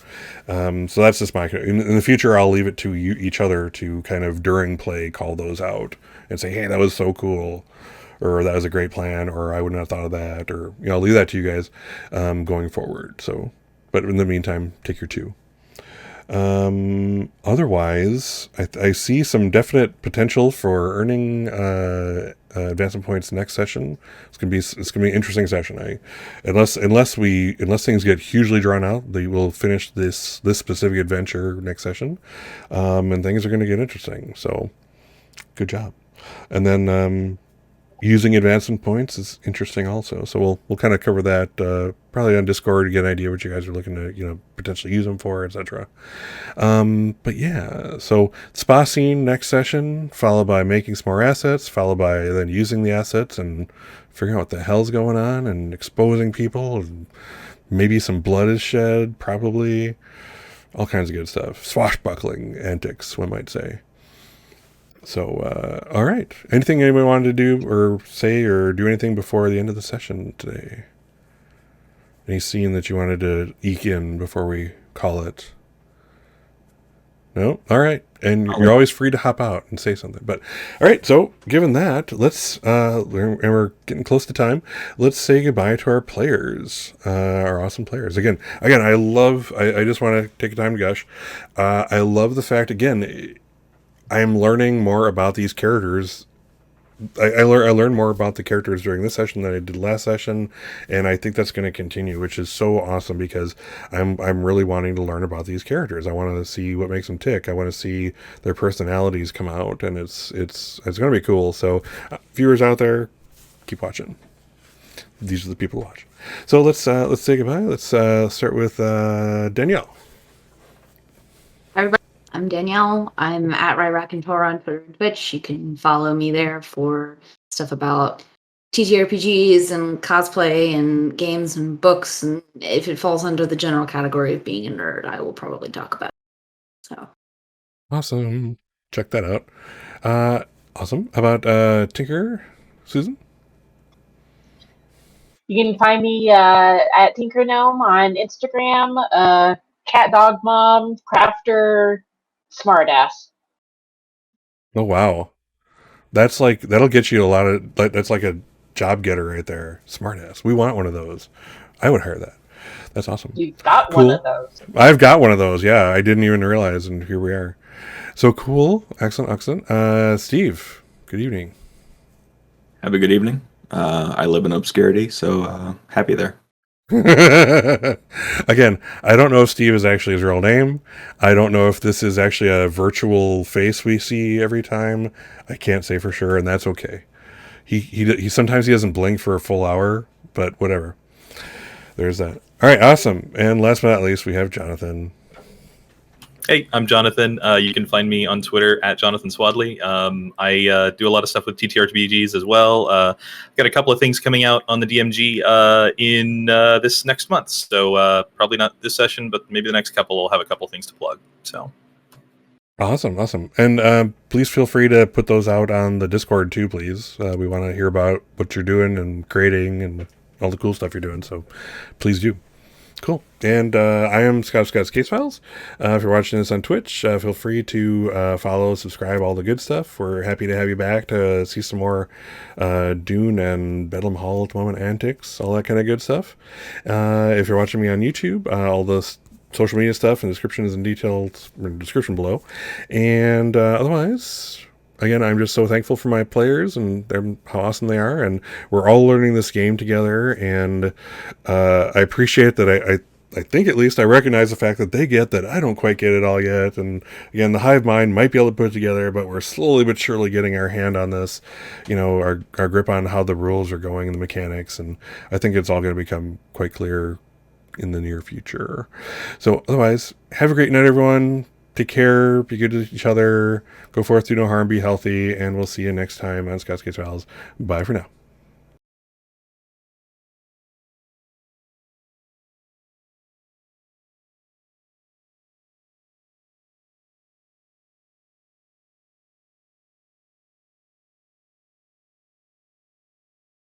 that's just my. In the future, I'll leave it to you, each other, to kind of during play call those out and say, "Hey, that was so cool," or "That was a great plan," or "I wouldn't have thought of that," or I'll leave that to you guys going forward. So. But in the meantime, take your 2. Otherwise, I see some definite potential for earning advancement points next session. It's gonna be an interesting session. Unless things get hugely drawn out, will finish this specific adventure next session, and things are going to get interesting. So, good job. And then using advancement points is interesting also. So we'll kind of cover that probably on Discord to get an idea what you guys are looking to potentially use them for, etc. But yeah, so spa scene next session, followed by making some more assets, followed by then using the assets and figuring out what the hell's going on and exposing people. And maybe some blood is shed, probably all kinds of good stuff. Swashbuckling antics, one might say. So, all right. Anything anybody wanted to do or say or do anything before the end of the session today? Any scene that you wanted to eke in before we call it? No? All right. And you're always free to hop out and say something. But all right, so given that, let's and we're getting close to time. Let's say goodbye to our players, our awesome players. Again, I love. I just want to take a time to gush. I love the fact again. I am learning more about these characters. I learned more about the characters during this session than I did last session, and I think that's going to continue, which is so awesome because I'm really wanting to learn about these characters. I want to see what makes them tick. I want to see their personalities come out, and it's going to be cool. So, viewers out there, keep watching. These are the people to watch. So let's say goodbye. Let's start with Danielle. Everybody, I'm Danielle. I'm at RyRacontora on Twitter and Twitch. You can follow me there for stuff about TTRPGs and cosplay and games and books. And if it falls under the general category of being a nerd, I will probably talk about it. So Awesome. Check that out. Awesome. How about Tinker, Susan? You can find me at Tinker Gnome on Instagram. Cat Dog Mom, Crafter, Smartass. Oh wow, that'll get you a lot of. That's like a job getter right there. Smartass. We want one of those. I would hire that. That's awesome. You've got Cool. one of those. I've got one of those. Yeah, I didn't even realize, and here we are. So cool. Excellent. Steve. Good evening. Have a good evening. I live in obscurity, so happy there. Again, I don't know if Steve is actually his real name. I don't know if this is actually a virtual face we see every time. I can't say for sure, and that's okay. He sometimes he doesn't blink for a full hour, but whatever. There's that. All right, awesome. And last but not least, we have Jonathan. Hey, I'm Jonathan. You can find me on Twitter at Jonathan Swadley. I do a lot of stuff with TTRPGs as well. Got a couple of things coming out on the DMG in this next month. So probably not this session, but maybe the next couple will have a couple things to plug. So Awesome. And please feel free to put those out on the Discord too, please. We want to hear about what you're doing and creating and all the cool stuff you're doing. So please do. Cool. And I am ScottsCaseFiles. If you're watching this on Twitch, feel free to follow, subscribe, all the good stuff. We're happy to have you back to see some more Dune and Bedlam Hall at the moment antics, all that kind of good stuff. If you're watching me on YouTube, all the social media stuff and description is in description below. And otherwise, again, I'm just so thankful for my players and how awesome they are, and we're all learning this game together. And I appreciate that. I think at least I recognize the fact that they get that I don't quite get it all yet. And again, the hive mind might be able to put it together, but we're slowly but surely getting our hand on this. Our grip on how the rules are going and the mechanics, and I think it's all going to become quite clear in the near future. So otherwise, have a great night, everyone. Take care, be good to each other, go forth, do no harm, be healthy, and we'll see you next time on Scott's Case Files. Bye for now.